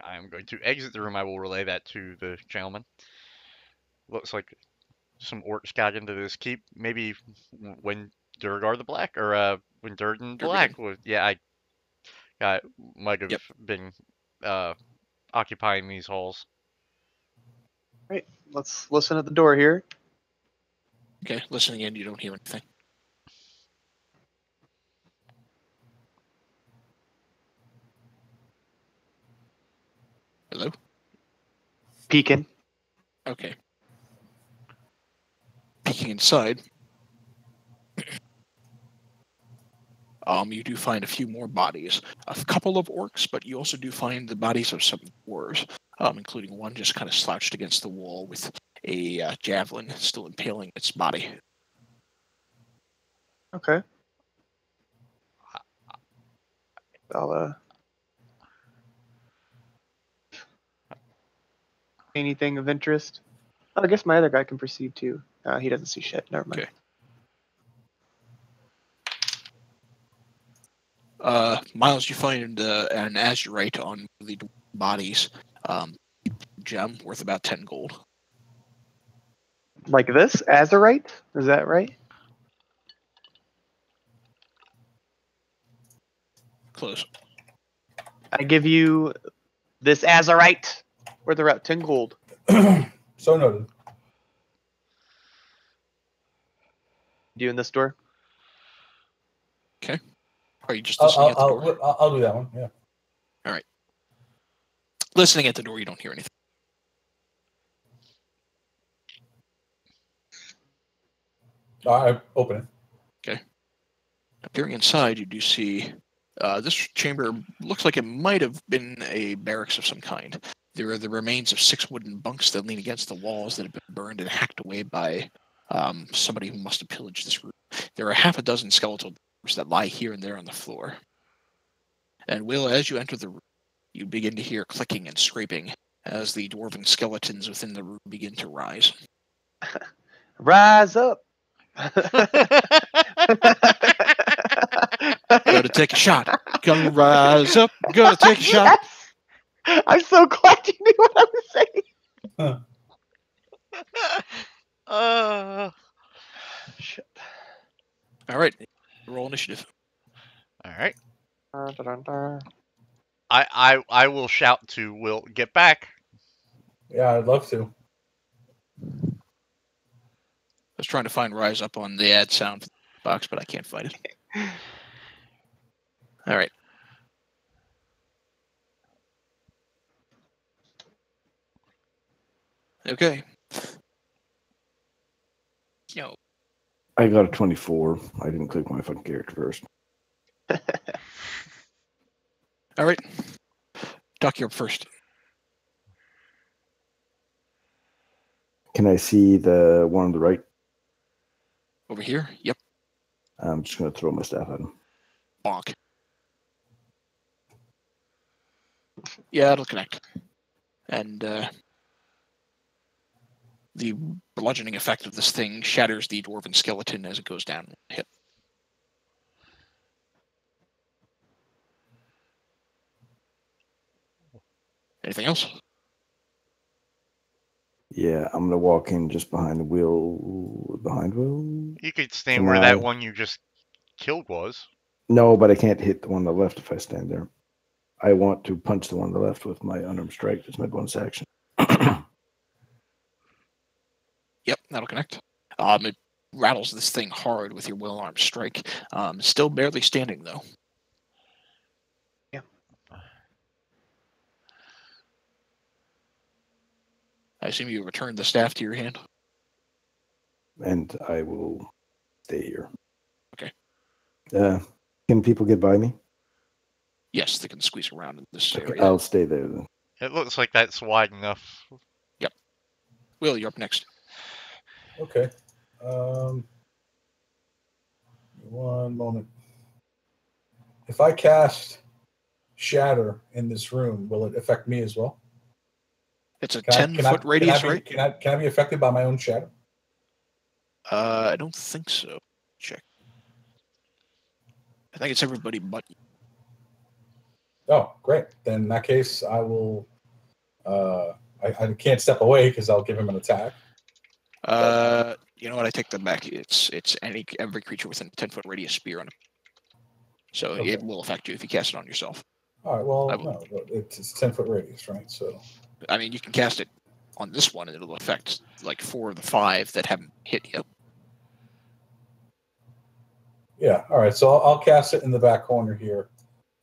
I'm going to exit the room. I will relay that to the gentleman. Looks like some orcs got into this keep. Maybe when Durgar the Black, or when Durden Black was. Yeah, I might have been occupying these halls. Right. Let's listen at the door here. Okay, listening in, you don't hear anything. Hello? Peeking. Okay. Peeking inside, you do find a few more bodies. A couple of orcs, but you also do find the bodies of some dwarves, including one just kind of slouched against the wall with a javelin still impaling its body. Okay. I'll anything of interest? Oh, I guess my other guy can perceive too. He doesn't see shit. Never mind. Okay. Miles, you find an azurite on the bodies, gem worth about 10 gold. Like this? Azurite? Is that right? Close. I give you this azurite worth about 10 gold. So noted. You in this door? Are you just listening at the door? I'll do that one. Yeah. All right. Listening at the door, you don't hear anything. I open it. Appearing inside, you do see this chamber looks like it might have been a barracks of some kind. There are the remains of 6 wooden bunks that lean against the walls that have been burned and hacked away by somebody who must have pillaged this room. There are half a dozen skeletal doors that lie here and there on the floor. And Will, as you enter the room, you begin to hear clicking and scraping as the dwarven skeletons within the room begin to rise. Rise up! Gotta take a shot. Gonna rise up. Gotta take a shot. Yes! I'm so glad you knew what I was saying. Shit. All right. Roll initiative. All right. Dun, dun, dun. I will shout to Will, get back. Yeah, I'd love to. was trying to find Rise Up on the ad sound box, but I can't find it. All right. Okay. Yo. I got a 24. I didn't click my fucking character first. All right. Doc, you're up first. Can I see the one on the right? Over here? Yep. I'm just going to throw my staff at him. Bonk. Yeah, it'll connect. And the bludgeoning effect of this thing shatters the dwarven skeleton as it goes down. Hit. Anything else? Yeah, I'm going to walk in just behind the wheel. Behind wheel? You could stand Can where I- that one you just killed was. No, but I can't hit the one on the left if I stand there. I want to punch the one on the left with my unarmed strike. It's my bonus action. Yep, that'll connect. It rattles this thing hard with your well-armed strike. Still barely standing, though. Yeah. I assume you returned the staff to your hand? And I will stay here. Okay. Can people get by me? Yes, they can squeeze around in this Okay, area. I'll stay there then. It looks like that's wide enough. Will, you're up next. Okay. One moment. If I cast Shatter in this room, will it affect me as well? It's a 10-foot radius, right? Can I be affected by my own shatter? I don't think so. Check. I think it's everybody but you. Oh, great. Then in that case, I will. I can't step away because I'll give him an attack. You know what? I take that back. It's every creature within a 10-foot radius spear on him. So Okay. it will affect you if you cast it on yourself. All right. Well, no, it's 10-foot radius, right? So. I mean, you can cast it on this one, and it'll affect like 4 of the 5 that haven't hit yet. Yeah. All right. So I'll cast it in the back corner here.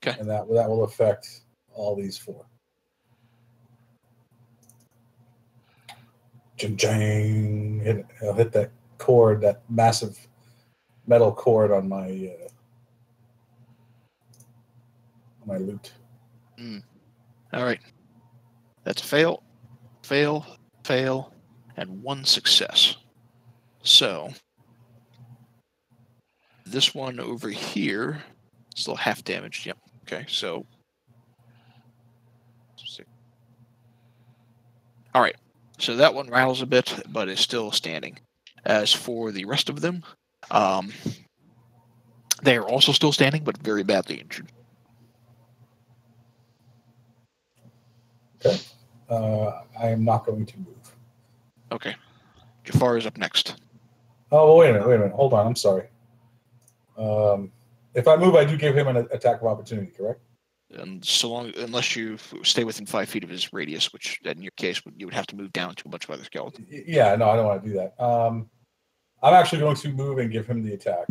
Okay. And that will affect all these 4. Jing, I'll hit that cord, that massive metal cord on my loot. All right. That's a fail, fail, fail, and 1 success. So this one over here, still half damaged. Yep. Okay. So. All right. So that one rattles a bit, but is still standing. As for the rest of them, they are also still standing, but very badly injured. Okay. I am not going to move. Okay. Jafar is up next. Oh, wait a minute. Hold on. I'm sorry. If I move, I do give him an attack of opportunity, correct? And unless you stay within 5 feet of his radius, which in your case you would have to move down to a bunch of other skeletons. Yeah, no, I don't want to do that. I'm actually going to move and give him the attack.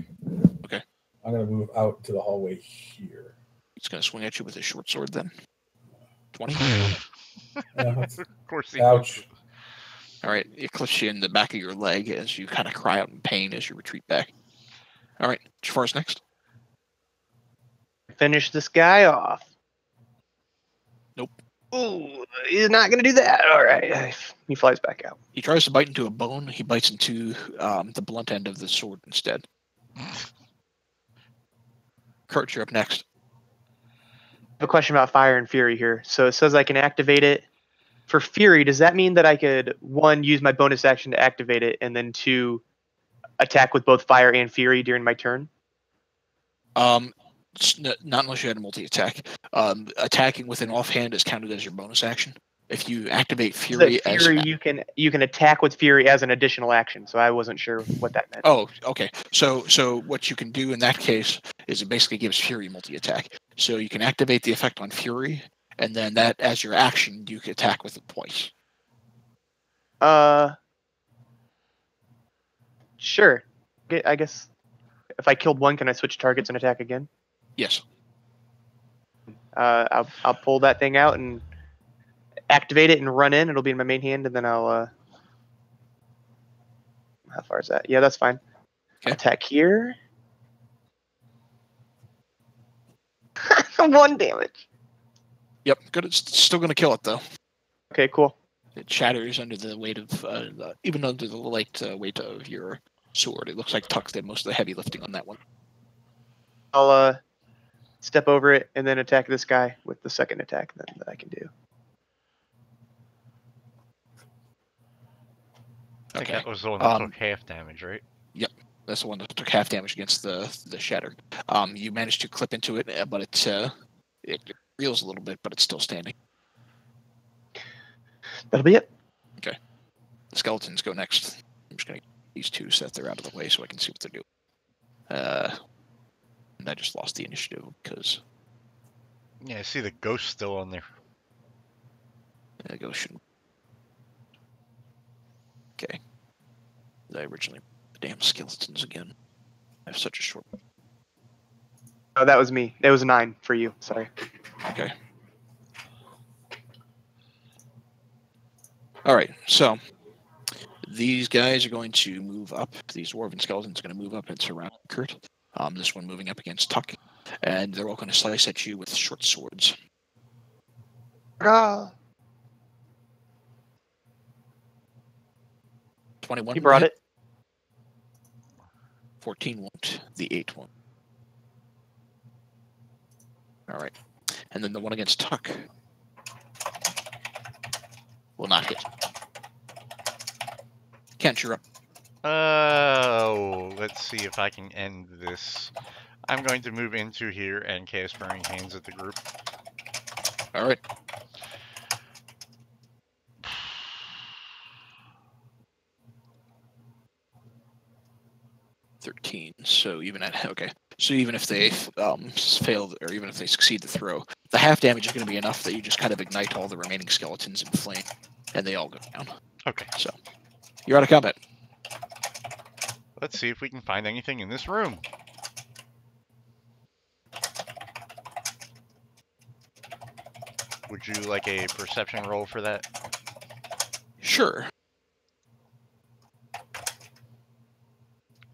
Okay. I'm going to move out to the hallway here. He's going to swing at you with his short sword then. 20. Of course he Ouch. All right. It clips you in the back of your leg as you kind of cry out in pain as you retreat back. All right. Jafar's next. Finish this guy off. Nope. Ooh, he's not going to do that. All right. He flies back out. He tries to bite into a bone. He bites into the blunt end of the sword instead. Kurt, you're up next. I have a question about Fire and Fury here. So it says I can activate it. For Fury, does that mean that I could, 1, use my bonus action to activate it, and then 2, attack with both Fire and Fury during my turn? Not unless you had a multi-attack. Attacking with an offhand is counted as your bonus action. If you activate Fury, you can attack with Fury as an additional action. So I wasn't sure what that meant. Oh, okay. So what you can do in that case is it basically gives Fury multi-attack. So you can activate the effect on Fury, and then that as your action, you can attack with it twice. Sure. Okay, I guess if I killed one, can I switch targets and attack again? Yes. I'll pull that thing out and activate it and run in. It'll be in my main hand, and then I'll. How far is that? Yeah, that's fine. Okay. Attack here. 1 damage. Yep. Good. It's still going to kill it though. Okay, cool. It shatters under the weight of even under the light weight of your sword. It looks like Tuck did most of the heavy lifting on that one. I'll step over it and then attack this guy with the second attack then that I can do. I think Okay. that was the one that took half damage, right? Yep. That's the one that took half damage against the shatter. You managed to clip into it, but it reels a little bit, but it's still standing. That'll be it. Okay. The skeletons go next. I'm just gonna get these two so that they're out of the way so I can see what they're doing. And I just lost the initiative because Yeah, I see the ghost still on there. the ghost shouldn't. Okay. I originally the damn skeletons again. I have such a short. Oh, that was me. It was a 9 for you. Sorry. Okay. All right. So these guys are going to move up. These dwarven skeletons are going to move up and surround Kurt. This one moving up against Tuck, and they're all going to slice at you with short swords. Ah. 21. He brought hit. it. 14 won't. The 8 won't. All right. And then the one against Tuck will not hit. Kent, you're up. Oh, let's see if I can end this. I'm going to move into here and cast Burning Hands at the group. All right. 13. So even at okay. So even if they fail, or even if they succeed the throw, the half damage is going to be enough that you just kind of ignite all the remaining skeletons in flame, and they all go down. Okay. So you're out of combat. Let's see if we can find anything in this room. Would you like a perception roll for that? Sure.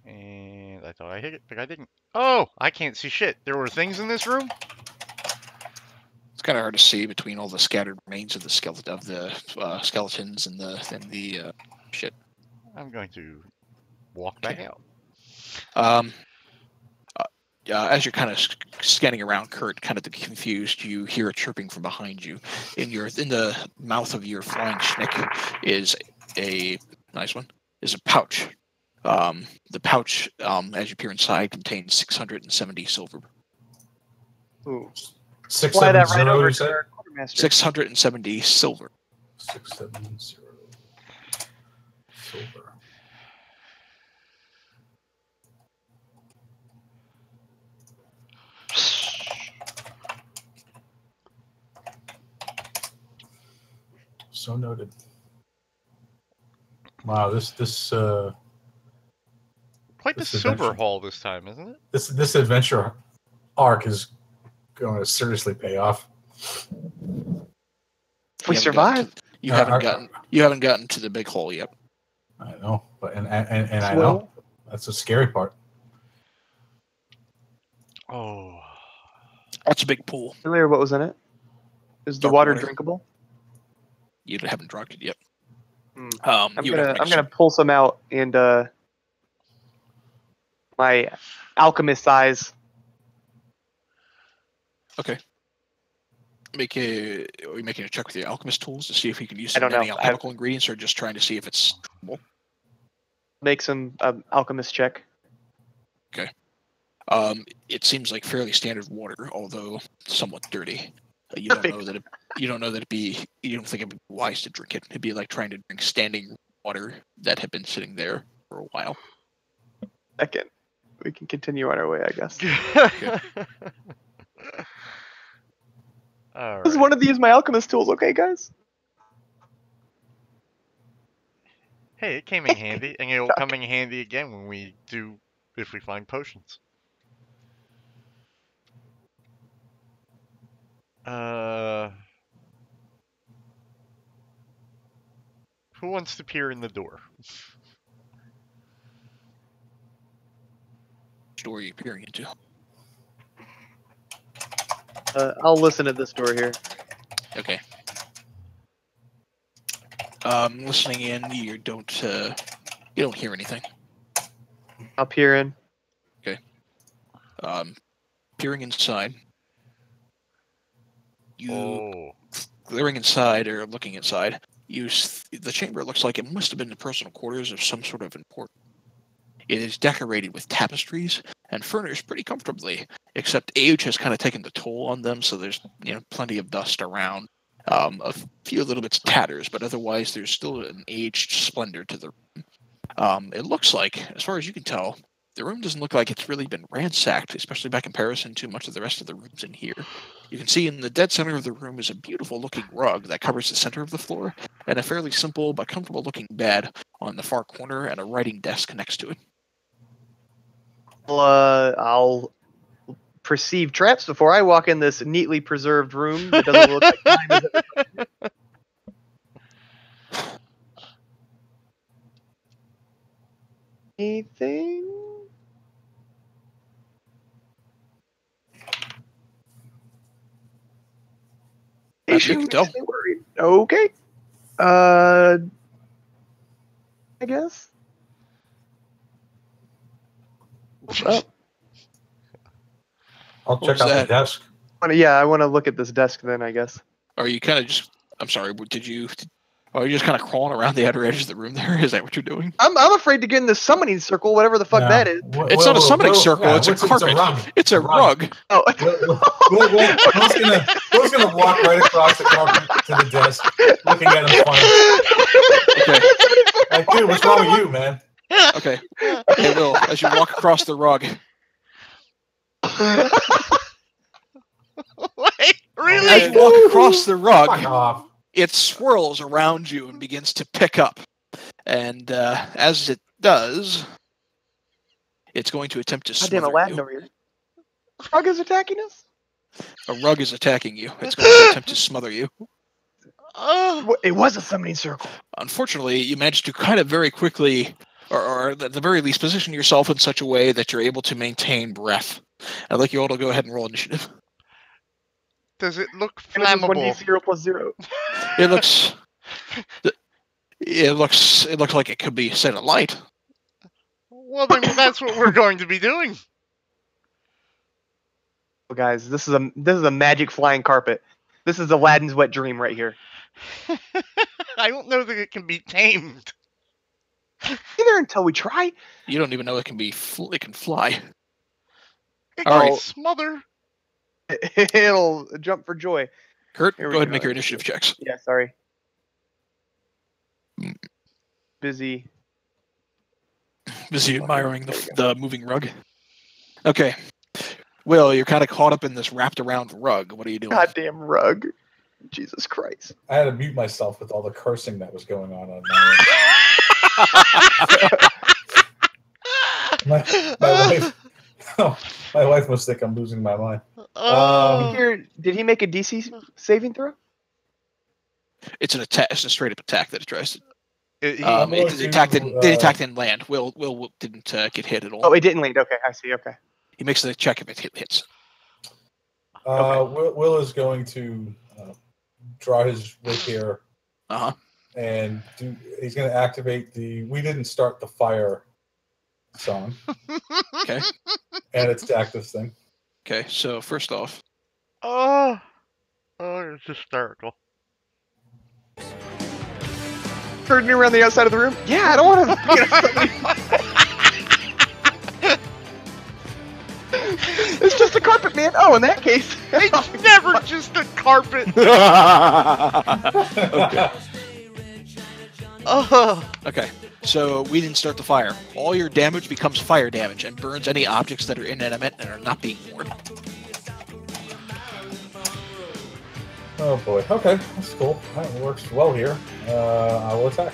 And I thought I hit it, but I didn't. Oh, I can't see shit. There were things in this room? It's kind of hard to see between all the scattered remains of the skeletons and the shit. I'm going to walk back out. As you're kind of scanning around, Kurt, kind of confused, you hear a chirping from behind you. In the mouth of your flying schnick is a nice one. Is a pouch. The pouch, as you peer inside, contains 670 silver. Ooh. 670. Fly that right over You to said? our quartermaster. 670 silver. 670 silver. So noted. Wow, this Quite the This silver adventure. haul this time, isn't it? this adventure arc is going to seriously pay off. If we You haven't survive. You haven't gotten to the big hole yet. I know, but and I know that's the scary part. Oh. That's a big pool. Earlier, what was in it? Is the Dark water water. drinkable? You haven't drunk it yet. Hmm. I'm I'm gonna pull some out and my alchemist eyes. Okay. Are you making a check with your alchemist tools to see if you can use I don't any know. alchemical ingredients, or just trying to see if it's drinkable? Make some alchemist check. It seems like fairly standard water, although somewhat dirty. You Perfect. don't know that you don't think it'd be wise to drink it. It'd be like trying to drink standing water that had been sitting there for a while. Second, we can continue on our way, I guess. All I just right. wanted to use my alchemist tools, okay, guys? Hey, it came in handy, and it'll come in handy again when we do, if we find potions. Who wants to peer in the door? Which door are you peering into? I'll listen to this door here. Okay. Listening in, you don't hear anything. I'll peer in. Peering inside. Oh. Glaring inside or looking inside, the chamber looks like it must have been the personal quarters of some sort of importance. It is decorated with tapestries and furnished pretty comfortably, except age has kind of taken the toll on them, so there's plenty of dust around. A few little bits of tatters, but otherwise there's still an aged splendor to the room. It looks like, as far as you can tell, the room doesn't look like it's really been ransacked, especially by comparison to much of the rest of the rooms in here. You can see in the dead center of the room is a beautiful-looking rug that covers the center of the floor, and a fairly simple but comfortable-looking bed on the far corner, and a writing desk next to it. I'll perceive traps before I walk in this neatly preserved room that doesn't look like mine. Anything? That's you can tell. Worried. Okay. I guess. Oh. I'll check out the desk. I want to look at this desk then, I guess. Are you kind of just... I'm sorry, are you just kind of crawling around the outer edges of the room there? Is that what you're doing? I'm afraid to get in the summoning circle, whatever the fuck that is. It's not a summoning circle, it's a carpet. It's a rug. Oh. Will's gonna walk right across the carpet to the desk, looking at him funny. Okay. Like, dude, what's wrong with you, man? Okay. Hey, Will, as you walk across the rug... Wait, really? As you walk across the rug... Fuck off. It swirls around you and begins to pick up. And as it does, it's going to attempt to smother you. Over here. A rug is attacking us? A rug is attacking you. It's going to attempt to smother you. It was a summoning circle. Unfortunately, you managed to kind of very quickly, or at the very least, position yourself in such a way that you're able to maintain breath. I'd like you all to go ahead and roll initiative. Does it look flammable? 1d0 plus 0. It looks like it could be set alight. Well, then that's what we're going to be doing. Well, guys, this is a magic flying carpet. This is Aladdin's wet dream right here. I don't know that it can be tamed. Either until we try. You don't even know it can fly. It All can right. smother. It'll jump for joy. Kurt, go ahead and make your initiative checks. Yeah, sorry. Busy admiring the moving rug. Okay. Will, you're kind of caught up in this wrapped around rug. What are you doing? Goddamn rug. Jesus Christ. I had to mute myself with all the cursing that was going on my wife. My wife must think I'm losing my mind. Did he make a DC saving throw? It's an attack. It's a straight up attack that it tries to. It attacked in land. Will didn't get hit at all. Oh, it didn't land. Okay, I see. Okay. He makes the check if it hits. Okay. Will is going to draw his rapier. And he's going to activate the "We Didn't Start the Fire" song. Okay. And attack this thing. Okay, so first off. Oh, it's hysterical. Turning around the outside of the room? Yeah, I don't want to. It's just a carpet, man. Oh, in that case. It's never just a carpet. Okay. Okay, so we didn't start the fire. All your damage becomes fire damage and burns any objects that are inanimate and are not being worn. Oh boy. Okay, that's cool. That works well here. I will attack.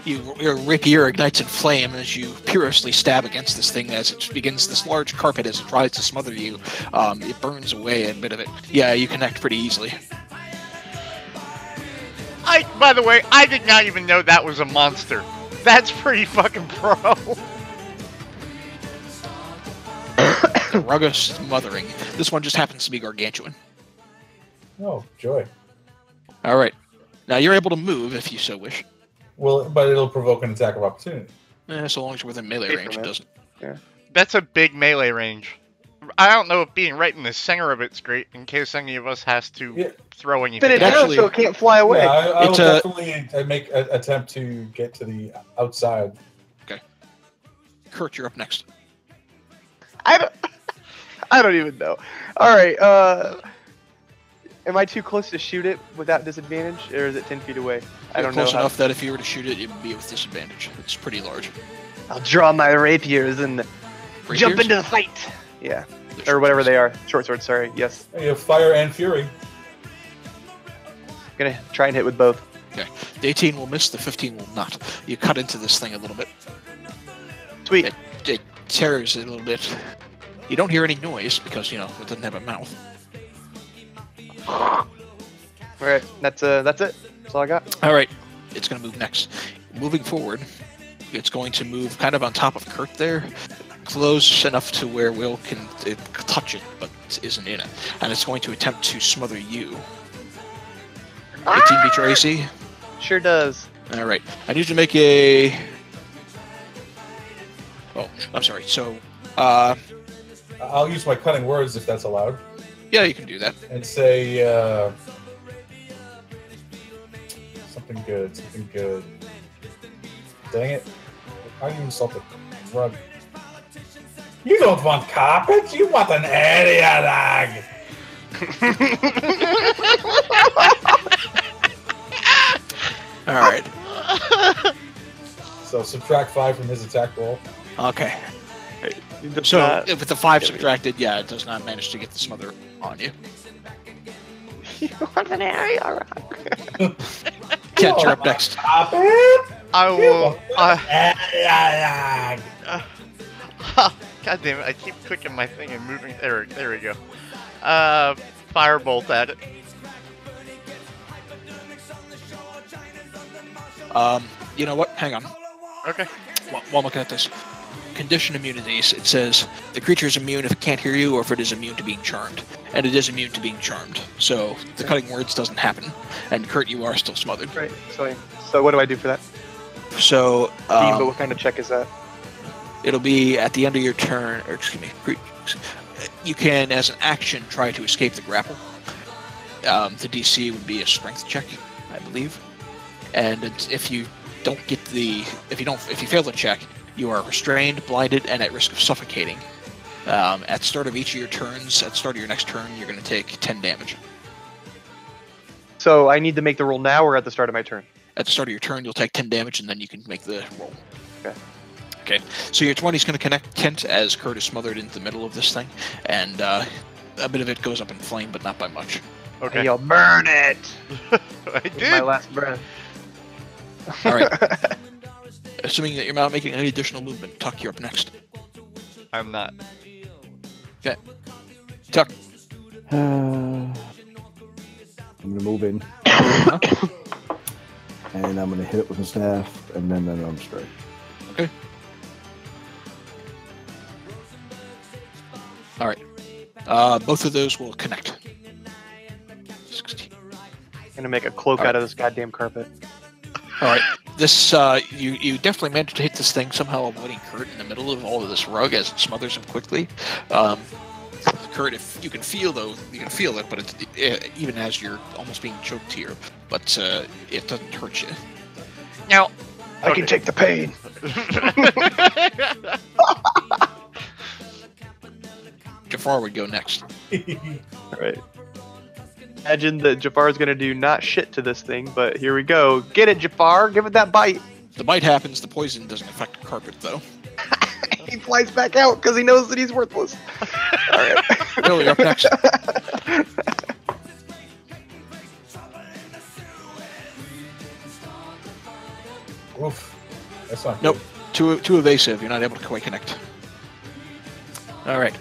Your rapier ignites in flame as you furiously stab against this thing as it begins this large carpet as it tries to smother you. It burns away a bit of it. Yeah, you connect pretty easily. By the way, I did not even know that was a monster. That's pretty fucking pro. The rugged smothering. This one just happens to be gargantuan. Oh, joy. All right. Now you're able to move if you so wish. Well, but it'll provoke an attack of opportunity. So long as you're within melee range, it doesn't. Yeah. That's a big melee range. I don't know if being right in the center of it's great in case any of us has to throw anything. But it at does, it. so it can't fly away. Yeah, I will It's definitely make an attempt to get to the outside. Okay. Kurt, you're up next. I don't even know. All right. Am I too close to shoot it without disadvantage, or is it 10 feet away? I don't know. Close enough that if you were to shoot it, it would be with disadvantage. It's pretty large. I'll draw my rapiers and jump Rapiers? into the fight. Yeah, They're or short whatever swords. they are. Short swords. Sorry. Yes. You have fire and fury. Gonna try and hit with both. Okay. The 18 will miss, the 15 will not. You cut into this thing a little bit. Sweet. It tears it a little bit. You don't hear any noise because, it doesn't have a mouth. All right. That's it. That's all I got. All right. It's going to move next. Moving forward, it's going to move kind of on top of Kurt there, close enough to where Will can touch it, but isn't in it. And it's going to attempt to smother you. 18 beat your AC. Sure does. All right. I need you to make a... Oh, I'm sorry. So, I'll use my cutting words if that's allowed, yeah, you can do that. and say something good. Something good. Dang it! How do you insult a rug? You don't want carpet. You want an area rag. All right. So subtract 5 from his attack roll. Okay. It does So, not- with the 5 subtracted, yeah, it does not manage to get the smother on you. You want an area rock? Kent, you're up next. Carpet. I will. Area rag. God damn it! I keep clicking my thing and moving. There we go. Firebolt at it. You know what? Hang on. Okay. While I'm looking at this. Condition immunities, it says the creature is immune if it can't hear you or if it is immune to being charmed. And it is immune to being charmed. So the cutting words doesn't happen. And Kurt, you are still smothered. Right. So what do I do for that? So But what kind of check is that? it'll be at the end of your turn, or excuse me, you can, as an action, try to escape the grapple. The DC would be a strength check, I believe. And if you fail the check, you are restrained, blinded, and at risk of suffocating. At the start of each of your turns, at the start of your next turn, you're going to take 10 damage. So I need to make the roll now or at the start of my turn? At the start of your turn, you'll take 10 damage, and then you can make the roll. Okay. Okay. So your 20 is going to connect Kent as Kurt is smothered into the middle of this thing, and a bit of it goes up in flame, but not by much. Okay. And you'll burn it. I With did. my last breath. All right. Assuming that you're not making any additional movement, Tuck, you're up next. I'm not. Okay. Tuck. I'm gonna move in, and I'm gonna hit it with a staff, and then an arm strike. Okay. All right. Both of those will connect. 16. Gonna make a cloak out of this goddamn carpet. All right. This you definitely managed to hit this thing, somehow avoiding Kurt in the middle of all of this rug as it smothers him quickly. Kurt, if you can feel it, but even as you're almost being choked here, but it doesn't hurt you. Now, I can take the pain. Jafar would go next. All right. Imagine that Jafar's gonna do not shit to this thing, but here we go. Get it, Jafar. Give it that bite. The bite happens. The poison doesn't affect the carpet, though. He flies back out because he knows that he's worthless. All right. Bill, you're up next. Oof. That's not Nope. good. Too evasive. You're not able to quite connect. All right.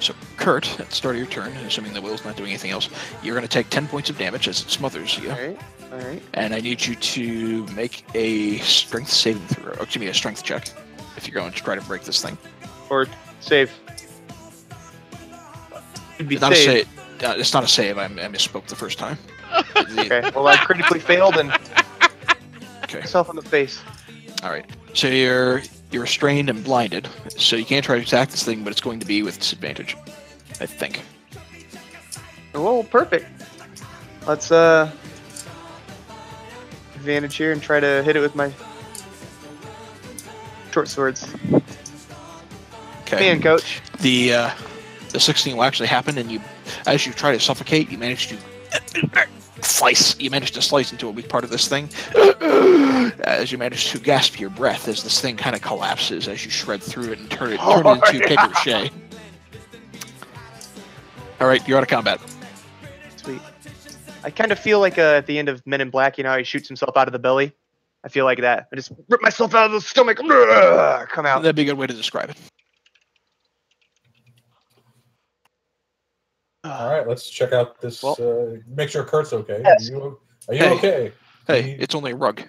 So, Kurt, at the start of your turn, assuming the Will's not doing anything else, you're going to take 10 points of damage as it smothers you. All right. And I need you to make a strength saving throw. Or, excuse me, a strength check if you're going to try to break this thing. Or save. It'd be Not save. a save. It's not a save. I misspoke the first time. Okay. Well, I critically failed and Okay. myself in the face. All right. So you're restrained and blinded, so you can't try to attack this thing, but it's going to be with disadvantage, I think. Well, perfect. Let's advantage here and try to hit it with my short swords. Okay. Man, coach. The 16 will actually happen, and as you try to suffocate, you manage to slice. You manage to slice into a weak part of this thing. As you manage to gasp your breath, as this thing kind of collapses as you shred through it and turn it into paper mache. All right, you're out of combat. Sweet. I kind of feel like at the end of Men in Black, you know how he shoots himself out of the belly? I feel like that. I just rip myself out of the stomach, come out. That'd be a good way to describe it. All right, let's check out this. Well, make sure Kurt's okay. yes. Are you okay? Hey, it's only a rug.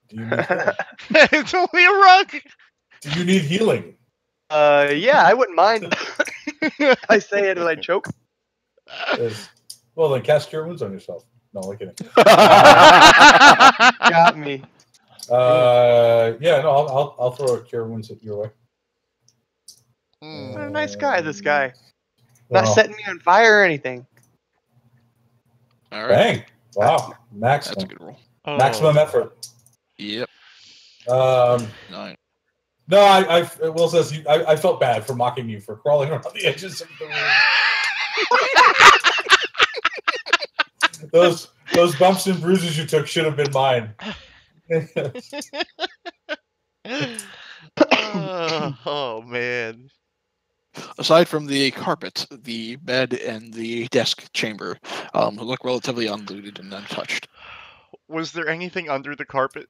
Do you need healing? It's only a rug. Do you need healing? Yeah, I wouldn't mind. I say it and I choke. Well, then cast Cure Wounds on yourself. No, I'm kidding. Got me. Yeah, no, I'll throw a Cure Wounds your way. What a nice guy, this guy. Well, Not setting me on fire or anything. All right. Bang! Wow, That's a maximum, good roll. maximum effort. Yep. 9. No, Will says I felt bad for mocking you for crawling around the edges of the room. Those bumps and bruises you took should have been mine. Oh man. Aside from the carpet, the bed, and the desk chamber look relatively unlooted and untouched. Was there anything under the carpet?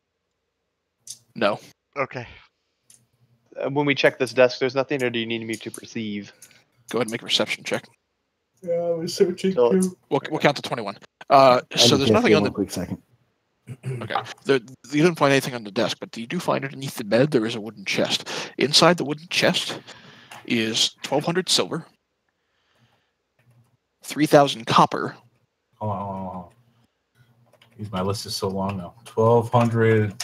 No. Okay. When we check this desk, there's nothing, or do you need me to perceive? Go ahead and make a perception check. Yeah, I was searching So- too. We'll count to 21. So I there's can't nothing feel on one the. quick second. Okay. You didn't find anything on the desk, but you do find underneath the bed there is a wooden chest. Inside the wooden chest is 1,200 silver, 3,000 copper. Hold on. My list is so long now. 1,200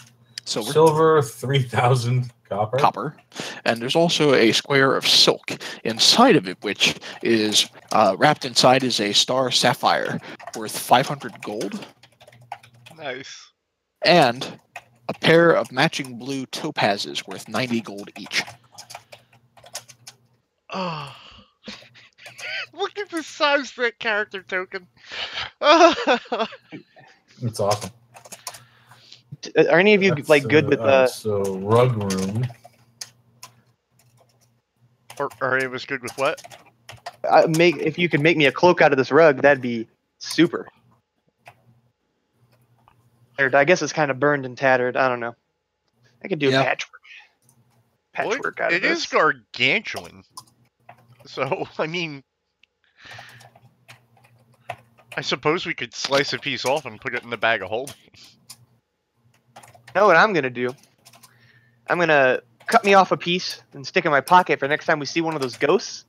silver, 3,000 copper. And there's also a square of silk inside of it, which is wrapped inside is a star sapphire worth 500 gold, Nice. and a pair of matching blue topazes worth 90 gold each. Oh. Look at the size of that character token. It's awesome. Are any of you That's, like good with so rug room. Or it was good with what? if you could make me a cloak out of this rug, that'd be super. Or I guess it's kind of burned and tattered. I don't know. I could do Yeah. patchwork out of It this. is gargantuan. So, I mean, I suppose we could slice a piece off and put it in the bag of holding. Know what I'm gonna do? I'm gonna cut me off a piece and stick in my pocket for next time we see one of those ghosts.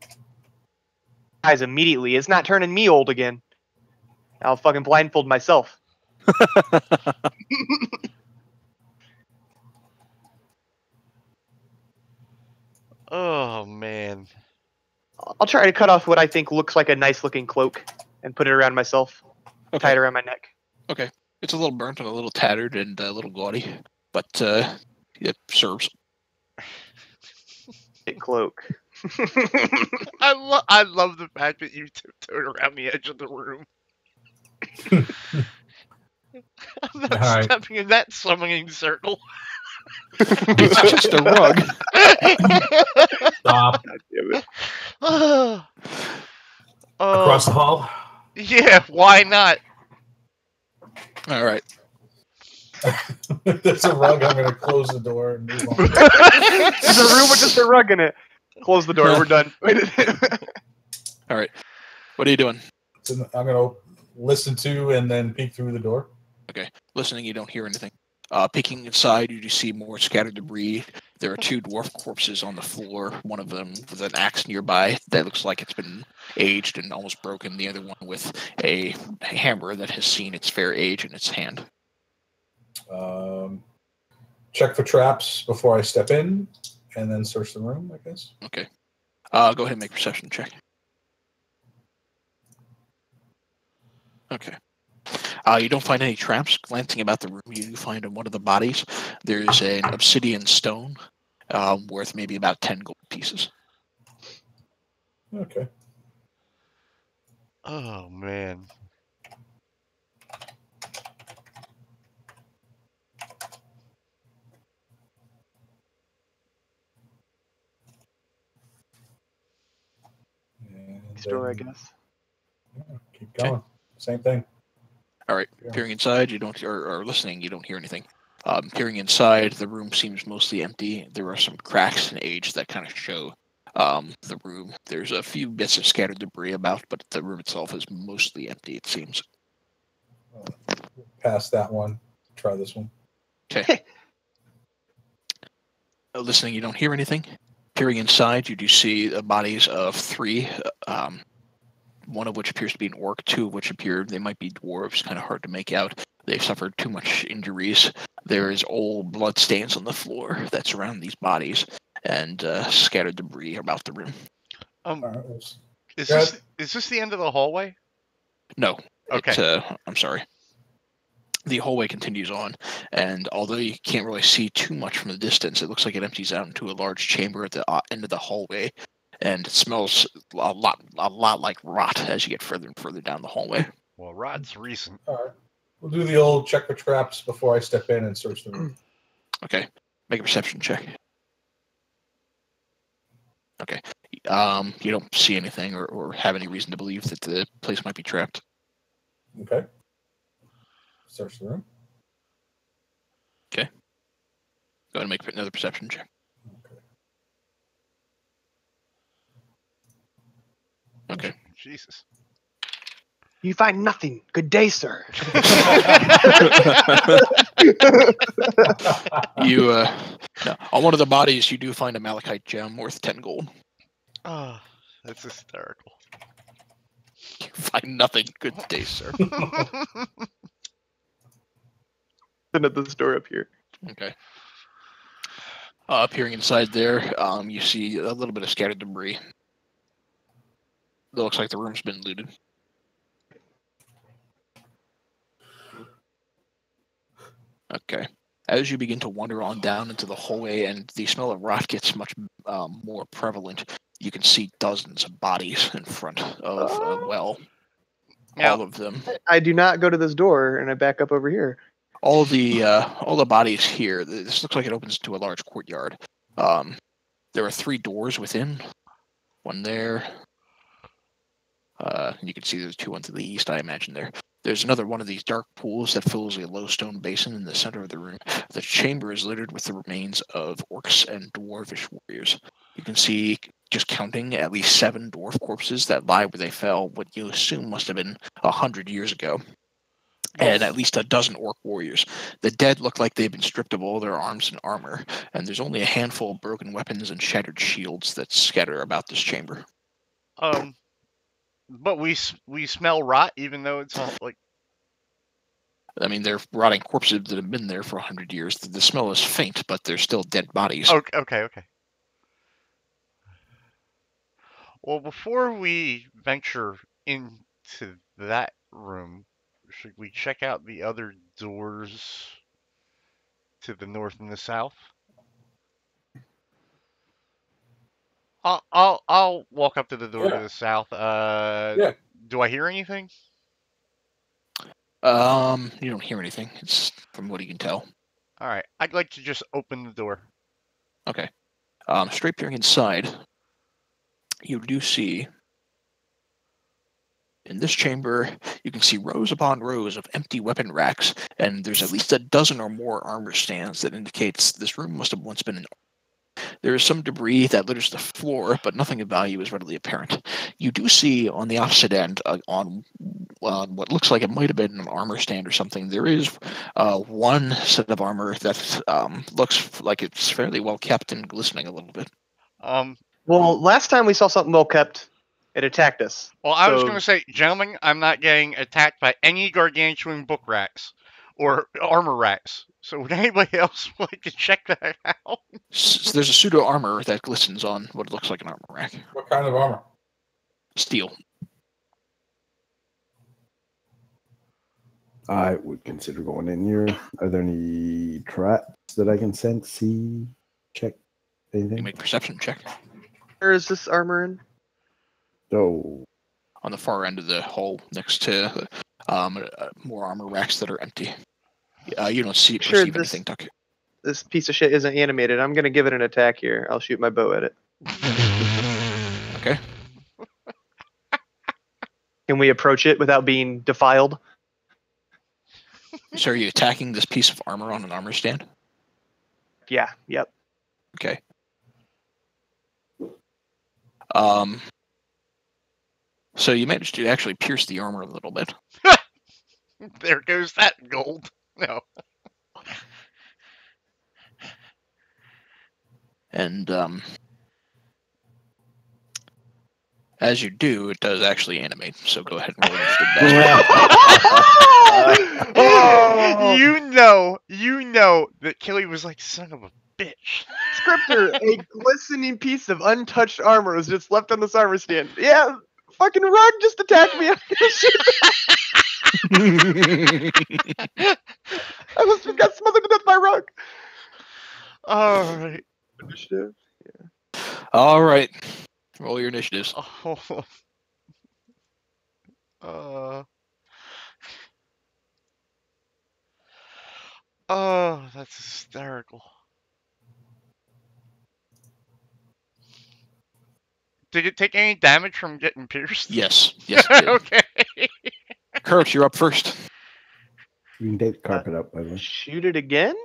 Guys, immediately, it's not turning me old again. I'll fucking blindfold myself. Oh, man. I'll try to cut off what I think looks like a nice looking cloak and put it around myself. Tie Okay. it around my neck. It's a little burnt and a little tattered and a little gaudy, but it serves. Big cloak. I love the fact that you tiptoed around the edge of the room. I'm not Alright. stepping in that summoning circle. It's just a rug. Stop. God damn it. Across the hall. Yeah, why not? All right. If there's a rug, I'm going to close the door and move on. There's a room with just a rug in it. Close the door. We're done. All right. What are you doing? So I'm going to listen to and then peek through the door. Okay. Listening, you don't hear anything. Peeking inside, you do see more scattered debris. There are 2 dwarf corpses on the floor. One of them with an axe nearby that looks like it's been aged and almost broken. The other one with a hammer that has seen its fair age in its hand. Check for traps before I step in, and then search the room, I guess. Okay. Go ahead and make a perception check. Okay. You don't find any traps. Glancing about the room, you do find on one of the bodies there's an obsidian stone worth maybe about 10 gold pieces. Okay. Oh, man. And Store, I then- guess. Yeah, keep going. Same thing. All right. Yeah. Peering inside, you don't, or listening, you don't hear anything. Peering inside, the room seems mostly empty. There are some cracks and age that kind of show the room. There's a few bits of scattered debris about, but the room itself is mostly empty, it seems. Pass that one. Try this one. Okay. Listening, you don't hear anything. Peering inside, you do see the bodies of 3, one of which appears to be an orc, 2 of which appear they might be dwarves, kind of hard to make out. They've suffered too much injuries. There is old blood stains on the floor that surround these bodies, and scattered debris about the room. All right. Is Go this the end of the hallway? No. Okay. I'm sorry. The hallway continues on, and although you can't really see too much from the distance, it looks like it empties out into a large chamber at the end of the hallway, and it smells a lot like rot as you get further and further down the hallway. Well, rot's recent. All right. We'll do the old check for traps before I step in and search the room. Okay, make a perception check. Okay, you don't see anything or have any reason to believe that the place might be trapped. Okay. Search the room. Go ahead and make another perception check. Okay. Jesus. You find nothing. Good day, sir. You no. On one of the bodies, you do find a malachite gem worth 10 gold. Oh, that's hysterical. You find nothing. Good day, sir. At the store up here. Okay. Peering inside there, you see a little bit of scattered debris. It looks like the room's been looted. Okay. As you begin to wander on down into the hallway and the smell of rot gets much more prevalent, you can see dozens of bodies in front of a well. Now- All of them. I do not go to this door, and I back up over here. All the bodies here. This looks like it opens to a large courtyard. There are 3 doors within. One there. You can see there's 2 on to the east, I imagine there. There's another one of these dark pools that fills a low stone basin in the center of the room. The chamber is littered with the remains of orcs and dwarvish warriors. You can see, just counting, at least 7 dwarf corpses that lie where they fell, what you assume must have been 100 years ago. And at least a dozen orc warriors. The dead look like they've been stripped of all their arms and armor, and there's only a handful of broken weapons and shattered shields that scatter about this chamber. But we smell rot, even though it's all like. I mean, they're rotting corpses that have been there for 100 years. The smell is faint, but they're still dead bodies. Okay. Well, before we venture into that room, should we check out the other doors to the north and the south? I'll walk up to the door to the south. Yeah. Do I hear anything? You don't hear anything. It's from what you can tell. All right. I'd like to just open the door. Okay. Straight peering inside, you do see In this chamber, you can see rows upon rows of empty weapon racks, and there's at least a dozen or more armor stands that indicates this room must have once been an. There is some debris that litters the floor, but nothing of value is readily apparent. You do see on the opposite end, on what looks like it might have been an armor stand or something, there is one set of armor that looks like it's fairly well kept and glistening a little bit. Well, last time we saw something well kept, it attacked us. Well, I was So- going to say, gentlemen, I'm not getting attacked by any gargantuan book racks or armor racks. So would anybody else like to check that out? There's a pseudo armor that glistens on what looks like an armor rack. What kind of armor? Steel. I would consider going in here. Are there any traps that I can sense, see, check, You anything? make a perception check. Where is this armor in? Oh, On the far end of the hole, next to more armor racks that are empty. You don't see Sure, perceive this- anything, Tuck. This piece of shit isn't animated. I'm gonna give it an attack here. I'll shoot my bow at it. Okay. Can we approach it without being defiled? So are you attacking this piece of armor on an armor stand? Yeah. Yep. Okay. So you managed to actually pierce the armor a little bit. There goes that gold. No. And as you do, it does actually animate. So go ahead and roll initiative dice. Oh! You know that Killy was like, son of a bitch. Scripter, a glistening piece of untouched armor was just left on this armor stand. Yeah, fucking rug just attacked me. I'm gonna shoot. I almost just got smothered to death by rug. All right. Initiative. All right. Roll your initiatives. Oh, that's hysterical. Did it take any damage from getting pierced? Yes. Yes, it did. Okay. Kurt, you're up first. you can take the carpet out, by the way. Shoot it again?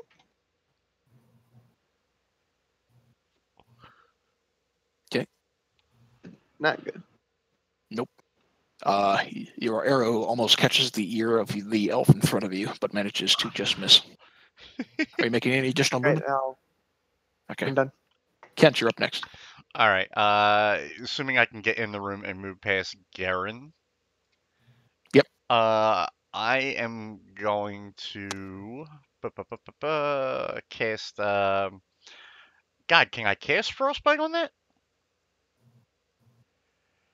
Okay. Not good. Your arrow almost catches the ear of the elf in front of you, but manages to just miss. Are you making any additional Right movement? now, Okay. I'm done. Kent, you're up next. All right. Assuming I can get in the room and move past Garen. Yep. I am going to cast. God, can I cast Frostbite on that?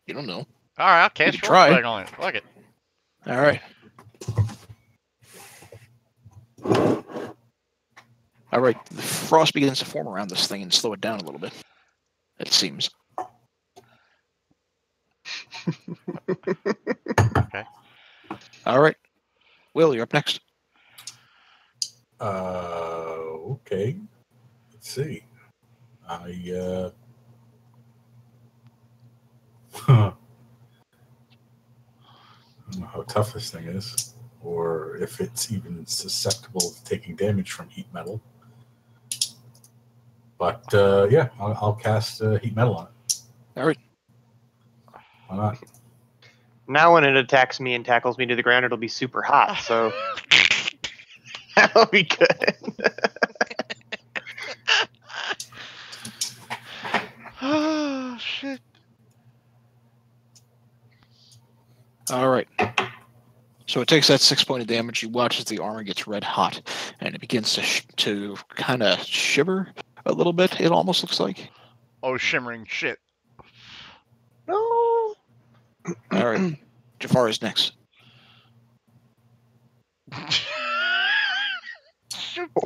You don't know. All right, I'll cast can try. Frostbite on it. Fuck it. All right. All right. The frost begins to form around this thing and slow it down a little bit. It seems. Okay. All right. Will, you're up next. Okay. Let's see. I don't know how tough this thing is, or if it's even susceptible to taking damage from heat metal. But yeah, I'll cast heat metal on it. All right. Why not? Now when it attacks me and tackles me to the ground, it'll be super hot. So that'll be good. Oh shit. All right. So it takes that 6 point of damage. You watch as the armor gets red hot, and it begins to kind of shiver a little bit. It almost looks like. Oh, shimmering shit. No. All right. Jafar is next.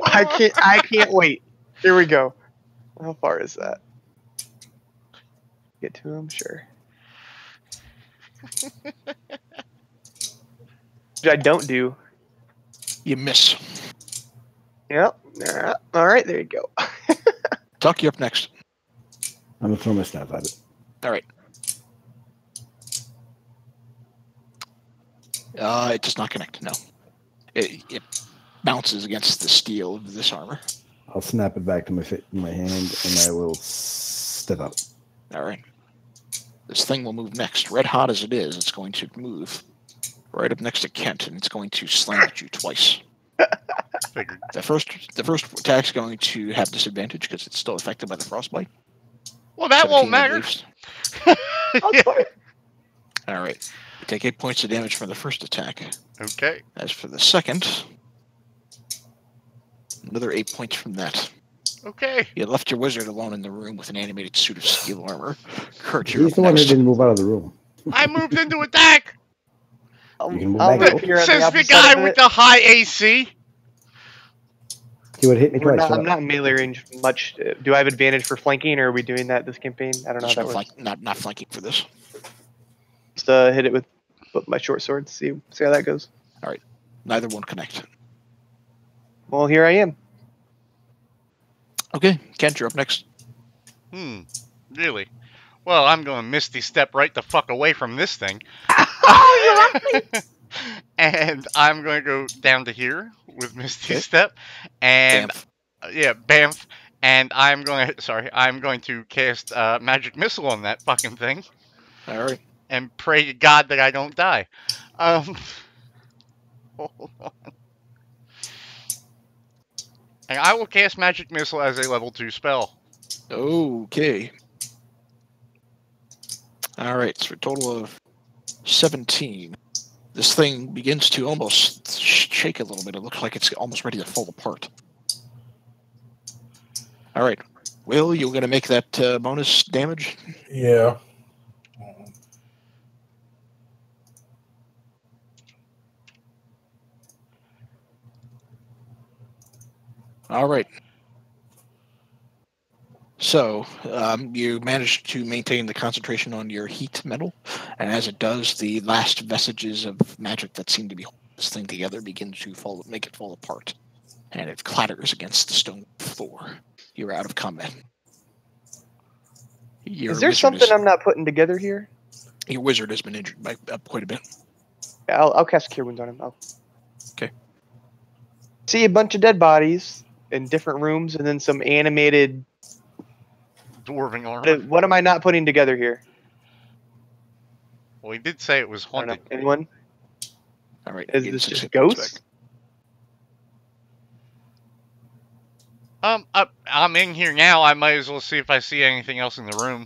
I can't wait. Here we go. How far is that? Get to him, sure. Which I don't do. You miss. Yep. All right, there you go. Tuck, you're up next. I'm going to throw my staff at it. All right. It does not connect. No. It bounces against the steel of this armor. I'll snap it back to my hand, and I will step up. All right. This thing will move next. Red hot as it is, it's going to move right up next to Kent, and it's going to slam at you twice. Figured. The first attack's going to have disadvantage because it's still affected by the frostbite. Well, that won't 17, I matter. believe. Yeah. All right. You take 8 points of damage from the first attack. Okay. As for the second, another 8 points from that. Okay. You left your wizard alone in the room with an animated suit of steel armor. Kurt, you're He's up the one who next. didn't move out of the room. I moved into attack. You can move I'll back. move here on the Says the opposite guy side of with it. the high AC. He would hit me twice. I'm not in melee range much. Do I have advantage for flanking, or are we doing that this campaign? I don't know There's how no that works. not flanking for this. Just hit it with my short sword. See how that goes. Neither one connect. Well, here I am. Okay, Kent, you're up next. Really? Well, I'm going to Misty Step right the fuck away from this thing. And I'm going to go down to here with Misty Okay. Step. And, Bamf. yeah, Bamf. And I'm going to cast Magic Missile on that fucking thing. All right. And pray to God that I don't die. Hold on. And I will cast Magic Missile as a level 2 spell. Okay. All right, so a total of 17. This thing begins to almost shake a little bit. It looks like it's almost ready to fall apart. All right. Will, you're going to make that bonus damage? Yeah. All right. So you managed to maintain the concentration on your heat metal, and as it does, the last vestiges of magic that seem to be holding this thing together begin to make it fall apart, and it clatters against the stone floor. You're out of combat. Is there something I'm not putting together here? Your wizard has been injured by quite a bit. Yeah, I'll cast Cure Wounds on him. Okay. See a bunch of dead bodies in different rooms, and then some animated. Dwarven armor. What am I not putting together here? Well, he did say it was I don't know. haunted. Anyone? All right. Is gain this 6 just hit points ghosts? back. I'm in here now. I might as well see if I see anything else in the room.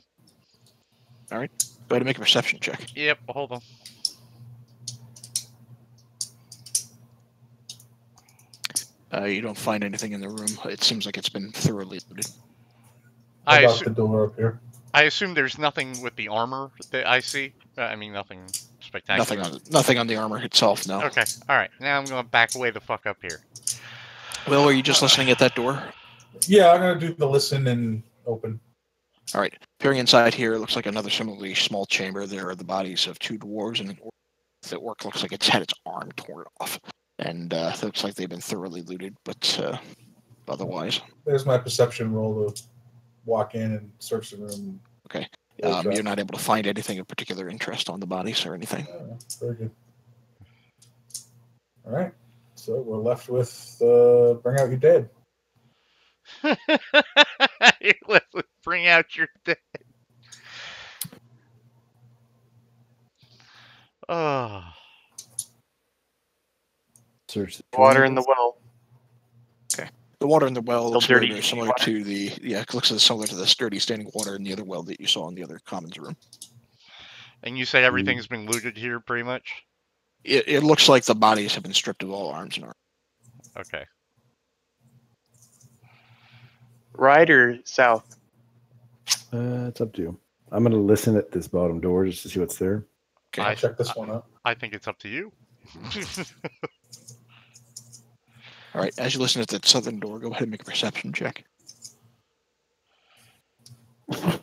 All right. Go ahead and make a perception check. Yep, hold on. You don't find anything in the room. It seems like it's been thoroughly looted. I About the door up here. assume there's nothing with the armor that I see. I mean, nothing spectacular. Nothing on the armor itself, no. Okay, alright. Now I'm going to back away the fuck up here. Will, are you just listening at that door? Yeah, I'm gonna do the listen and open. All right. Peering inside here, it looks like another similarly small chamber. There are the bodies of 2 dwarves, and the orc looks like it's had its arm torn off. And it looks like they've been thoroughly looted, but otherwise. There's my perception roll to walk in and search the room. Okay. Okay. You're not able to find anything of particular interest on the bodies or anything. Very good. All right. So we're left with bring out your dead. Bring out your dead. Oh. Search the Water in the well. The water in the well Still looks very, dirty, very similar water. to the it looks similar to the sturdy standing water in the other well that you saw in the other commons room. And you said everything's been looted here, pretty much? It looks like the bodies have been stripped of all arms and armor. Okay. Right or south? It's up to you. I'm going to listen at this bottom door just to see what's there. Okay. I'll check this one out. I think it's up to you. All right. As you listen at that southern door, go ahead and make a perception check. And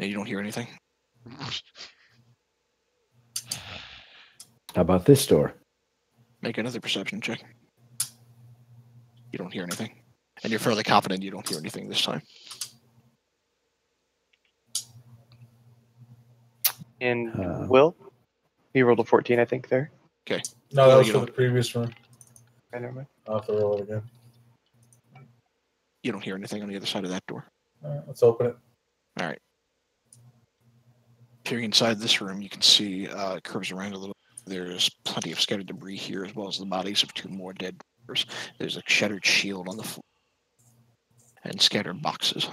you don't hear anything. How about this door? Make another perception check. You don't hear anything. And you're fairly confident you don't hear anything this time. And Will? He rolled a 14, I think, there. No, that was you for don't- the previous room. Okay, never mind. I'll have to roll it again. You don't hear anything on the other side of that door. All right, let's open it. All right. Peering inside this room, you can see it curves around a little. There's plenty of scattered debris here, as well as the bodies of 2 more dead dwarves. There's a shattered shield on the floor and scattered boxes.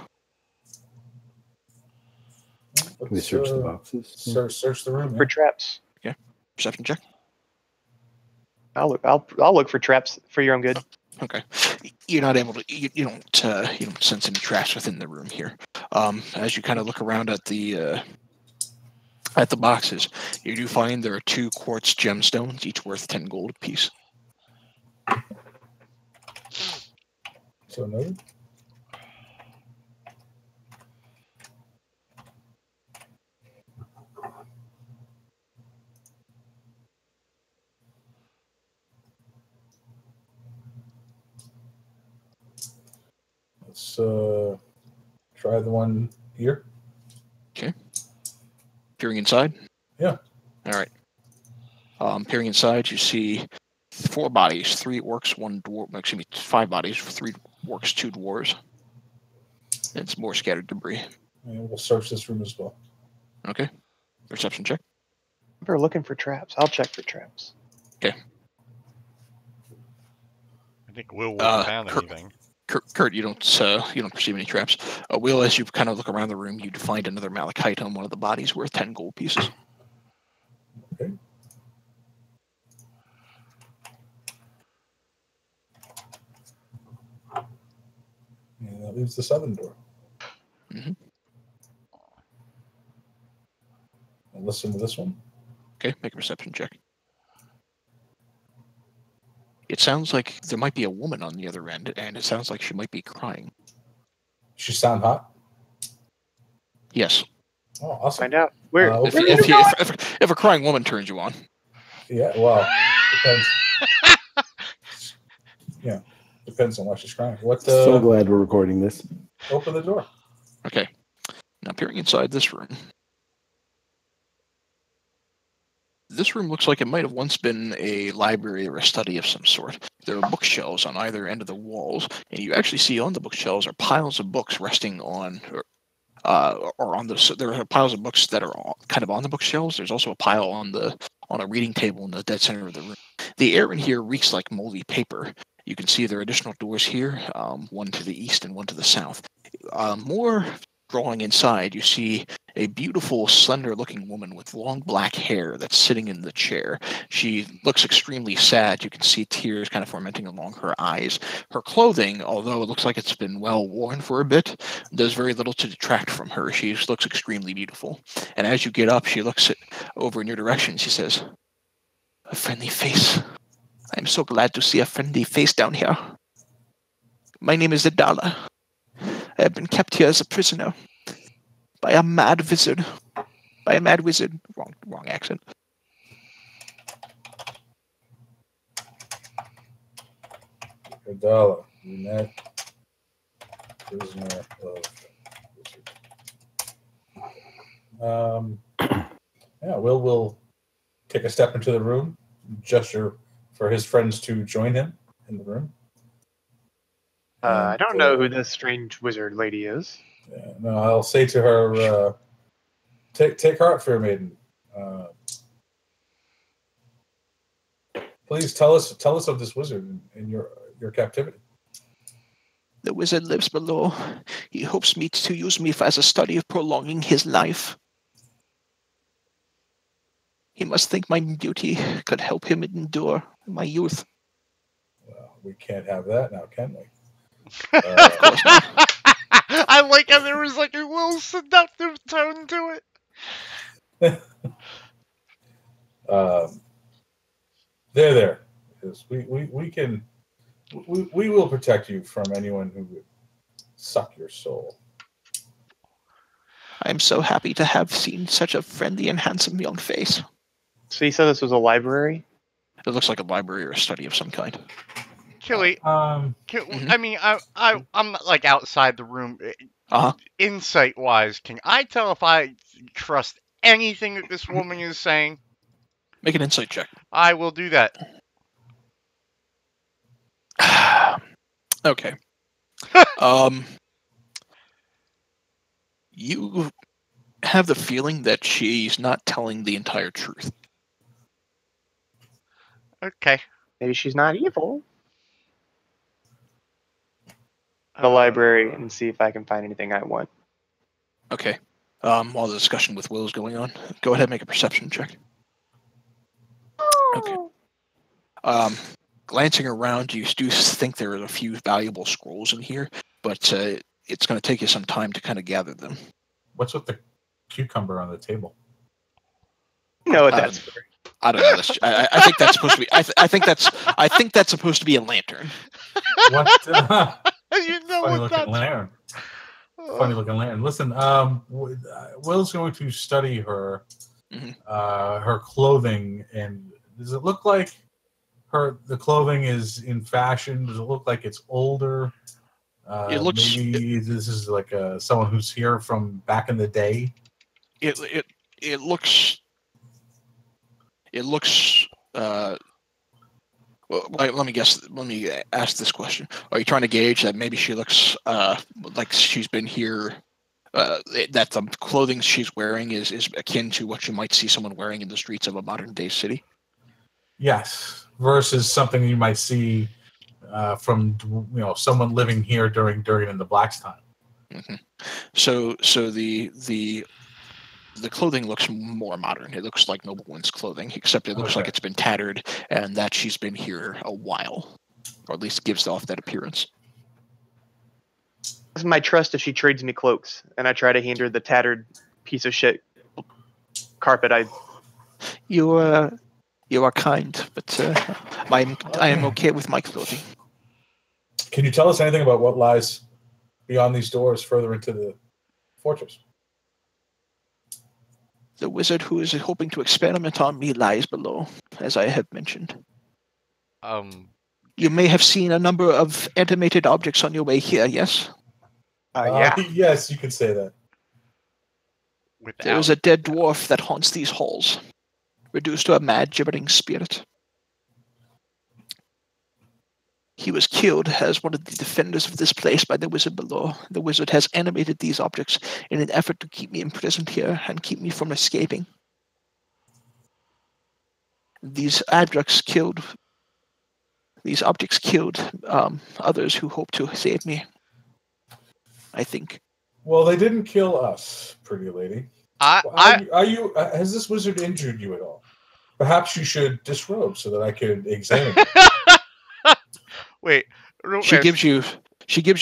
Can we search the boxes? Search the room. For Yeah. traps. Perception check. I'll look for traps for your own good. Okay. You're not able to. You don't sense any traps within the room here. As you kind of look around at the boxes, you do find there are 2 quartz gemstones, each worth 10 gold apiece. So noted. Let's try the one here. Peering inside. Yeah. All right. Peering inside, you see 4 bodies, 3 orcs, 1 dwarf. Excuse me, 5 bodies, 3 orcs, 2 dwarves. And it's more scattered debris. And we'll search this room as well. Okay. Perception check. We're looking for traps. I'll check for traps. I think Will wouldn't found anything. Kurt, you don't perceive any traps. Will, as you kind of look around the room, you find another malachite on one of the bodies worth 10 gold pieces. Okay. And that leaves the southern door. Mhm. And listen to this one. Okay, make a perception check. It sounds like there might be a woman on the other end, and it sounds like she might be crying. She sound hot? Yes. Oh, awesome. Find out. Where? Uh, If, where okay. did you go? if a crying woman turns you on. Yeah, well, depends. Yeah, depends on why she's crying. What? So glad we're recording this. Open the door. Okay. Now, peering inside this room. This room looks like it might have once been a library or a study of some sort. There are bookshelves on either end of the walls, and you actually see on the bookshelves are piles of books resting on, or on the. There are piles of books that are kind of on the bookshelves. There's also a pile on a reading table in the dead center of the room. The air in here reeks like moldy paper. You can see there are additional doors here, one to the east and one to the south. More drawing inside, you see a beautiful, slender-looking woman with long black hair that's sitting in the chair. She looks extremely sad. You can see tears kind of fermenting along her eyes. Her clothing, although it looks like it's been well worn for a bit, does very little to detract from her. She looks extremely beautiful. And as you get up, she looks over in your direction. She says, "A friendly face. I'm so glad to see a friendly face down here. My name is Adala. I have been kept here as a prisoner by a mad wizard. By a mad wizard. Wrong accent. Adala, you met prisoner of wizard. Yeah, Will take a step into the room, gesture for his friends to join him in the room. I don't know who this strange wizard lady is. Yeah, no, I'll say to her, take heart, fair maiden. Please tell us of this wizard and your captivity. The wizard lives below. He hopes me to use me as a study of prolonging his life. He must think my beauty could help him endure my youth." Well, we can't have that now, can we? Of course not. I like how there was like a little seductive tone to it. There. Yes, we will protect you from anyone who would suck your soul. I am so happy to have seen such a friendly and handsome young face. So you said this was a library? It looks like a library or a study of some kind. Killy, Mhm. I mean, I'm not like outside the room. Uh-huh. Insight-wise, can I tell if I trust anything that this woman is saying? Make an insight check. I will do that. Okay. You have the feeling that she's not telling the entire truth. Okay. Maybe she's not evil. The library and see if I can find anything I want. Okay. While the discussion with Will is going on, go ahead and make a perception check. Okay. Glancing around, you do think there are a few valuable scrolls in here, but it's going to take you some time to kind of gather them. What's with the cucumber on the table? You know what that's for. I don't know. I think that's supposed to be. I think that's supposed to be a lantern. What? You know Funny what looking that's... lantern. Funny looking lantern. Listen, Will's going to study her, her clothing, and does it look like the clothing is in fashion? Does it look like it's older? It looks. Maybe this is like someone who's here from back in the day. It looks. It looks. Well, let me guess. Let me ask this question: are you trying to gauge that maybe she looks like she's been here? That the clothing she's wearing is akin to what you might see someone wearing in the streets of a modern day city. Yes, versus something you might see from someone living here during the Black's time. Mm-hmm. So the clothing looks more modern. It looks like noblewoman's clothing, except it looks like it's been tattered and that she's been here a while, or at least gives off that appearance. That's my trust if she trades me cloaks, and I try to hand her the tattered piece of shit carpet. You are kind, but I am okay with my clothing. Can you tell us anything about what lies beyond these doors, further into the fortress? The wizard who is hoping to experiment on me lies below, as I have mentioned. You may have seen a number of animated objects on your way here, yes? Yeah. Yes, you could say that. There is a dead dwarf that haunts these halls, reduced to a mad, gibbering spirit. He was killed as one of the defenders of this place by the wizard below. The wizard has animated these objects in an effort to keep me imprisoned here and keep me from escaping. These objects killed others who hoped to save me, I think. Well, they didn't kill us, pretty lady. Has this wizard injured you at all? Perhaps you should disrobe so that I could examine you. Wait. She gives you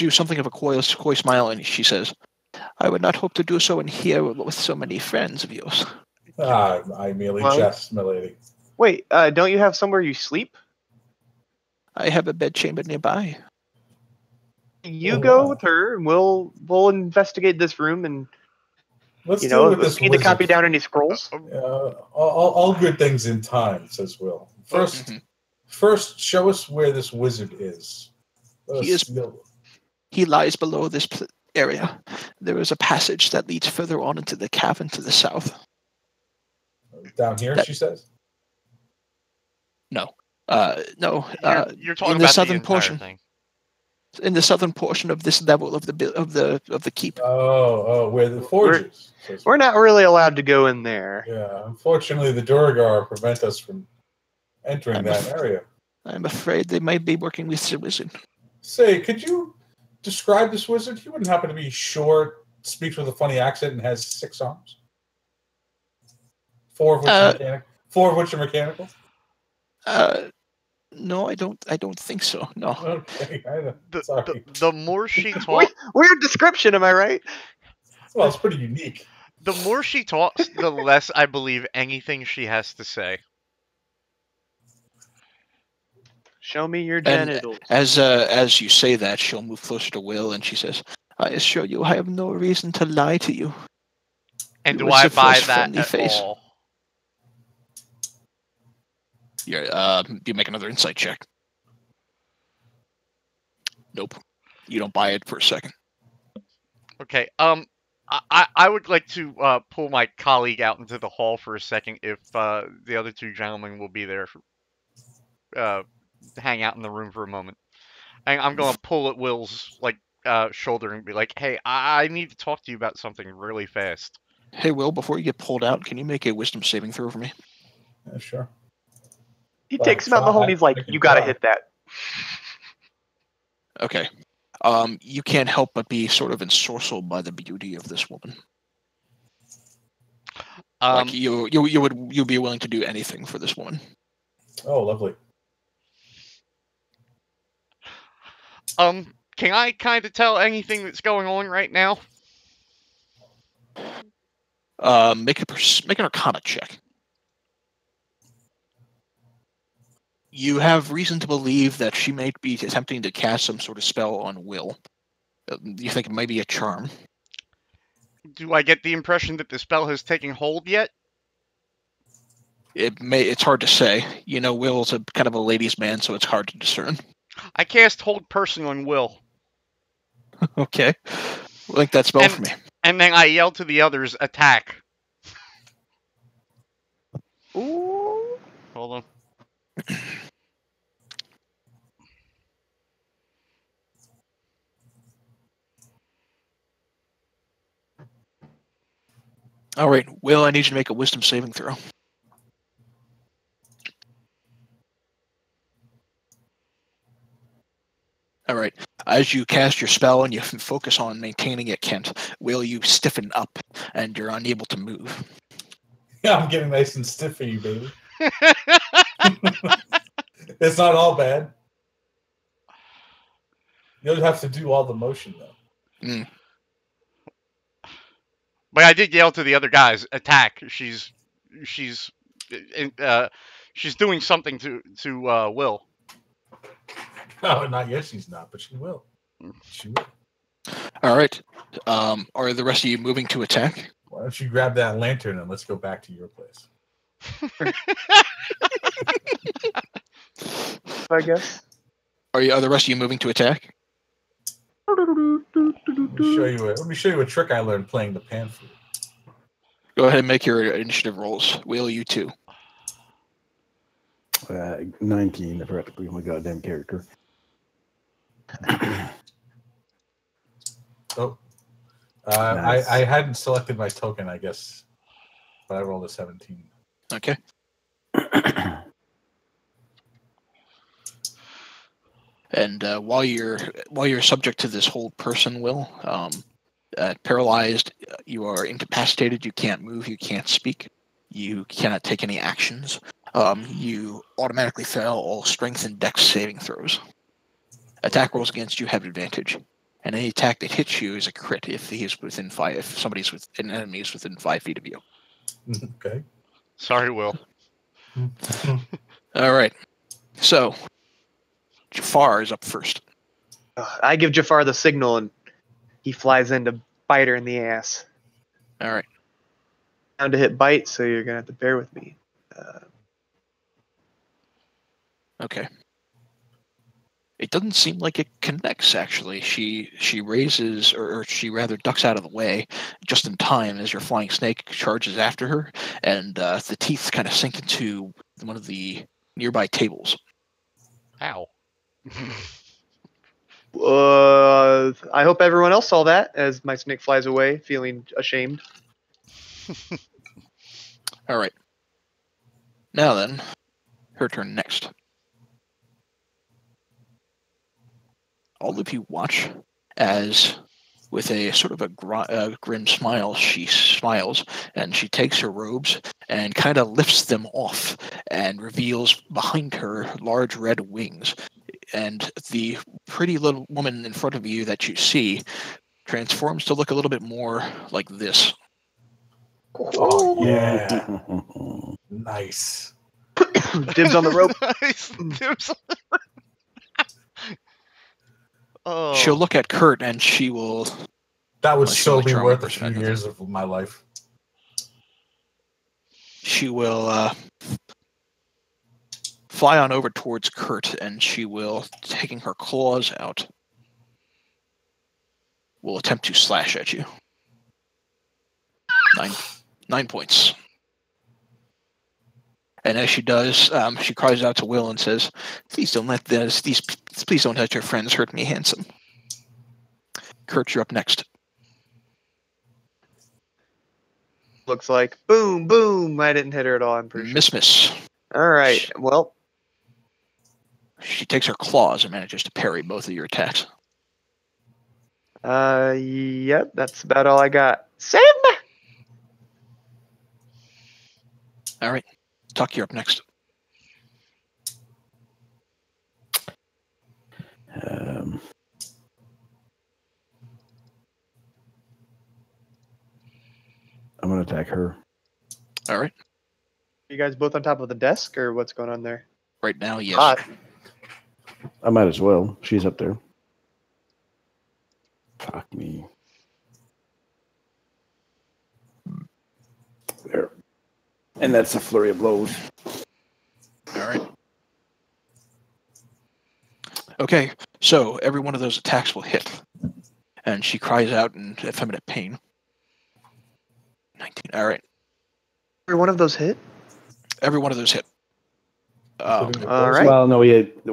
something of a coy smile, and she says, "I would not hope to do so in here with so many friends of yours." I merely jest, my lady. Wait, don't you have somewhere you sleep? I have a bedchamber nearby. You go with her, and we'll investigate this room, and let's deal with this need to copy down any scrolls. All good things in time, says Will. First, show us where this wizard is. He lies below this area. There is a passage that leads further on into the cavern to the south. Down here, she says? No. No. You're talking in about the southern the portion. thing. In the southern portion of this level of the keep. Oh, where the forge is. We're not really allowed to go in there. Yeah, unfortunately, the Duragar prevent us from entering that area. I'm afraid they might be working with the wizard. Say, could you describe this wizard? He wouldn't happen to be short, speaks with a funny accent, and has 6 arms? 4 of which are mechanical? No, I don't think so. No. Okay, sorry. The more she talks, weird description, am I right? Well, it's pretty unique. The more she talks, the less I believe anything she has to say. Show me your genitals. And as you say that, she'll move closer to Will, and she says, "I assure you, I have no reason to lie to you." And do I buy that at all? Yeah. Do you make another insight check? Nope. You don't buy it for a second. Okay. I would like to pull my colleague out into the hall for a second if the other two gentlemen will be there to hang out in the room for a moment. And I'm going to pull at Will's shoulder and be like, hey, I need to talk to you about something really fast. Hey, Will, before you get pulled out, can you make a wisdom saving throw for me? Yeah, sure. He takes him out in the hole and he's like, you gotta hit that. Okay. You can't help but be sort of ensorcelled by the beauty of this woman. Like you'd be willing to do anything for this woman. Oh, lovely. Can I kind of tell anything that's going on right now? Make an Arcana check. You have reason to believe that she may be attempting to cast some sort of spell on Will. You think it might be a charm. Do I get the impression that the spell has taken hold yet? It's hard to say. You know, Will's a kind of a ladies' man, so it's hard to discern. I cast Hold Person on Will. Okay. Like that spell for me. And then I yell to the others, attack. Ooh. Hold on. All right, Will, I need you to make a wisdom saving throw. All right. As you cast your spell and you focus on maintaining it, Kent, Will, you stiffen up and you're unable to move. Yeah, I'm getting nice and stiff for you, baby. It's not all bad. You don't have to do all the motion, though. Mm. But I did yell to the other guys, attack. She's doing something to Will. Oh, not yet. She's not, but she will. She will. All right. Are the rest of you moving to attack? Why don't you grab that lantern and let's go back to your place? I guess. Are the rest of you moving to attack? Let me show you a trick I learned playing the pan flute. Go ahead and make your initiative rolls. Will, you too. 19. I forgot to put my goddamn character. Nice. I hadn't selected my token, I guess, but I rolled a 17. Okay. And while you're subject to this hold person, Will, paralyzed, you are incapacitated. You can't move. You can't speak. You cannot take any actions. You automatically fail all strength and dex saving throws. Attack rolls against you have advantage, and any attack that hits you is a crit if an enemy is within 5 feet of you. Okay. Sorry, Will. All right. So Jafar is up first. I give Jafar the signal, and he flies in to bite her in the ass. All right. Down to hit bite, so you're gonna have to bear with me. Okay. It doesn't seem like it connects, actually. She raises, or she rather ducks out of the way just in time as your flying snake charges after her, and the teeth kind of sink into one of the nearby tables. Ow. I hope everyone else saw that as my snake flies away, feeling ashamed. All right. Now then, her turn next. All of you watch as, with a sort of a grim smile, she smiles and she takes her robes and kind of lifts them off and reveals behind her large red wings. And the pretty little woman in front of you that you see transforms to look a little bit more like this. Oh, yeah. Nice. Dibs on the rope. Nice. Dibs on the rope. Oh. She'll look at Kurt and she will... That would so be worth a person, few years of my life. She will fly on over towards Kurt, and she will, taking her claws out, will attempt to slash at you. 9 points. And as she does, she cries out to Will and says, please don't let please don't let your friends hurt me, handsome. Kurt, you're up next. Looks like boom, boom. I didn't hit her at all. I'm pretty sure. Miss. All right. Well, She takes her claws and manages to parry both of your attacks. yep. That's about all I got. Save me. All right. Tuck, you're up next. I'm going to attack her. All right. You guys both on top of the desk, or what's going on there? Right now, yes. Hot. I might as well. She's up there. Fuck me. There. And that's a flurry of blows. All right. Okay, so every one of those attacks will hit. And she cries out in effeminate pain. 19. All right. Every one of those hit? Every one of those hit. All right. Well, no,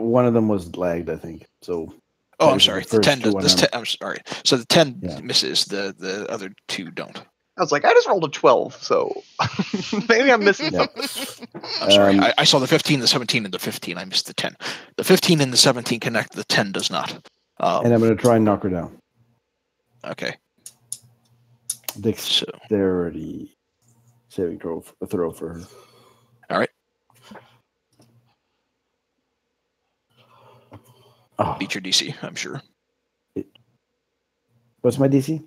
one of them was lagged, I think. So. Oh, I'm sorry. The 10 does. I'm sorry. So the 10 Yeah. misses. The other 2 don't. I was like, I just rolled a 12, so maybe I'm missing Yeah. something. I'm sorry. I saw the 15, the 17, and the 15. I missed the 10. The 15 and the 17 connect. The 10 does not. And I'm going to try and knock her down. Okay. Dexterity saving throw for her. All right. Oh, Beat your DC, I'm sure. what's my DC?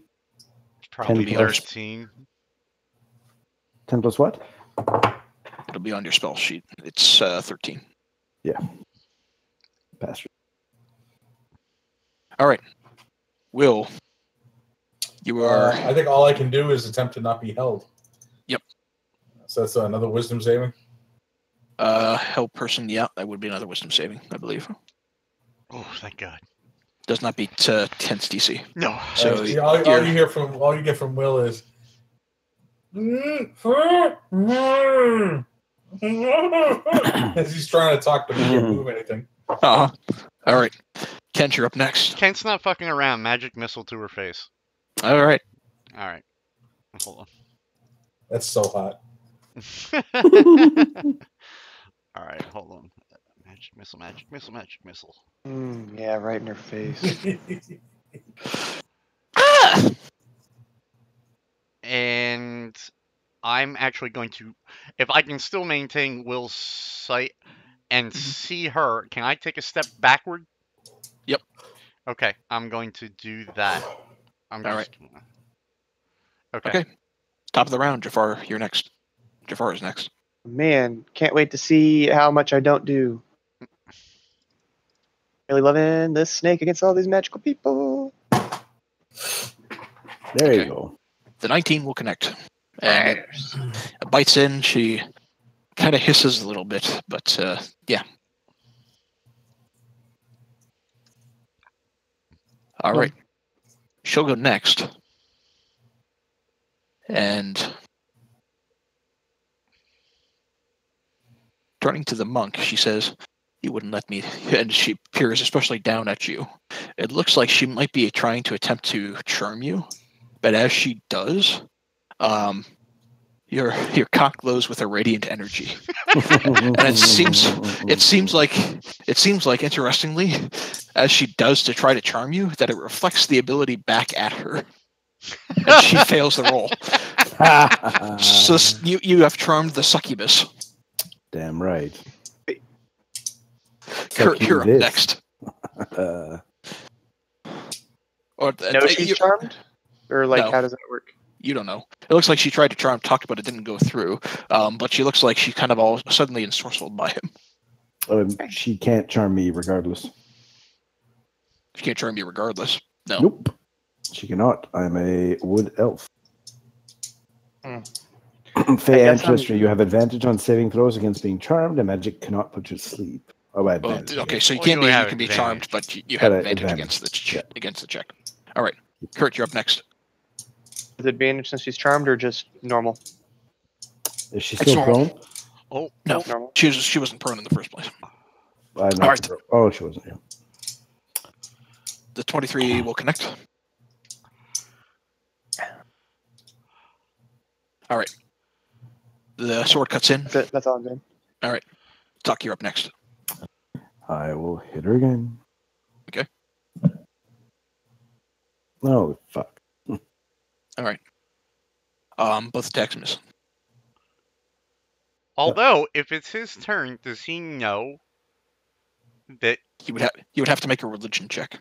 Probably 10 plus. 13. 10 plus what? It'll be on your spell sheet. It's 13. Bastard. All right. Will, you are... I think all I can do is attempt to not be held. Yep. So that's another wisdom saving. Held person, yeah, that would be another wisdom saving, I believe. Oh, thank God. Does not beat 10's DC. No. So all you get from Will is as he's trying to talk to me and move anything. All right. Kent, you're up next. Kent's not fucking around. Magic missile to her face. All right. All right. Hold That's so hot. on. All right, hold on. Magic missile, magic missile, magic missile. Yeah, right in her face. Ah! And I'm actually going to, if I can still maintain Will's sight and see her, can I take a step backward? Yep. Okay, I'm going to do that. All right. Okay. Okay. Top of the round, Jafar, you're next. Jafar is next. Man, can't wait to see how much I don't do. Really loving this snake against all these magical people. There you Okay. go. The 19 will connect. And it bites in. She kind of hisses a little bit, but yeah. All right. She'll go next. And turning to the monk, she says, "You wouldn't let me," and she peers especially down at you. It looks like she might be trying to attempt to charm you, but as she does, your cock glows with a radiant energy. And it seems like interestingly, as she does to try to charm you, that it reflects the ability back at her. And she fails the roll. So you have charmed the succubus. Damn right. Kurt, you're up Succubus. next. Or No, she's charmed? Or, like, No. how does that work? You don't know. It looks like she tried to charm Tuck, but it didn't go through. But she looks like she kind of all suddenly ensorcelled by him. She can't charm me regardless. She can't charm you regardless. No. Nope. She cannot. I'm a wood elf. Fey guess ancestry, you have advantage on saving throws against being charmed. A magic cannot put you to sleep. Oh, Well, advantage. okay, so you Well, can't you be. You have can be advantage. charmed, but you have Got advantage advantage. against the check. All right, Kurt, you're up next. With advantage since she's charmed, or just normal? Is she It's still normal. prone? Oh, No, Normal. she wasn't prone in the first place. I know. All right. Oh, she wasn't. Yeah. The 23 will connect. All right. The sword cuts in. That's it. That's all I'm doing. Tuck, you're up next. I will hit her again. Okay. Oh, fuck. All right. Both attacks miss. although if it's his turn, does he know that? He would have to make a religion check.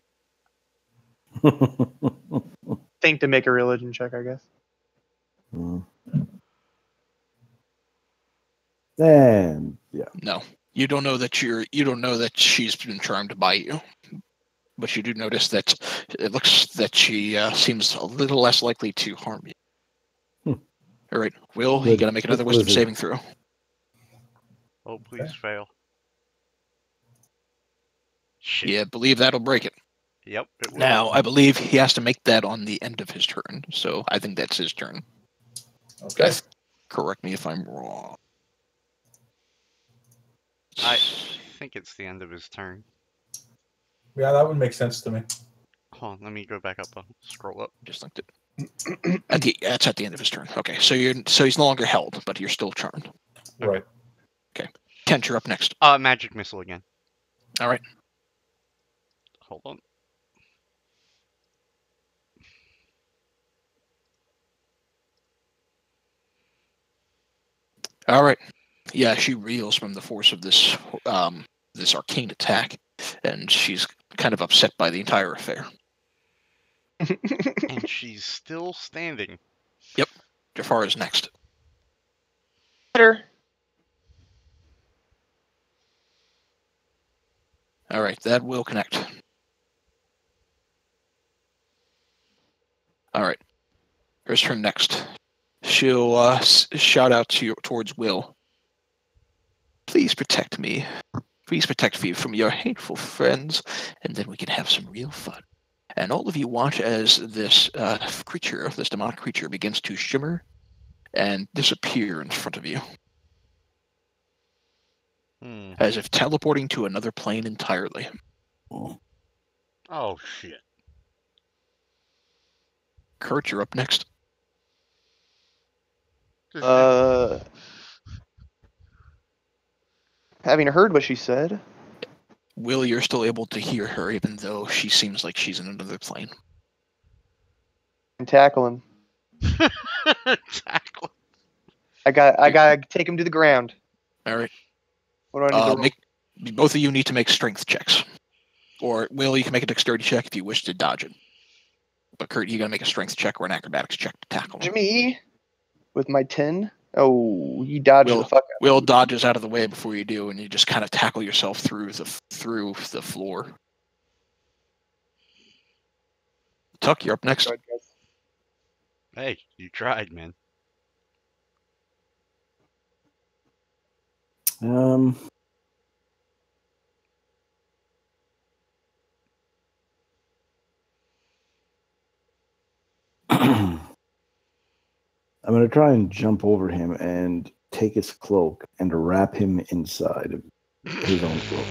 Think to make a religion check, I guess. And yeah. No, you don't know that she's been charmed by you, but you do notice that it looks that she seems a little less likely to harm you. All right, Will, you gotta make another wisdom saving throw. Oh, please fail. Shit. Yeah, believe that'll break it. Yep. It will. Now, I believe he has to make that on the end of his turn, so I think that's his turn. Okay. Correct me if I'm wrong. I think it's the end of his turn. Yeah, that would make sense to me. Hold on, let me go back up. Scroll up. Just linked it. That's at the end of his turn. Okay, so he's no longer held, but you're still charmed. Right. Kent, you're up next. Magic missile again. All right. Hold on. All right. Yeah, she reels from the force of this this arcane attack, and she's kind of upset by the entire affair. And she's still standing. Jafar is next. Better. All right, that will connect. All right, her turn next. She'll shout out towards Will. Please protect me. Please protect me from your hateful friends, and then we can have some real fun. And all of you watch as this creature, this demonic creature, begins to shimmer and disappear in front of you, as if teleporting to another plane entirely. Oh, shit. Kurt, you're up next. Having heard what she said, Will, you're still able to hear her, even though she seems like she's in another plane. and tackle him. Tackle. I gotta take him to the ground. All right. What do I need to roll? Both of you need to make strength checks. Or, Will, you can make a dexterity check if you wish to dodge it. But, Kurt, you gotta make a strength check or an acrobatics check to tackle him. Me with my 10. Oh, he dodged the fuck out. Will dodges out of the way before you do, and you just kind of tackle yourself through the floor. Tuck, you're up next. Hey, you tried, man. I'm going to try and jump over him and take his cloak and wrap him inside of his own cloak.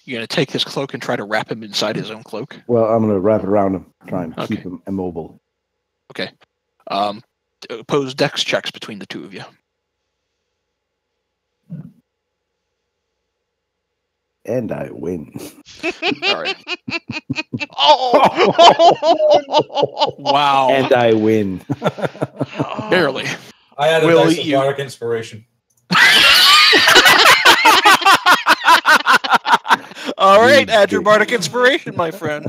You're going to take his cloak and try to wrap him inside his own cloak? Well, I'm going to wrap it around him, try and keep him immobile. Okay. Pose dex checks between the two of you. And I win. All right. Oh! Wow. And I win. Barely. I had a Will nice you- bardic inspiration. All right, add your bardic inspiration, my friend.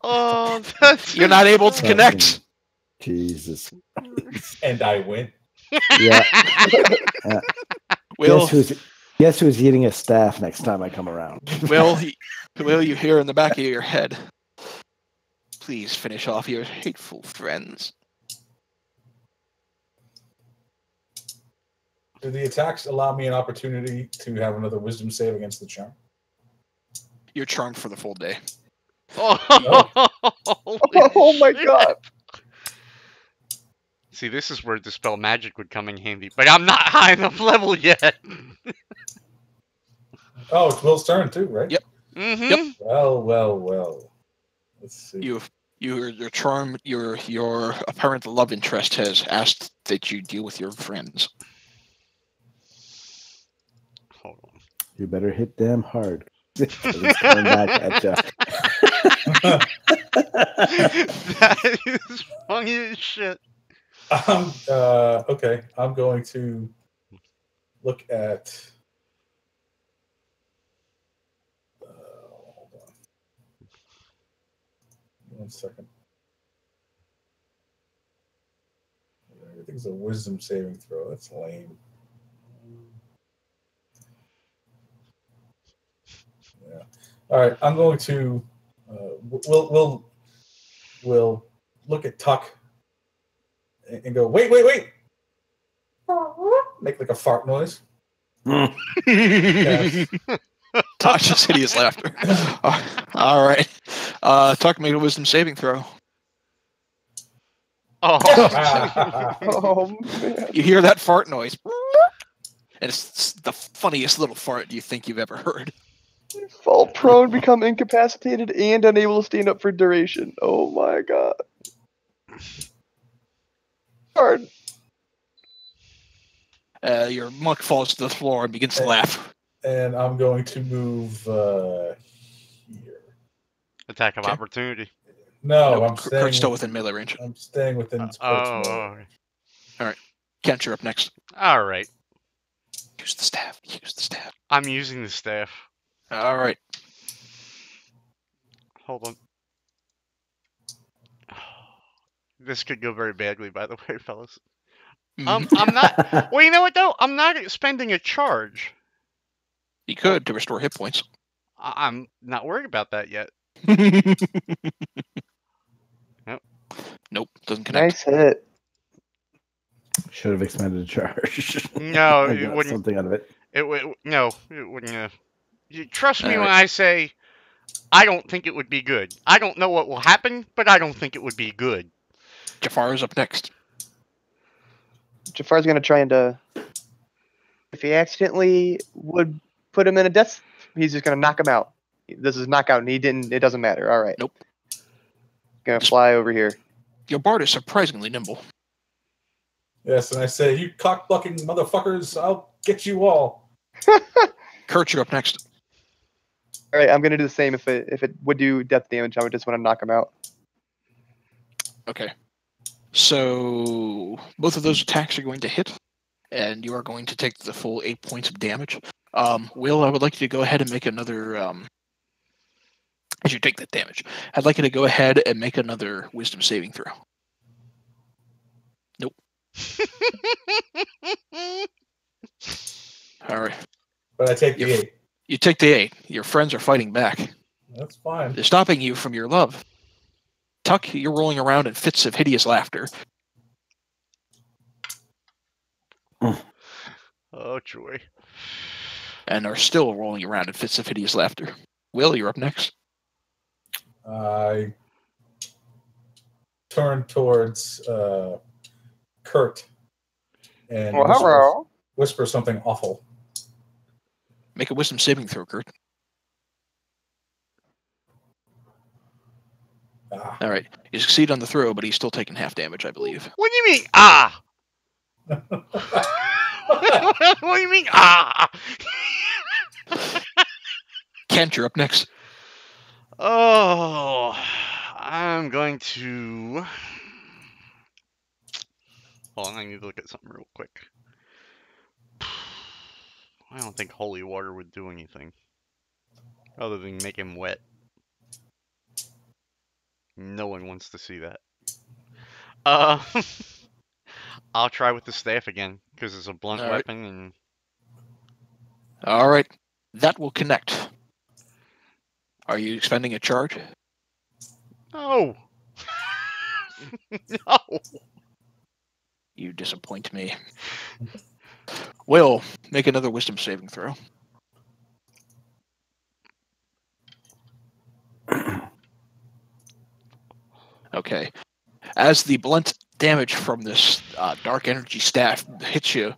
Oh, that's You're not able to connect. Jesus. And I win. Yeah. Will, Guess who's eating a staff next time I come around? Will, you hear in the back of your head, please finish off your hateful friends. Do the attacks allow me an opportunity to have another wisdom save against the charm? You're charmed for the full day. Oh, Oh my god. See, this is where Dispel Magic would come in handy, but I'm not high enough level yet. Oh, it's Will's turn too, right? Yep. Mm-hmm. Well. Let's see. Your apparent love interest has asked that you deal with your friends. Hold on. You better hit them hard. It's coming back at you. That is funny as shit. Okay. I'm going to look at. Hold on. 1 second. Everything's a wisdom saving throw. That's lame. Yeah. All right. I'm going to. We'll look at Tuck and go. Wait. Make like a fart noise. Yes. Tasha's hideous laughter. All right. Tuck made a wisdom saving throw. Oh. Oh man. You hear that fart noise, and it's the funniest little fart you think you've ever heard. Fall prone, become incapacitated, and unable to stand up for duration. Oh my god. Hard. Your monk falls to the floor and begins to laugh. And I'm going to move here. Attack of Okay. opportunity. No, I'm Kurt's staying. still within melee range. I'm staying within Kurt's Oh. melee. Kent, you're up next. All right. Use the staff. Use the staff. I'm using the staff. All right. Hold on. This could go very badly, by the way, fellas. Mhm. I'm not. Well, you know what though? I'm not spending a charge. You could to restore hit points. I'm not worried about that yet. Nope, doesn't connect. Nice hit. Should have expended a charge. No, I it got wouldn't. something out of it. No, it wouldn't. You trust me All when right. I say I don't think it would be good. I don't know what will happen, but I don't think it would be good. Jafar is up next. Jafar's gonna try and if he accidentally would put him in a death, he's just gonna knock him out. This is knockout, and he didn't. It doesn't matter. All right. Nope. Gonna fly over here. Your bard is surprisingly nimble. Yes, and I say, you cock-bucking motherfuckers, I'll get you all. Kurt, you're up next. All right, I'm gonna do the same. If it would do death damage, I would just want to knock him out. Okay. So both of those attacks are going to hit, and you are going to take the full 8 points of damage. Will, I would like you to go ahead and make another. As you take that damage, I'd like you to go ahead and make another wisdom saving throw. Nope. All right. But I take the Yep. 8. You take the 8. Your friends are fighting back. That's fine. They're stopping you from your love. Tuck, you're rolling around in fits of hideous laughter. Oh joy. And are still rolling around in fits of hideous laughter. Will, you're up next. I turn towards Kurt and Well, hello. whisper something awful. Make a wisdom saving throw, Kurt. Ah. All right. You succeed on the throw, but he's still taking half damage, I believe. What do you mean? Ah. What do you mean? Ah. Kent, you're up next. Oh, I'm going to. Hold on, I need to look at something real quick. I don't think holy water would do anything other than make him wet. No one wants to see that. I'll try with the staff again because it's a blunt All right. weapon and. All right. That will connect. Are you expending a charge? No. No. You disappoint me. Will, make another wisdom saving throw. Okay. As the blunt damage from this dark energy staff hits you,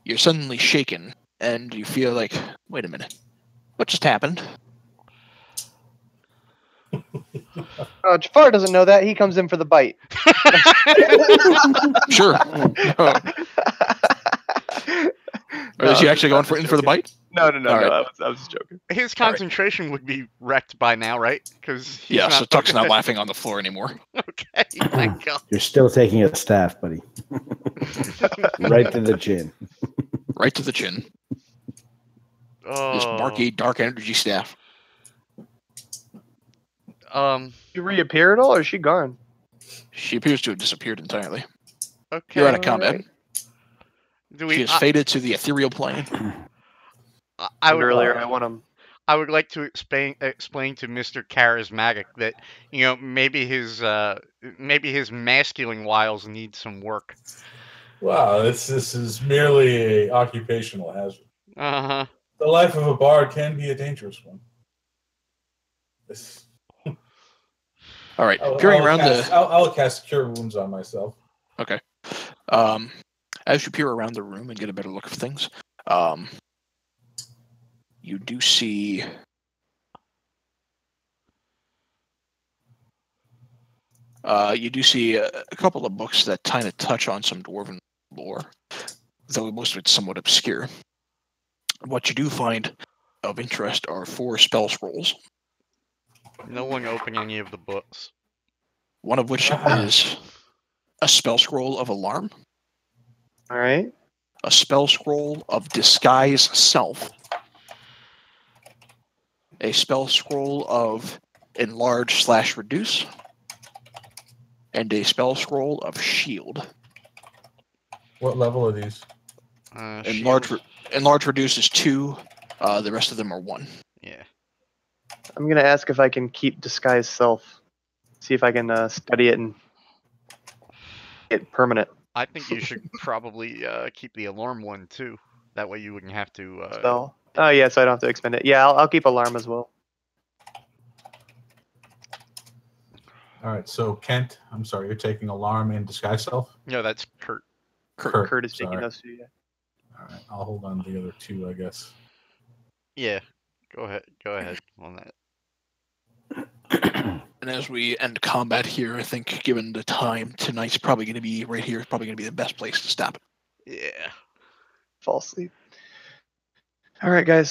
you're suddenly shaken, and you feel like, wait a minute, what just happened? Jafar doesn't know that. He comes in for the bite. Sure. Or is he actually going in for the bite? No. All right. I was just joking. His concentration would be wrecked by now, right? Because Yeah, so Tuck's not laughing on the floor anymore. Okay, thank God. You're still taking a staff, buddy. Right to the chin. Right to the chin. This marky dark energy staff. She reappear at all, or is she gone? She appears to have disappeared entirely. Okay. You're out of combat. Right. She has faded to the ethereal plane. I would Earlier, I want him. I would like to explain to Mr. Charismatic that maybe his masculine wiles need some work. Wow, this is merely a occupational hazard. Uh-huh. The life of a bard can be a dangerous one. All right, peering around I'll cast Cure Wounds on myself. Okay. As you peer around the room and get a better look of things, you do see a couple of books that kind of touch on some dwarven lore, though most of it's somewhat obscure. What you do find of interest are 4 spell scrolls. No one open any of the books. One of which is a spell scroll of alarm, All right. a spell scroll of disguise self, a spell scroll of enlarge/reduce, and a spell scroll of shield. What level are these? Enlarge reduce is 2. The rest of them are 1. Yeah. I'm gonna ask if I can keep disguise self. See if I can study it and get permanent. I think you should probably keep the alarm one too. That way you wouldn't have to. Spell. Oh yeah, so I don't have to expend it. Yeah, I'll keep alarm as well. All right, so Kent, I'm sorry, you're taking alarm and disguise self? No, that's Kurt. Kurt is taking sorry. those 2. Yeah. All right, I'll hold on to the other 2, I guess. Yeah. Go ahead on that. And as we end combat here, I think, given the time, tonight's probably going to be right here. Probably going to be the best place to stop it. Yeah. Fall asleep. All right, guys.